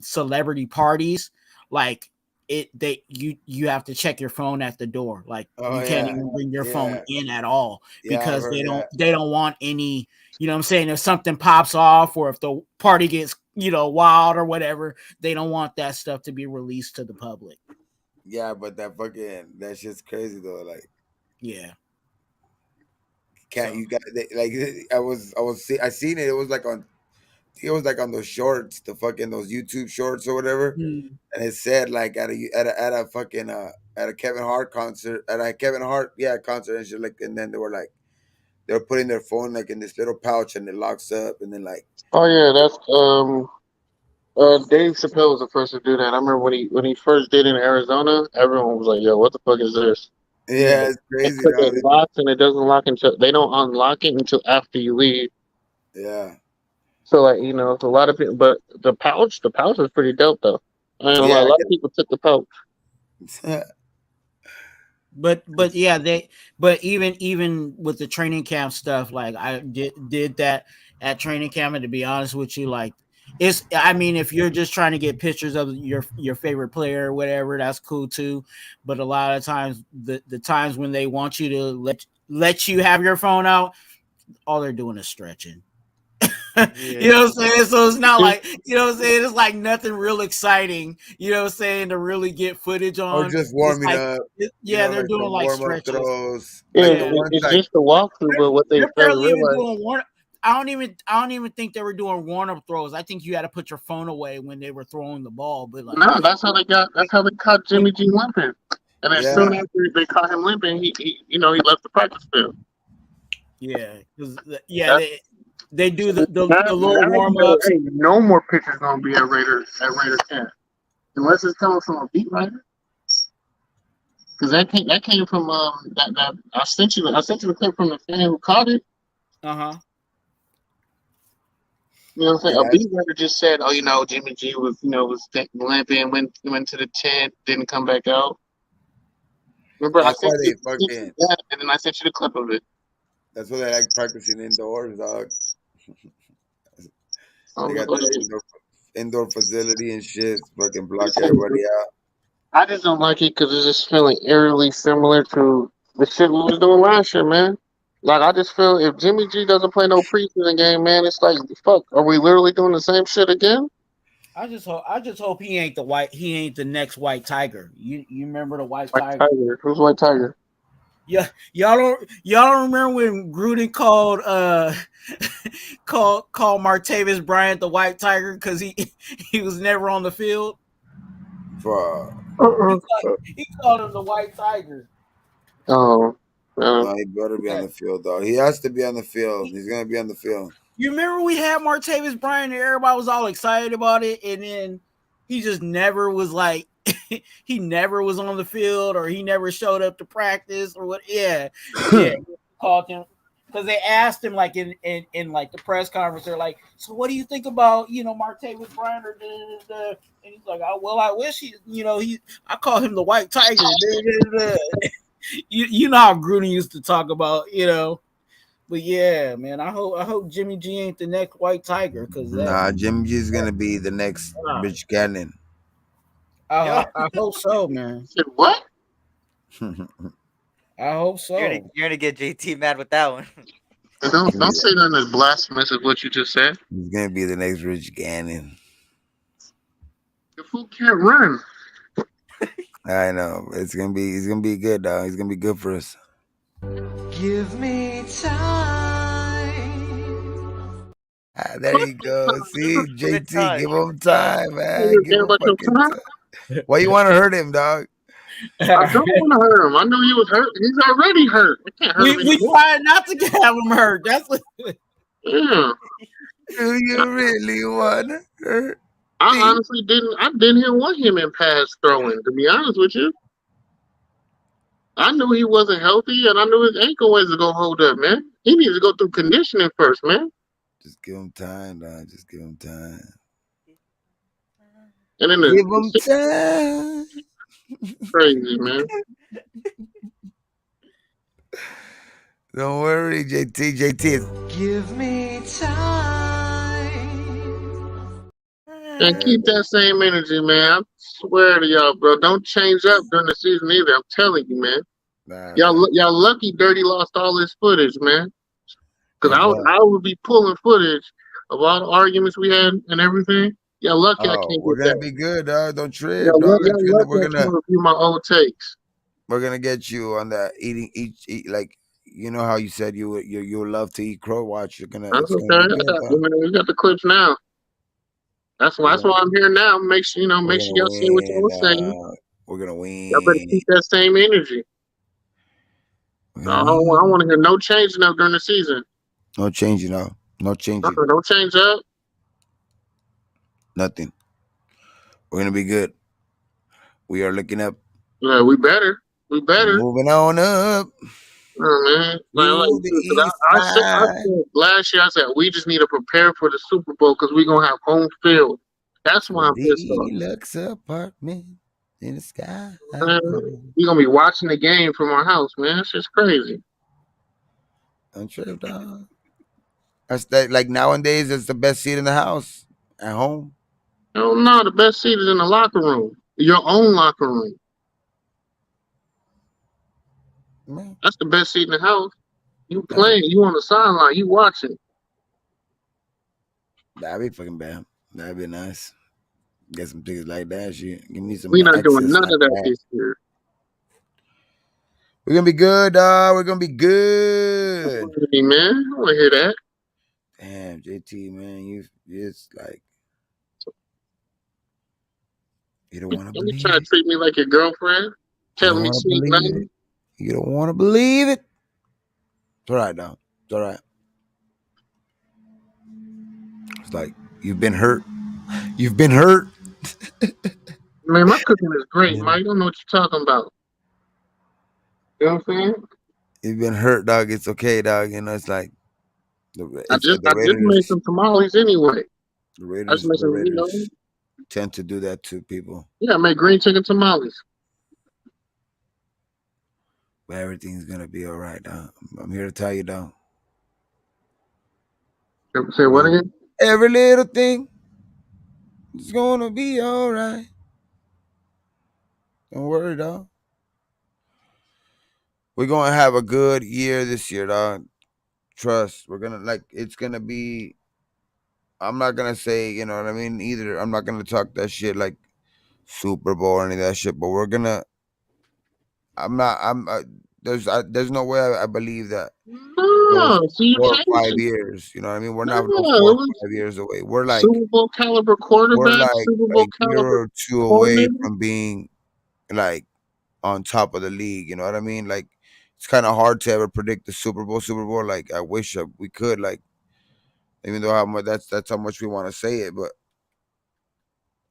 celebrity parties like you have to check your phone at the door. Like Oh you can't yeah, even bring your phone yeah, in at all yeah. I've because heard that. they don't want any, you know what I'm saying, if something pops off or if the party gets, wild or whatever, they don't want that stuff to be released to the public. Yeah, but that shit's crazy though. Like, Yeah. can't So you got like I seen it. It was like on those shorts, the fucking those YouTube shorts or whatever, mm, and it said like at a fucking at a Kevin Hart concert at a Kevin Hart concert and shit like, and then they were putting their phone like in this little pouch and it locks up and then like Oh yeah, that's Dave Chappelle was the first to do that. I remember when he first did it in Arizona, everyone was like, "Yo, what the fuck is this?" yeah, it's crazy Because dog. it locks and it doesn't lock until they don't unlock it until after you leave. Yeah, So like it's a lot of people, but the pouch was pretty dope though. I mean, yeah, a lot of people took the pouch. but yeah, but even with the training camp stuff, like I did that at training camp, and to be honest with you, like it's, I mean, if you're just trying to get pictures of your favorite player or whatever, that's cool too. But a lot of times, the times when they want you to let you have your phone out, all they're doing is stretching. You know what I'm saying? So it's not Yeah. like, you know what I'm saying? It's like nothing real exciting, you know what I'm saying, to really get footage Or on. just It's warming like, up, yeah, they're like doing some like warm up stretches. throws. Like the Yeah. ones It's like just a walkthrough, but what they They're failed to barely even realize. doing warm. I don't even think they were doing warm up throws. I think you had to put your phone away when they were throwing the ball. But like, No, that's how they got. That's how they caught when, Jimmy G limping. And as yeah. soon after they caught him limping, he he left the practice field. yeah, yeah, That's they do the now little you warm know. ups. Hey, no more pitchers gonna be at Raider camp unless it's coming from a beat writer. Because that came from that I sent you the clip from the fan who caught it. Uh-huh. You know what I'm saying? A Yeah, beat writer just said, "Oh, Jimmy G was limping, went to the tent, didn't come back out." Remember, I that's why sent you, they I sent you fucking. that, and then I sent you the clip of it. That's why they like practicing indoors, dog. They got the Like, indoor facility and shit. Fucking block everybody out. I just don't like it because it's just feeling eerily similar to the shit we was doing last year, man. Like I just feel if Jimmy G doesn't play no preseason game, man, it's like fuck. Are we literally doing the same shit again? I just hope he ain't the next white tiger. You remember the white White tiger? Tiger, who's White Tiger? Yeah, y'all don't remember when Gruden called called Martavis Bryant the white tiger because he was never on the field. For He called him the white tiger. Oh, no, he better be on the field, dog. He has to be on the field. He's gonna be on the field. You remember we had Martavis Bryant and everybody was all excited about it, and then he just never was like he never was on the field or he never showed up to practice or what. Yeah, yeah, called him because they asked him like in like the press conference. They're like, "So what do you think about Martavis Bryant?" Or and he's like, "Oh well, I wish I call him the White Tiger." You know how Gruden used to talk about. But yeah, man, I hope Jimmy G ain't the next white tiger because Nah, Jimmy G is gonna be the next Rich Gannon. Yo, I hope so, man. said what? I hope so. you're gonna get JT mad with that one. Don't say nothing as blasphemous as what you just said. He's gonna be the next Rich Gannon. The fool can't run. I know. He's gonna be good, dog. He's gonna be good for us. Give me time. Ah, there you go. See, Good JT, time. give him Good time. time, man. You Give care him about your fucking time? time. Why you want to hurt him, dog? I don't want to hurt him. I knew he was hurt. He's already hurt. I can't hurt him we anymore. try not to have him hurt. That's what. Yeah. Do you really want to hurt? I honestly didn't. I didn't even want him in pass throwing. To be honest with you, I knew he wasn't healthy, and I knew his ankle wasn't gonna hold up, man. He needs to go through conditioning first, man. Just give him time, dog. Just give him time. And then Give him time. crazy, man. Don't worry, JT. JT is. Give me time. And keep that same energy, man. I swear to y'all, bro. Don't change up during the season either. I'm telling you, man. Nah, Y'all lucky Dirty lost all his footage, man. Because I would be pulling footage of all the arguments we had and everything. Y'all lucky I Oh, can't we're get gonna that. be good, dog. Don't trip, Y'all dog. lucky We're I gonna can't review my old takes. get you on that eat like how you said you love to eat crow watch. That's It's gonna okay. be good, dog. We got the clips now. That's why I'm here now. Make sure We're y'all gonna say what y'all win. was saying. We're gonna Y'all better win. keep that same energy. We're I gonna win. want to hear no changing up during the season. No changing, no. No changing. Don't change up. Nothing. We're gonna be good. We are looking up. Yeah, we better. Moving on up Oh, man. to the east I said side. last year, I said, we just need to prepare for the Super Bowl because we're going to have home field. That's why I'm pissed off. Deluxe apartment in the sky. Man, we're going to be watching the game from our house, man. It's just crazy. I'm tripped, dog. That's that. Like nowadays, it's the best seat in the house at home. Oh, no, the best seat is in the locker room. Your own locker room. Man. That's the best seat in the house. You playing. You on the sideline. You watching. That'd be fucking bad. That'd be nice. Get some tickets like that. Shit. Give me some We not doing access none like of that that. this year. We're gonna be good, dog. We're gonna be good. Hey, man, I want to hear that. Damn, JT, man, you it's like you don't want to Don't be believe trying to it. treat me like your girlfriend. You Telling don't me want to sweet believe nothing. it. You don't want to believe it. It's all right, dog. It's all right. It's like you've been hurt. You've been hurt. Man, my cooking is great, Yeah. Mike. You don't know what you're talking about. You know what I'm saying? You've been hurt, dog. It's okay, dog. You know, it's like I it's just the made Raiders. some tamales anyway. The I just Raiders. made The some, Raiders tend to do that to people. yeah, I made green chicken tamales. But everything's gonna be all right, dog. I'm here to tell you, dog. Say what again? Every little thing is gonna be all right. Don't worry, dog. We're gonna have a good year this year, dog. Trust. We're gonna it's gonna be. I'm not gonna say, you know what I mean, either. I'm not gonna talk that shit like Super Bowl or any of that shit. But we're gonna. I'm not. There's no way I believe that those No, so you 4 or 5 changing. years. You know what I mean? We're No, not no it four or was 5 years away. We're Super Bowl caliber quarterback, like Super a Bowl year caliber or two away coordinator. from being like on top of the league. You know what I mean? Like it's kind of hard to ever predict the Super Bowl. Super Bowl. Like I wish we could. Like even though how much that's how much we want to say it, but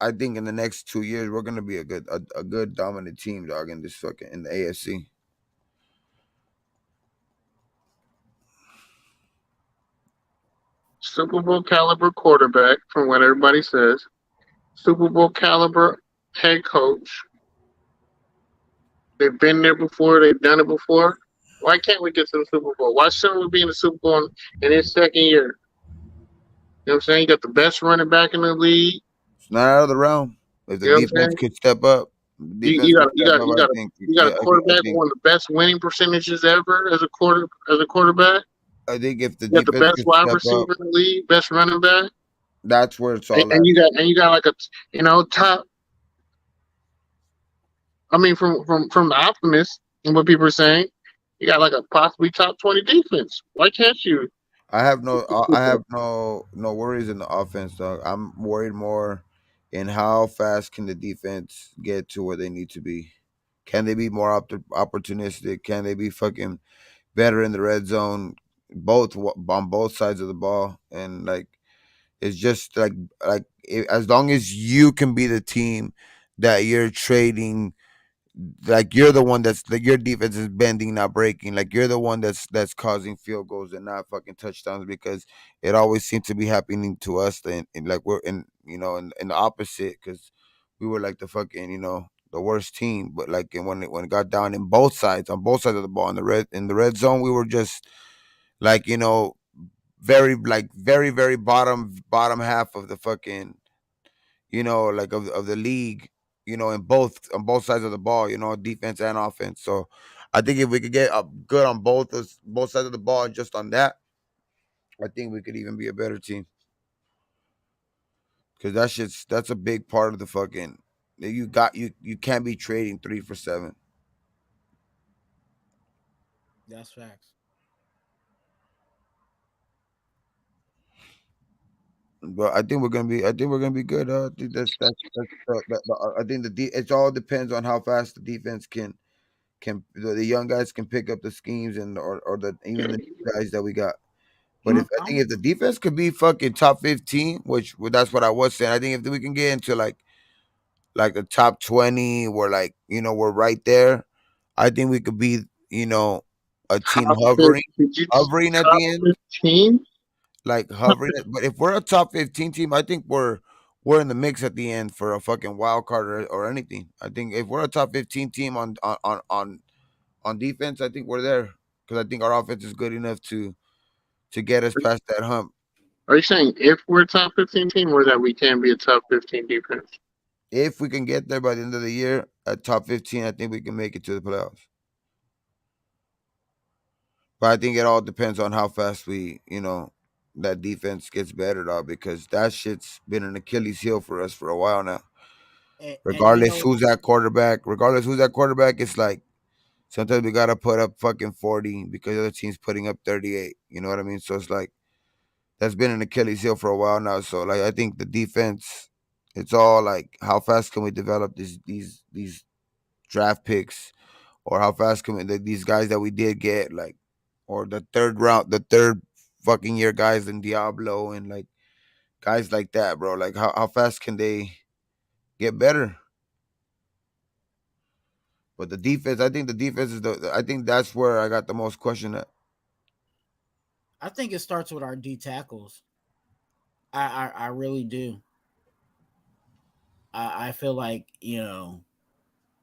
I think in the next 2 years we're gonna be a good dominant team, dog, in this fucking in the AFC. Super Bowl caliber quarterback, from what everybody says. Super Bowl caliber head coach. They've been there before. They've done it before. Why can't we get to the Super Bowl? Why shouldn't we be in the Super Bowl in his second year? You know what I'm saying? You got the best running back in the league. It's not out of the realm. If the You know what I'm defense saying? could step up, You got you got you got a you got a I quarterback with think one of the best winning percentages ever as a quarterback. I think if the You got the defense best could wide step up, receiver in the league, best running back, that's where it's all at. and you got like a top. I mean, from the optimist and what people are saying, you got like a possibly top 20 defense. Why can't you? I have no worries in the offense, dog. I'm worried more in how fast can the defense get to where they need to be. Can they be more opportunistic? Can they be fucking better in the red zone, on both sides of the ball? And like, it's just as long as you can be the team that you're trading, like you're the one that's like your defense is bending, not breaking. Like you're the one that's causing field goals and not fucking touchdowns, because it always seems to be happening to us. And like we're in the opposite, because we were like the fucking the worst team. But like when it got down in both sides on both sides of the ball in the red zone, we were just like very very bottom half of the fucking like of the league, in both sides of the ball, defense and offense. So I think if we could get up good on both sides of the ball and just on that, I think we could even be a better team. Because that's a big part of the fucking you can't be trading 3 for 7. That's facts. But I think we're gonna be good. I think I think it all depends on how fast the defense can the young guys can pick up the schemes and or the even the guys that we got. But if I think if the defense could be fucking top 15, which that's what I was saying. I think if we can get into like the top 20, we're like we're right there. I think we could be a team Top 50, hovering at top the end, 15? like hovering. But if we're a top 15 team, I think we're in the mix at the end for a fucking wild card or anything. I think if we're a top 15 team on defense, I think we're there, because I think our offense is good enough to get us past that hump. Are you saying if we're a top 15 team or that we can be a top 15 defense? If we can get there by the end of the year at top 15, I think we can make it to the playoffs. But I think it all depends on how fast we that defense gets better, dog, because that shit's been an Achilles heel for us for a while now. And you know, Regardless who's that quarterback, it's like sometimes we gotta put up fucking 40 because the other team's putting up 38. You know what I mean? So it's like that's been an Achilles heel for a while now. So like I think the defense, it's all like how fast can we develop these draft picks, or how fast can we these guys that we did get, like, or the third fucking year guys in Diablo and like guys like that, bro. Like how fast can they get better? But the defense, I think the defense is I think that's where I got the most question at. I think it starts with our D tackles. I really do. I feel like, you know,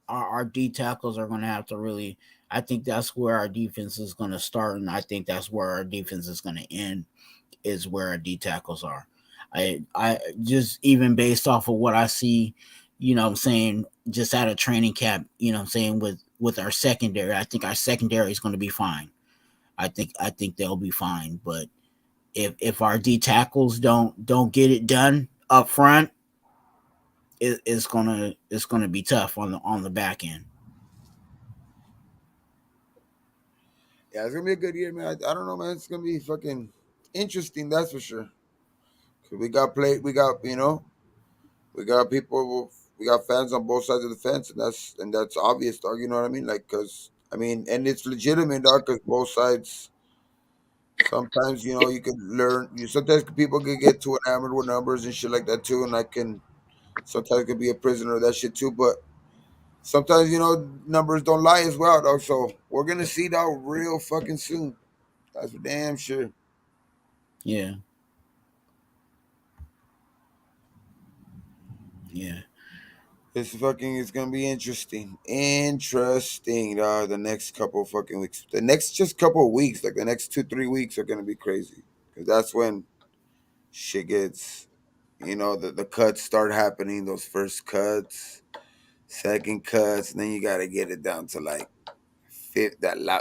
our D tackles are going to have to really. I think that's where our defense is going to start, and I think that's where our defense is going to end. Is where our D tackles are. I just, even based off of what I see, you know what I'm saying, just out of training camp, you know what I'm saying, with our secondary, I think our secondary is going to be fine. I think they'll be fine, but if our D tackles don't get it done up front, it's gonna be tough on the back end. Yeah, it's gonna be a good year, man. I don't know, man. It's gonna be fucking interesting, that's for sure. 'Cause we got we got people, we got fans on both sides of the fence, and that's obvious, dog. You know what I mean? Like, cause I mean, and it's legitimate, dog. Cause both sides. Sometimes you can learn. Sometimes people can get too enamored with numbers and shit like that too, and I can sometimes could be a prisoner of that shit too. But sometimes numbers don't lie as well, dog. So we're gonna see that real fucking soon. That's for damn sure. Yeah, yeah. It's gonna be interesting, dog. The next couple of fucking weeks, the next just couple of weeks, like the next 2-3 weeks are gonna be crazy because that's when shit gets, the cuts start happening. Those first cuts, second cuts, and then you gotta get it down to like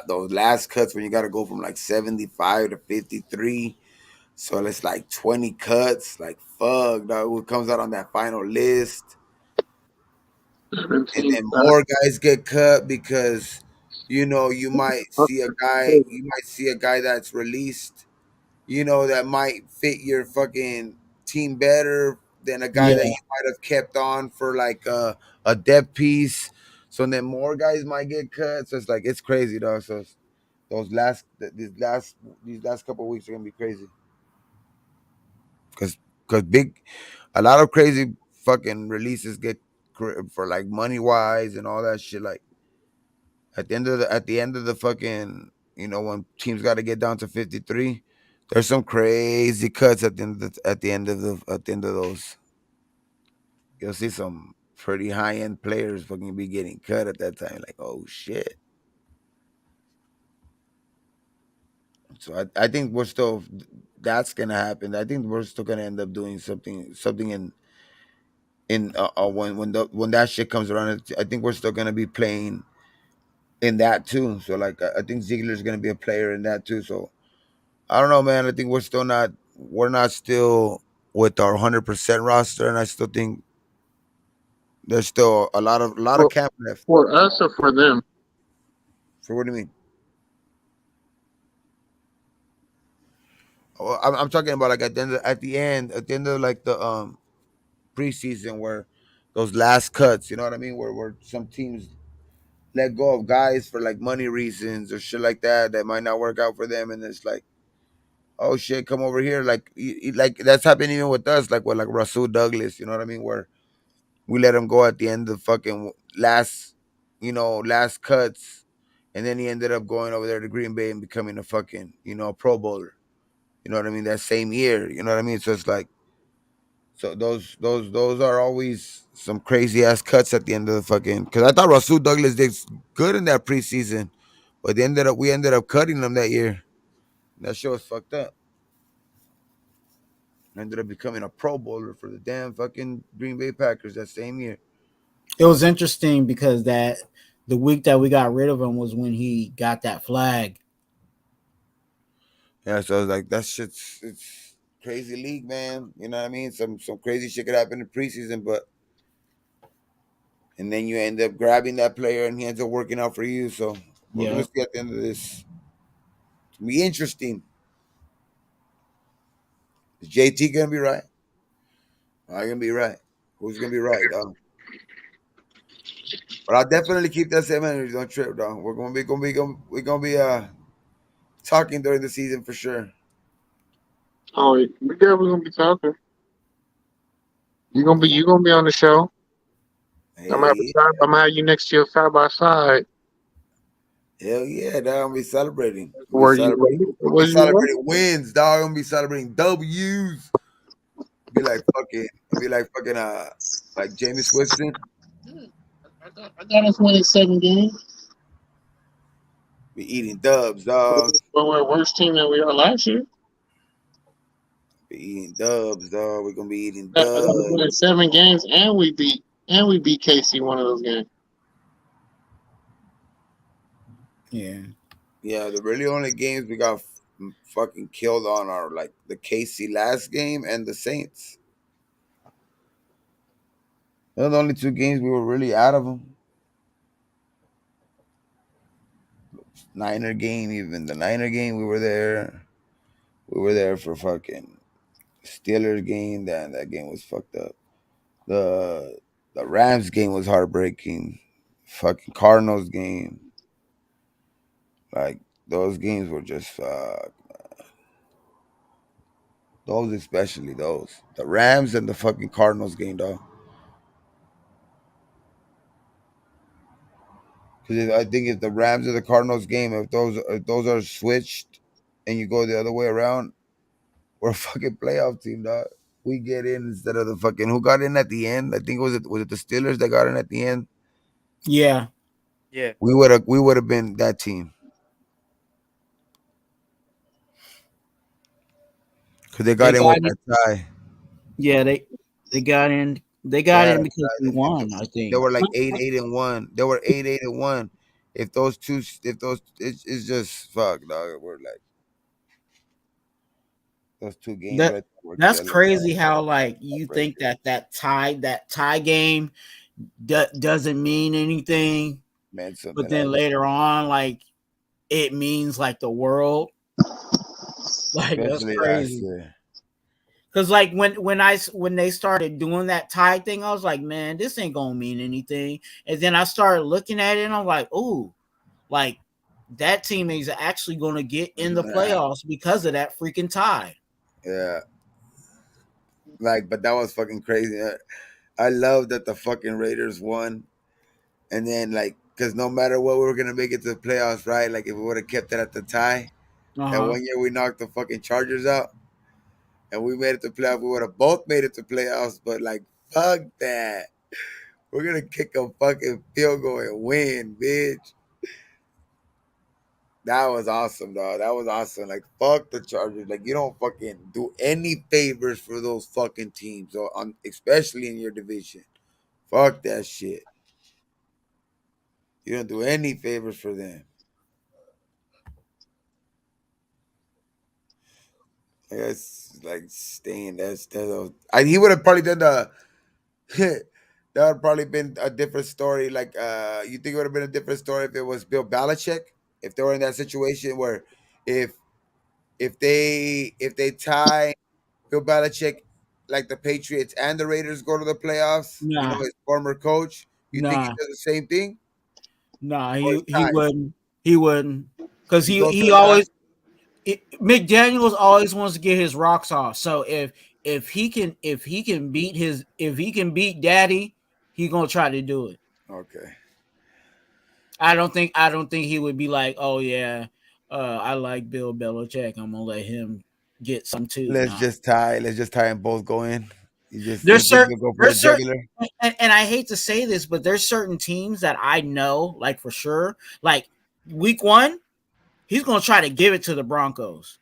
those last cuts when you gotta go from like 75 to 53. So it's like 20 cuts. Like fuck, dog. What comes out on that final list? And 17 then sacks. more guys get cut because you might see a guy that's released, that might fit your fucking team better than a guy that Yeah, you might have kept on for like a depth piece. So then more guys might get cut. So it's like it's crazy, dog. So those these last couple of weeks are gonna be crazy because a lot of crazy fucking releases get for like money wise and all that shit. Like at the end of the fucking when teams got to get down to 53, there's some crazy cuts at the end of those. You'll see some pretty high end players fucking be getting cut at that time. Like oh shit. So I think we're still that's gonna happen. I think we're still gonna end up doing something in when that shit comes around. I think we're still gonna be playing in that too. So like I think Ziegler's gonna be a player in that too. So I don't know, man. I think we're not still with our 100% roster, and I still think there's still a lot of For, cap left. for us or for them? So what do you mean? Oh, I'm talking about like at the end of like the preseason where those last cuts, you know what I mean? Where some teams let go of guys for like money reasons or shit like that might not work out for them, and it's like, oh shit, come over here. Like like that's happened even with us, like with like Rasul Douglas, you know what I mean? Where we let him go at the end of the fucking last cuts, and then he ended up going over there to Green Bay and becoming a fucking Pro Bowler. You know what I mean? That same year, you know what I mean? So it's like, so those are always some crazy ass cuts at the end of the fucking. Because I thought Rasul Douglas did good in that preseason, but we ended up cutting him that year. That show was fucked up. Ended up becoming a Pro Bowler for the damn fucking Green Bay Packers that same year. it was interesting because that the week that we got rid of him was when he got that flag. Yeah, so it's like that shit's it's crazy league, man. You know what I mean? Some crazy shit could happen in preseason, but and then you end up grabbing that player and he ends up working out for you. So we're gonna Yep. see at the end of this. It's gonna be interesting. Is JT gonna be right? I'm gonna be right. Who's gonna be right, dog? But I'll definitely keep that same energy. Don't trip, dog. We're gonna be talking during the season for sure. Oh, we definitely gonna be talking. You gonna be on the show. Hell yeah. I'm gonna have you next to your side by side. Hell yeah, dog. I'm gonna be celebrating. We'll be Where you at? celebrating wins, dog. I'm gonna be celebrating W's. Be like fucking like James Winston. I got us winning 7 games. Be eating dubs, dog. But we're a worse team than we are last year. Be eating dubs, dog. We're gonna be eating I got us winning dubs. 7 games, and we beat KC one of those games. Yeah. Yeah, the really only games we got fucking killed on are like the KC last game and the Saints. Those are the only two games we were really out of them. Niner game, even the Niner game, we were there. We were there for fucking Steelers game. That game was fucked up. The the Rams game was heartbreaking. Fucking Cardinals game. Like those games were just those especially those. The Rams and the fucking Cardinals game though. Because I think if the Rams or the Cardinals game, if those are switched and you go the other way around, we're a fucking playoff team, dog. We get in instead of the fucking who got in at the end. I think was it the Steelers that got in at the end. Yeah. Yeah. We would have been that team because they They got in with got that it. tie. Yeah, they got in. They They got had in a because tie. we won, I They think. were like 8-8-1. They were 8-8-1. It's just fuck, dog. We're like those two games That right there were that's killing, dog. crazy how like you think Heartbreaking. that tie game doesn't mean anything, Man, but something then else. later on like it means like the world. Like that's Especially last crazy. year. Cause like when they started doing that tie thing, I was like, man, this ain't gonna mean anything. And then I started looking at it, and I'm like, ooh, like that team is actually gonna get in the Nah, playoffs because of that freaking tie. yeah. Like, but that was fucking crazy. I love that the fucking Raiders won. And then, like, because no matter what, we were going to make it to the playoffs, right? Like, if we would have kept it at the tie. Uh And huh. 1 year we knocked the fucking Chargers out. And we made it to playoffs. We would have both made it to playoffs. But, like, fuck that. We're going to kick a fucking field goal and win, bitch. That was awesome, dog. That was awesome. Like, fuck the Chargers. Like, you don't fucking do any favors for those fucking teams, or especially in your division. Fuck that shit. You don't do any favors for them. That's like staying. He would have probably done the. That would probably been a different story. Like, you think it would have been a different story if it was Bill Belichick? If they were in that situation where, if if they tie Bill Belichick, like the Patriots and the Raiders go to the playoffs, Nah, his former coach, you think he nah, does the same thing? nah. Or He he he ties? wouldn't. He wouldn't. Cause He he goes to he the tie? always McDaniel's always wants to get his rocks off. So if he can beat Daddy, he gonna try to do it. Okay. I don't think he would be like, oh yeah, I like Bill Belichick. I'm gonna let him get some too. Let's Nah. just tie. Let's just tie and both go in. You There's think certain they'll go for the there's certain jugular? and I hate to say this, but there's certain teams that I know, like for sure, like week one, he's gonna try to give it to the Broncos.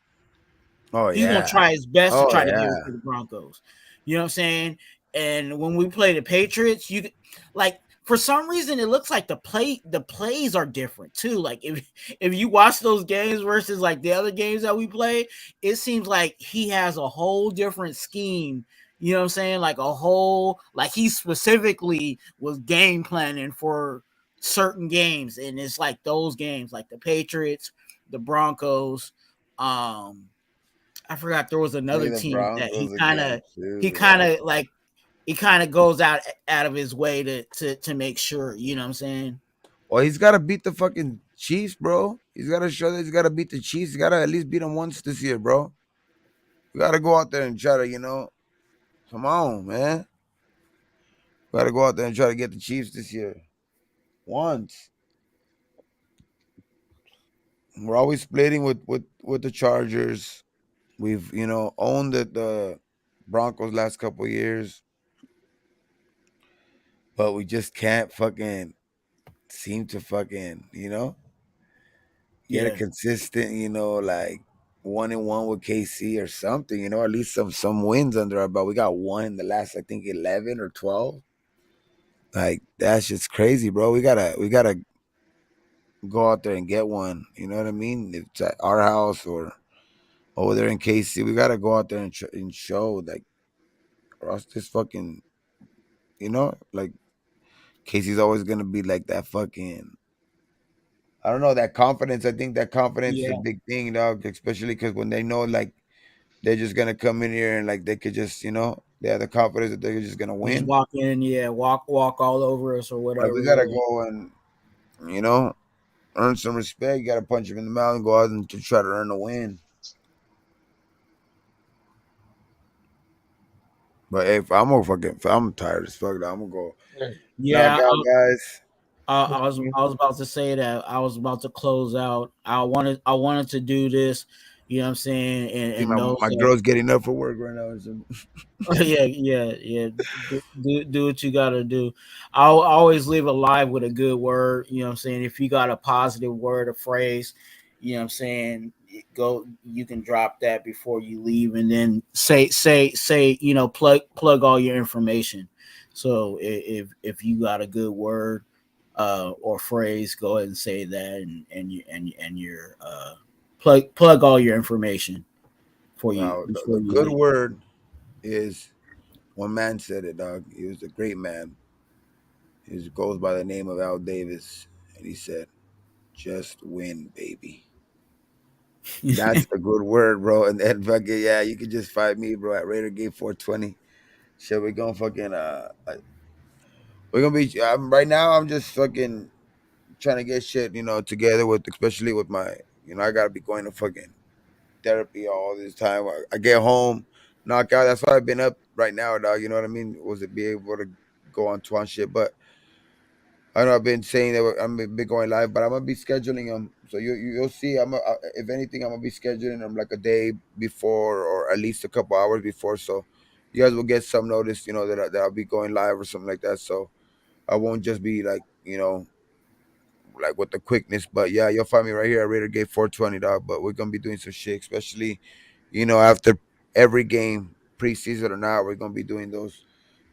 Oh He's gonna yeah. try his best to Oh try to give yeah. it to the Broncos. You know what I'm saying? And when we play the Patriots, you like for some reason it looks like the plays are different too. Like if you watch those games versus like the other games that we play, it seems like he has a whole different scheme. You know what I'm saying? Like a whole, like he specifically was game planning for certain games, and it's like those games, like the Patriots, the Broncos. I forgot there was Maybe another the team that Broncos again he too. kind of like he kind of goes out of his way to make sure. You know what I'm saying? Well, he's got to beat the fucking Chiefs, bro. He's got to show that he's got to beat the Chiefs. He's got to at least beat them once this year, bro. We got to go out there and try to, come on, man. We got to go out there and try to get the Chiefs this year. Once. We're always splitting with the Chargers. We've, owned the Broncos last couple of years. But we just can't fucking seem to fucking, get a Yeah, consistent, like 1-1 with KC or something, at least some wins under our belt. We got one in the last, I think, 11 or 12. Like that's just crazy, bro. We gotta go out there and get one. You know what I mean? If it's at our house or over there in KC, we gotta go out there and show like, or else this fucking, like KC's always gonna be like that fucking. I don't know, that confidence. I think that confidence is a yeah. big thing, dog. Especially because when they know like they're just gonna come in here and like they could just, they have the confidence that they're just gonna Just win. walk in, yeah, walk all over us or Like we whatever. gotta Yeah, go and earn some respect. You gotta punch him in the mouth and go out and to try to earn a win. But if I'm tired as fuck, I'm gonna go knock yeah. out guys. I was about to say that I was about to close out. I wanted to do this. You know what I'm saying? See And my those that girl's getting up for work right now. yeah. Do what you gotta do. I'll always leave a live with a good word. You know what I'm saying? If you got a positive word or phrase, you know what I'm saying, go, you can drop that before you leave, and then say, plug all your information. So if you got a good word or phrase, go ahead and say that, and your plug all your information for you Now the before you good leave. word is one man said it, dog. He was a great man. He goes by the name of Al Davis, and he said, "Just win, baby." That's a good word, bro. And then fucking yeah, you can just find me, bro, at Raider Gate 420. Shit, we gonna fucking we're gonna be. Right now. I'm just fucking trying to get shit, together with, especially with my, I gotta be going to fucking therapy all this time. I get home, knock out. That's why I've been up right now, dog. You know what I mean? Was it be able to go on Twuan shit, but I know I've been saying that I'm gonna be going live, but I'm gonna be scheduling them. So you'll see. If anything, I'm gonna be scheduling them like a day before, or at least a couple hours before. So you guys will get some notice, that I'll be going live or something like that. So I won't just be like, like with the quickness. But yeah, you'll find me right here at Raider Gate 420, dog. But we're gonna be doing some shit, especially, after every game, preseason or not, we're gonna be doing those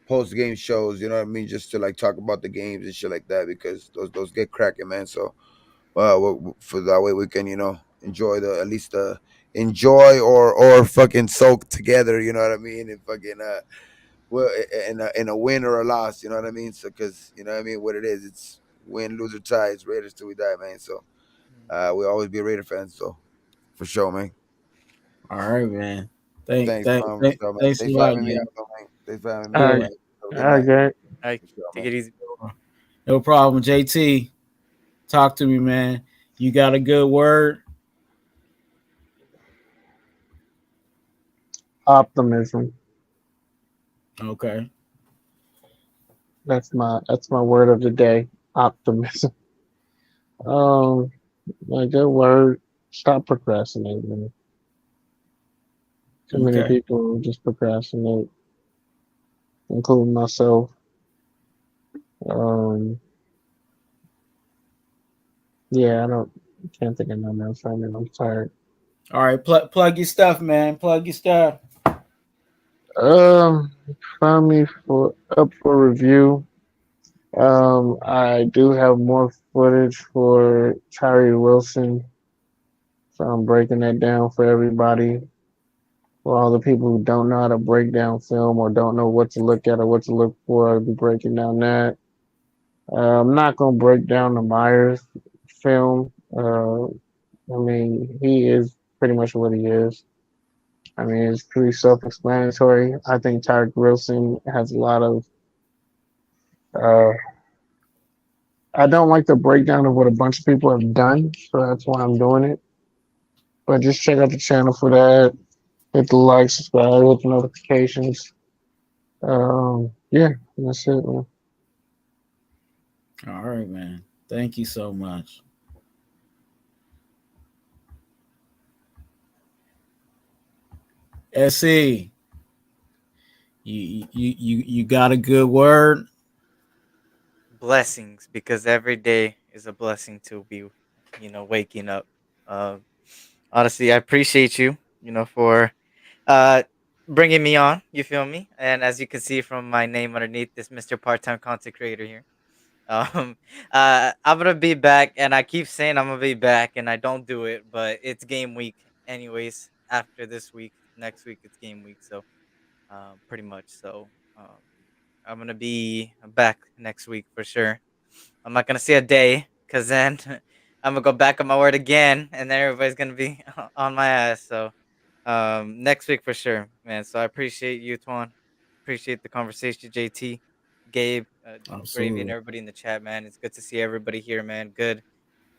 post game shows, you know what I mean, just to like talk about the games and shit like that, because those get cracking, man. So for that way we can, enjoy the at least enjoy or fucking soak together, you know what I mean, and fucking well, in a win or a loss, you know what I mean. So because you know what I mean, what it is, it's win, lose or tie, it's Raiders till we die, man. So we'll always be Raider fans, so for sure, man. All right, man. Thanks, man. For sure, man. Thanks a Thanks for lot, having me man. out, though, man. Thanks for having me out, Yeah, man. Have a good night. Okay. I For sure, take man. it easy. no problem. JT, talk to me, man. You got a good word? Optimism. Okay. That's my word of the day. Optimism. Um, my good word. Stop procrastinating. Too many Okay. people just procrastinate, including myself. Um, yeah, can't think of nothing else right now. I'm tired. All right. Plug your stuff, man. Plug your stuff. Um, find me for up for review I do have more footage for Tyree Wilson, so I'm breaking that down for everybody. For all the people who don't know how to break down film or don't know what to look at or what to look for, I'll be breaking down that. I'm not gonna break down the Myers film. I mean, he is pretty much what he is. I mean, it's pretty self-explanatory. I think Tyreek Wilson has a lot of. Uh, I don't like the breakdown of what a bunch of people have done, so that's why I'm doing it. But just check out the channel for that. Hit the like, subscribe, hit the notifications. Yeah, that's it, man. All right, man. Thank you so much. SE, you got a good word? Blessings, because every day is a blessing to be, waking up. Uh, Honestly, I appreciate you, for uh bringing me on. You feel me? And as you can see from my name underneath, this Mr. Part-time Content Creator here. Um, I'm gonna be back, and I keep saying I'm gonna be back, and I don't do it, but it's game week, anyways. After this week, next week it's game week, so pretty much. So I'm gonna be back next week for sure. I'm not gonna say a day, cause then I'm gonna go back on my word again, and then everybody's gonna be on my ass. So next week for sure, man. So I appreciate you, Twan. Appreciate the conversation, JT, Gabe, Gravy, and Absolutely. everybody in the chat, man. It's good to see everybody here, man. Good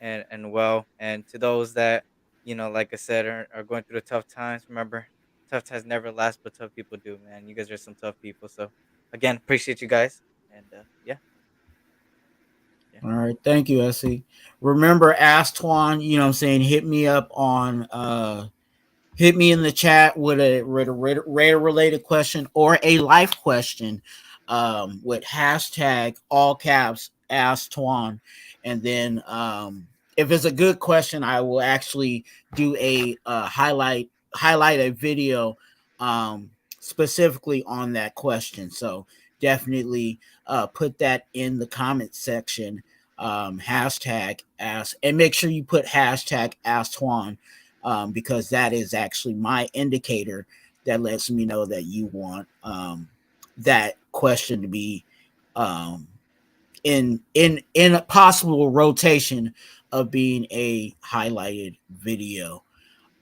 and well. And to those that, like I said, are going through the tough times, remember, tough times never last, but tough people do, man. You guys are some tough people. So again, appreciate you guys. And yeah. All right. Thank you, SE. Remember, Ask Twan, you know what I'm saying? Hit me up on hit me in the chat with a Raider related question or a life question with hashtag all caps Ask Twan. And then if it's a good question, I will actually do a highlight a video specifically on that question. So definitely put that in the comment section. Hashtag ask, and make sure you put hashtag Ask Twan, because that is actually my indicator that lets me know that you want that question to be um, in a possible rotation of being a highlighted video.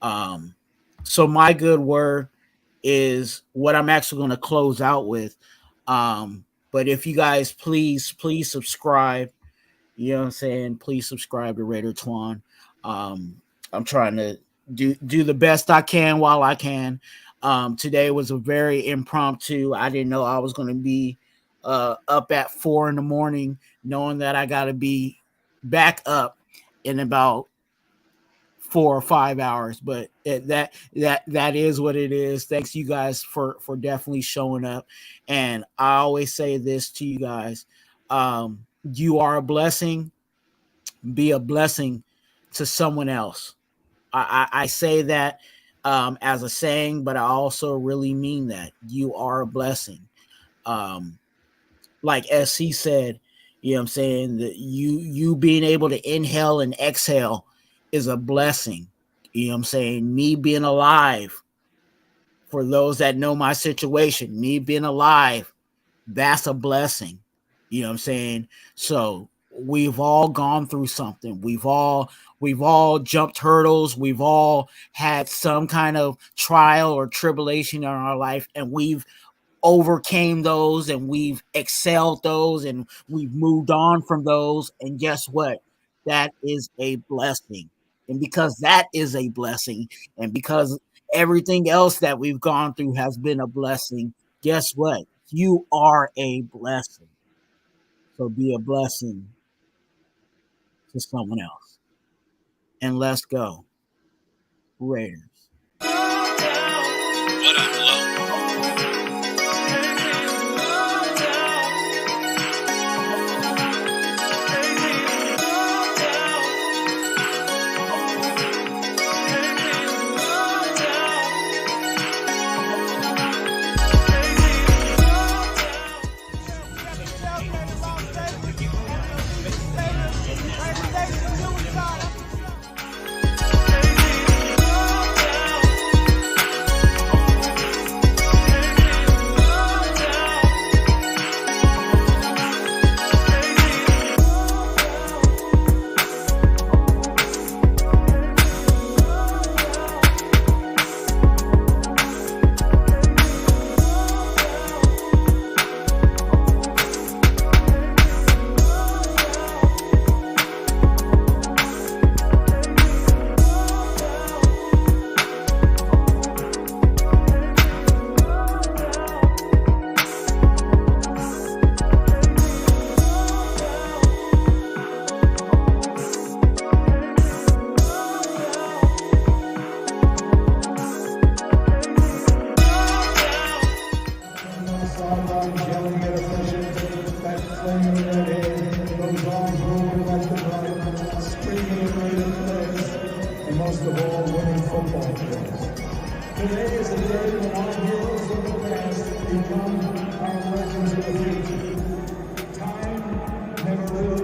So my good word is what I'm actually going to close out with. But if you guys please subscribe, you know what I'm saying? Please subscribe to Raider Twuan. I'm trying to do the best I can while I can. Today was a very impromptu. I didn't know I was going to be up at 4 a.m, knowing that I got to be back up in about 4 or 5 hours. But that is what it is. Thanks you guys for definitely showing up. And I always say this to you guys: you are a blessing. Be a blessing to someone else. I say that as a saying, but I also really mean that. You are a blessing. Like SC said, you know what I'm saying, that you being able to inhale and exhale is a blessing. You know what I'm saying? Me being alive, for those that know my situation, me being alive, that's a blessing. You know what I'm saying? So we've all gone through something. We've all jumped hurdles. We've all had some kind of trial or tribulation in our life, and we've overcame those, and we've excelled those, and we've moved on from those. And guess what? That is a blessing. And because that is a blessing, and because everything else that we've gone through has been a blessing, guess what? You are a blessing. So be a blessing to someone else. And let's go, Raiders. What up, hello?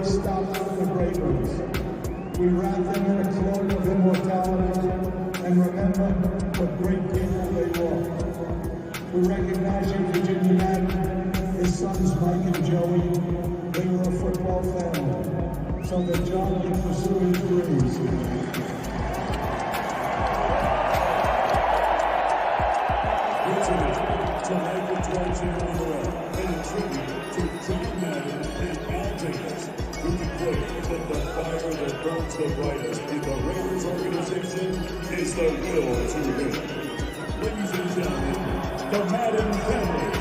stops for the great ones. We wrap them in a cloak of immortality and remember what great people they were. We recognize you, Virginia Madden, his sons Mike and Joey. They were a football family, so that John can pursue his dreams. To Raider Twuan and a tribute to John Madden and Al Jenkins, who declared that the fire that burns the brightest in the Raiders organization is the will to win. Ladies and gentlemen, the Madden family.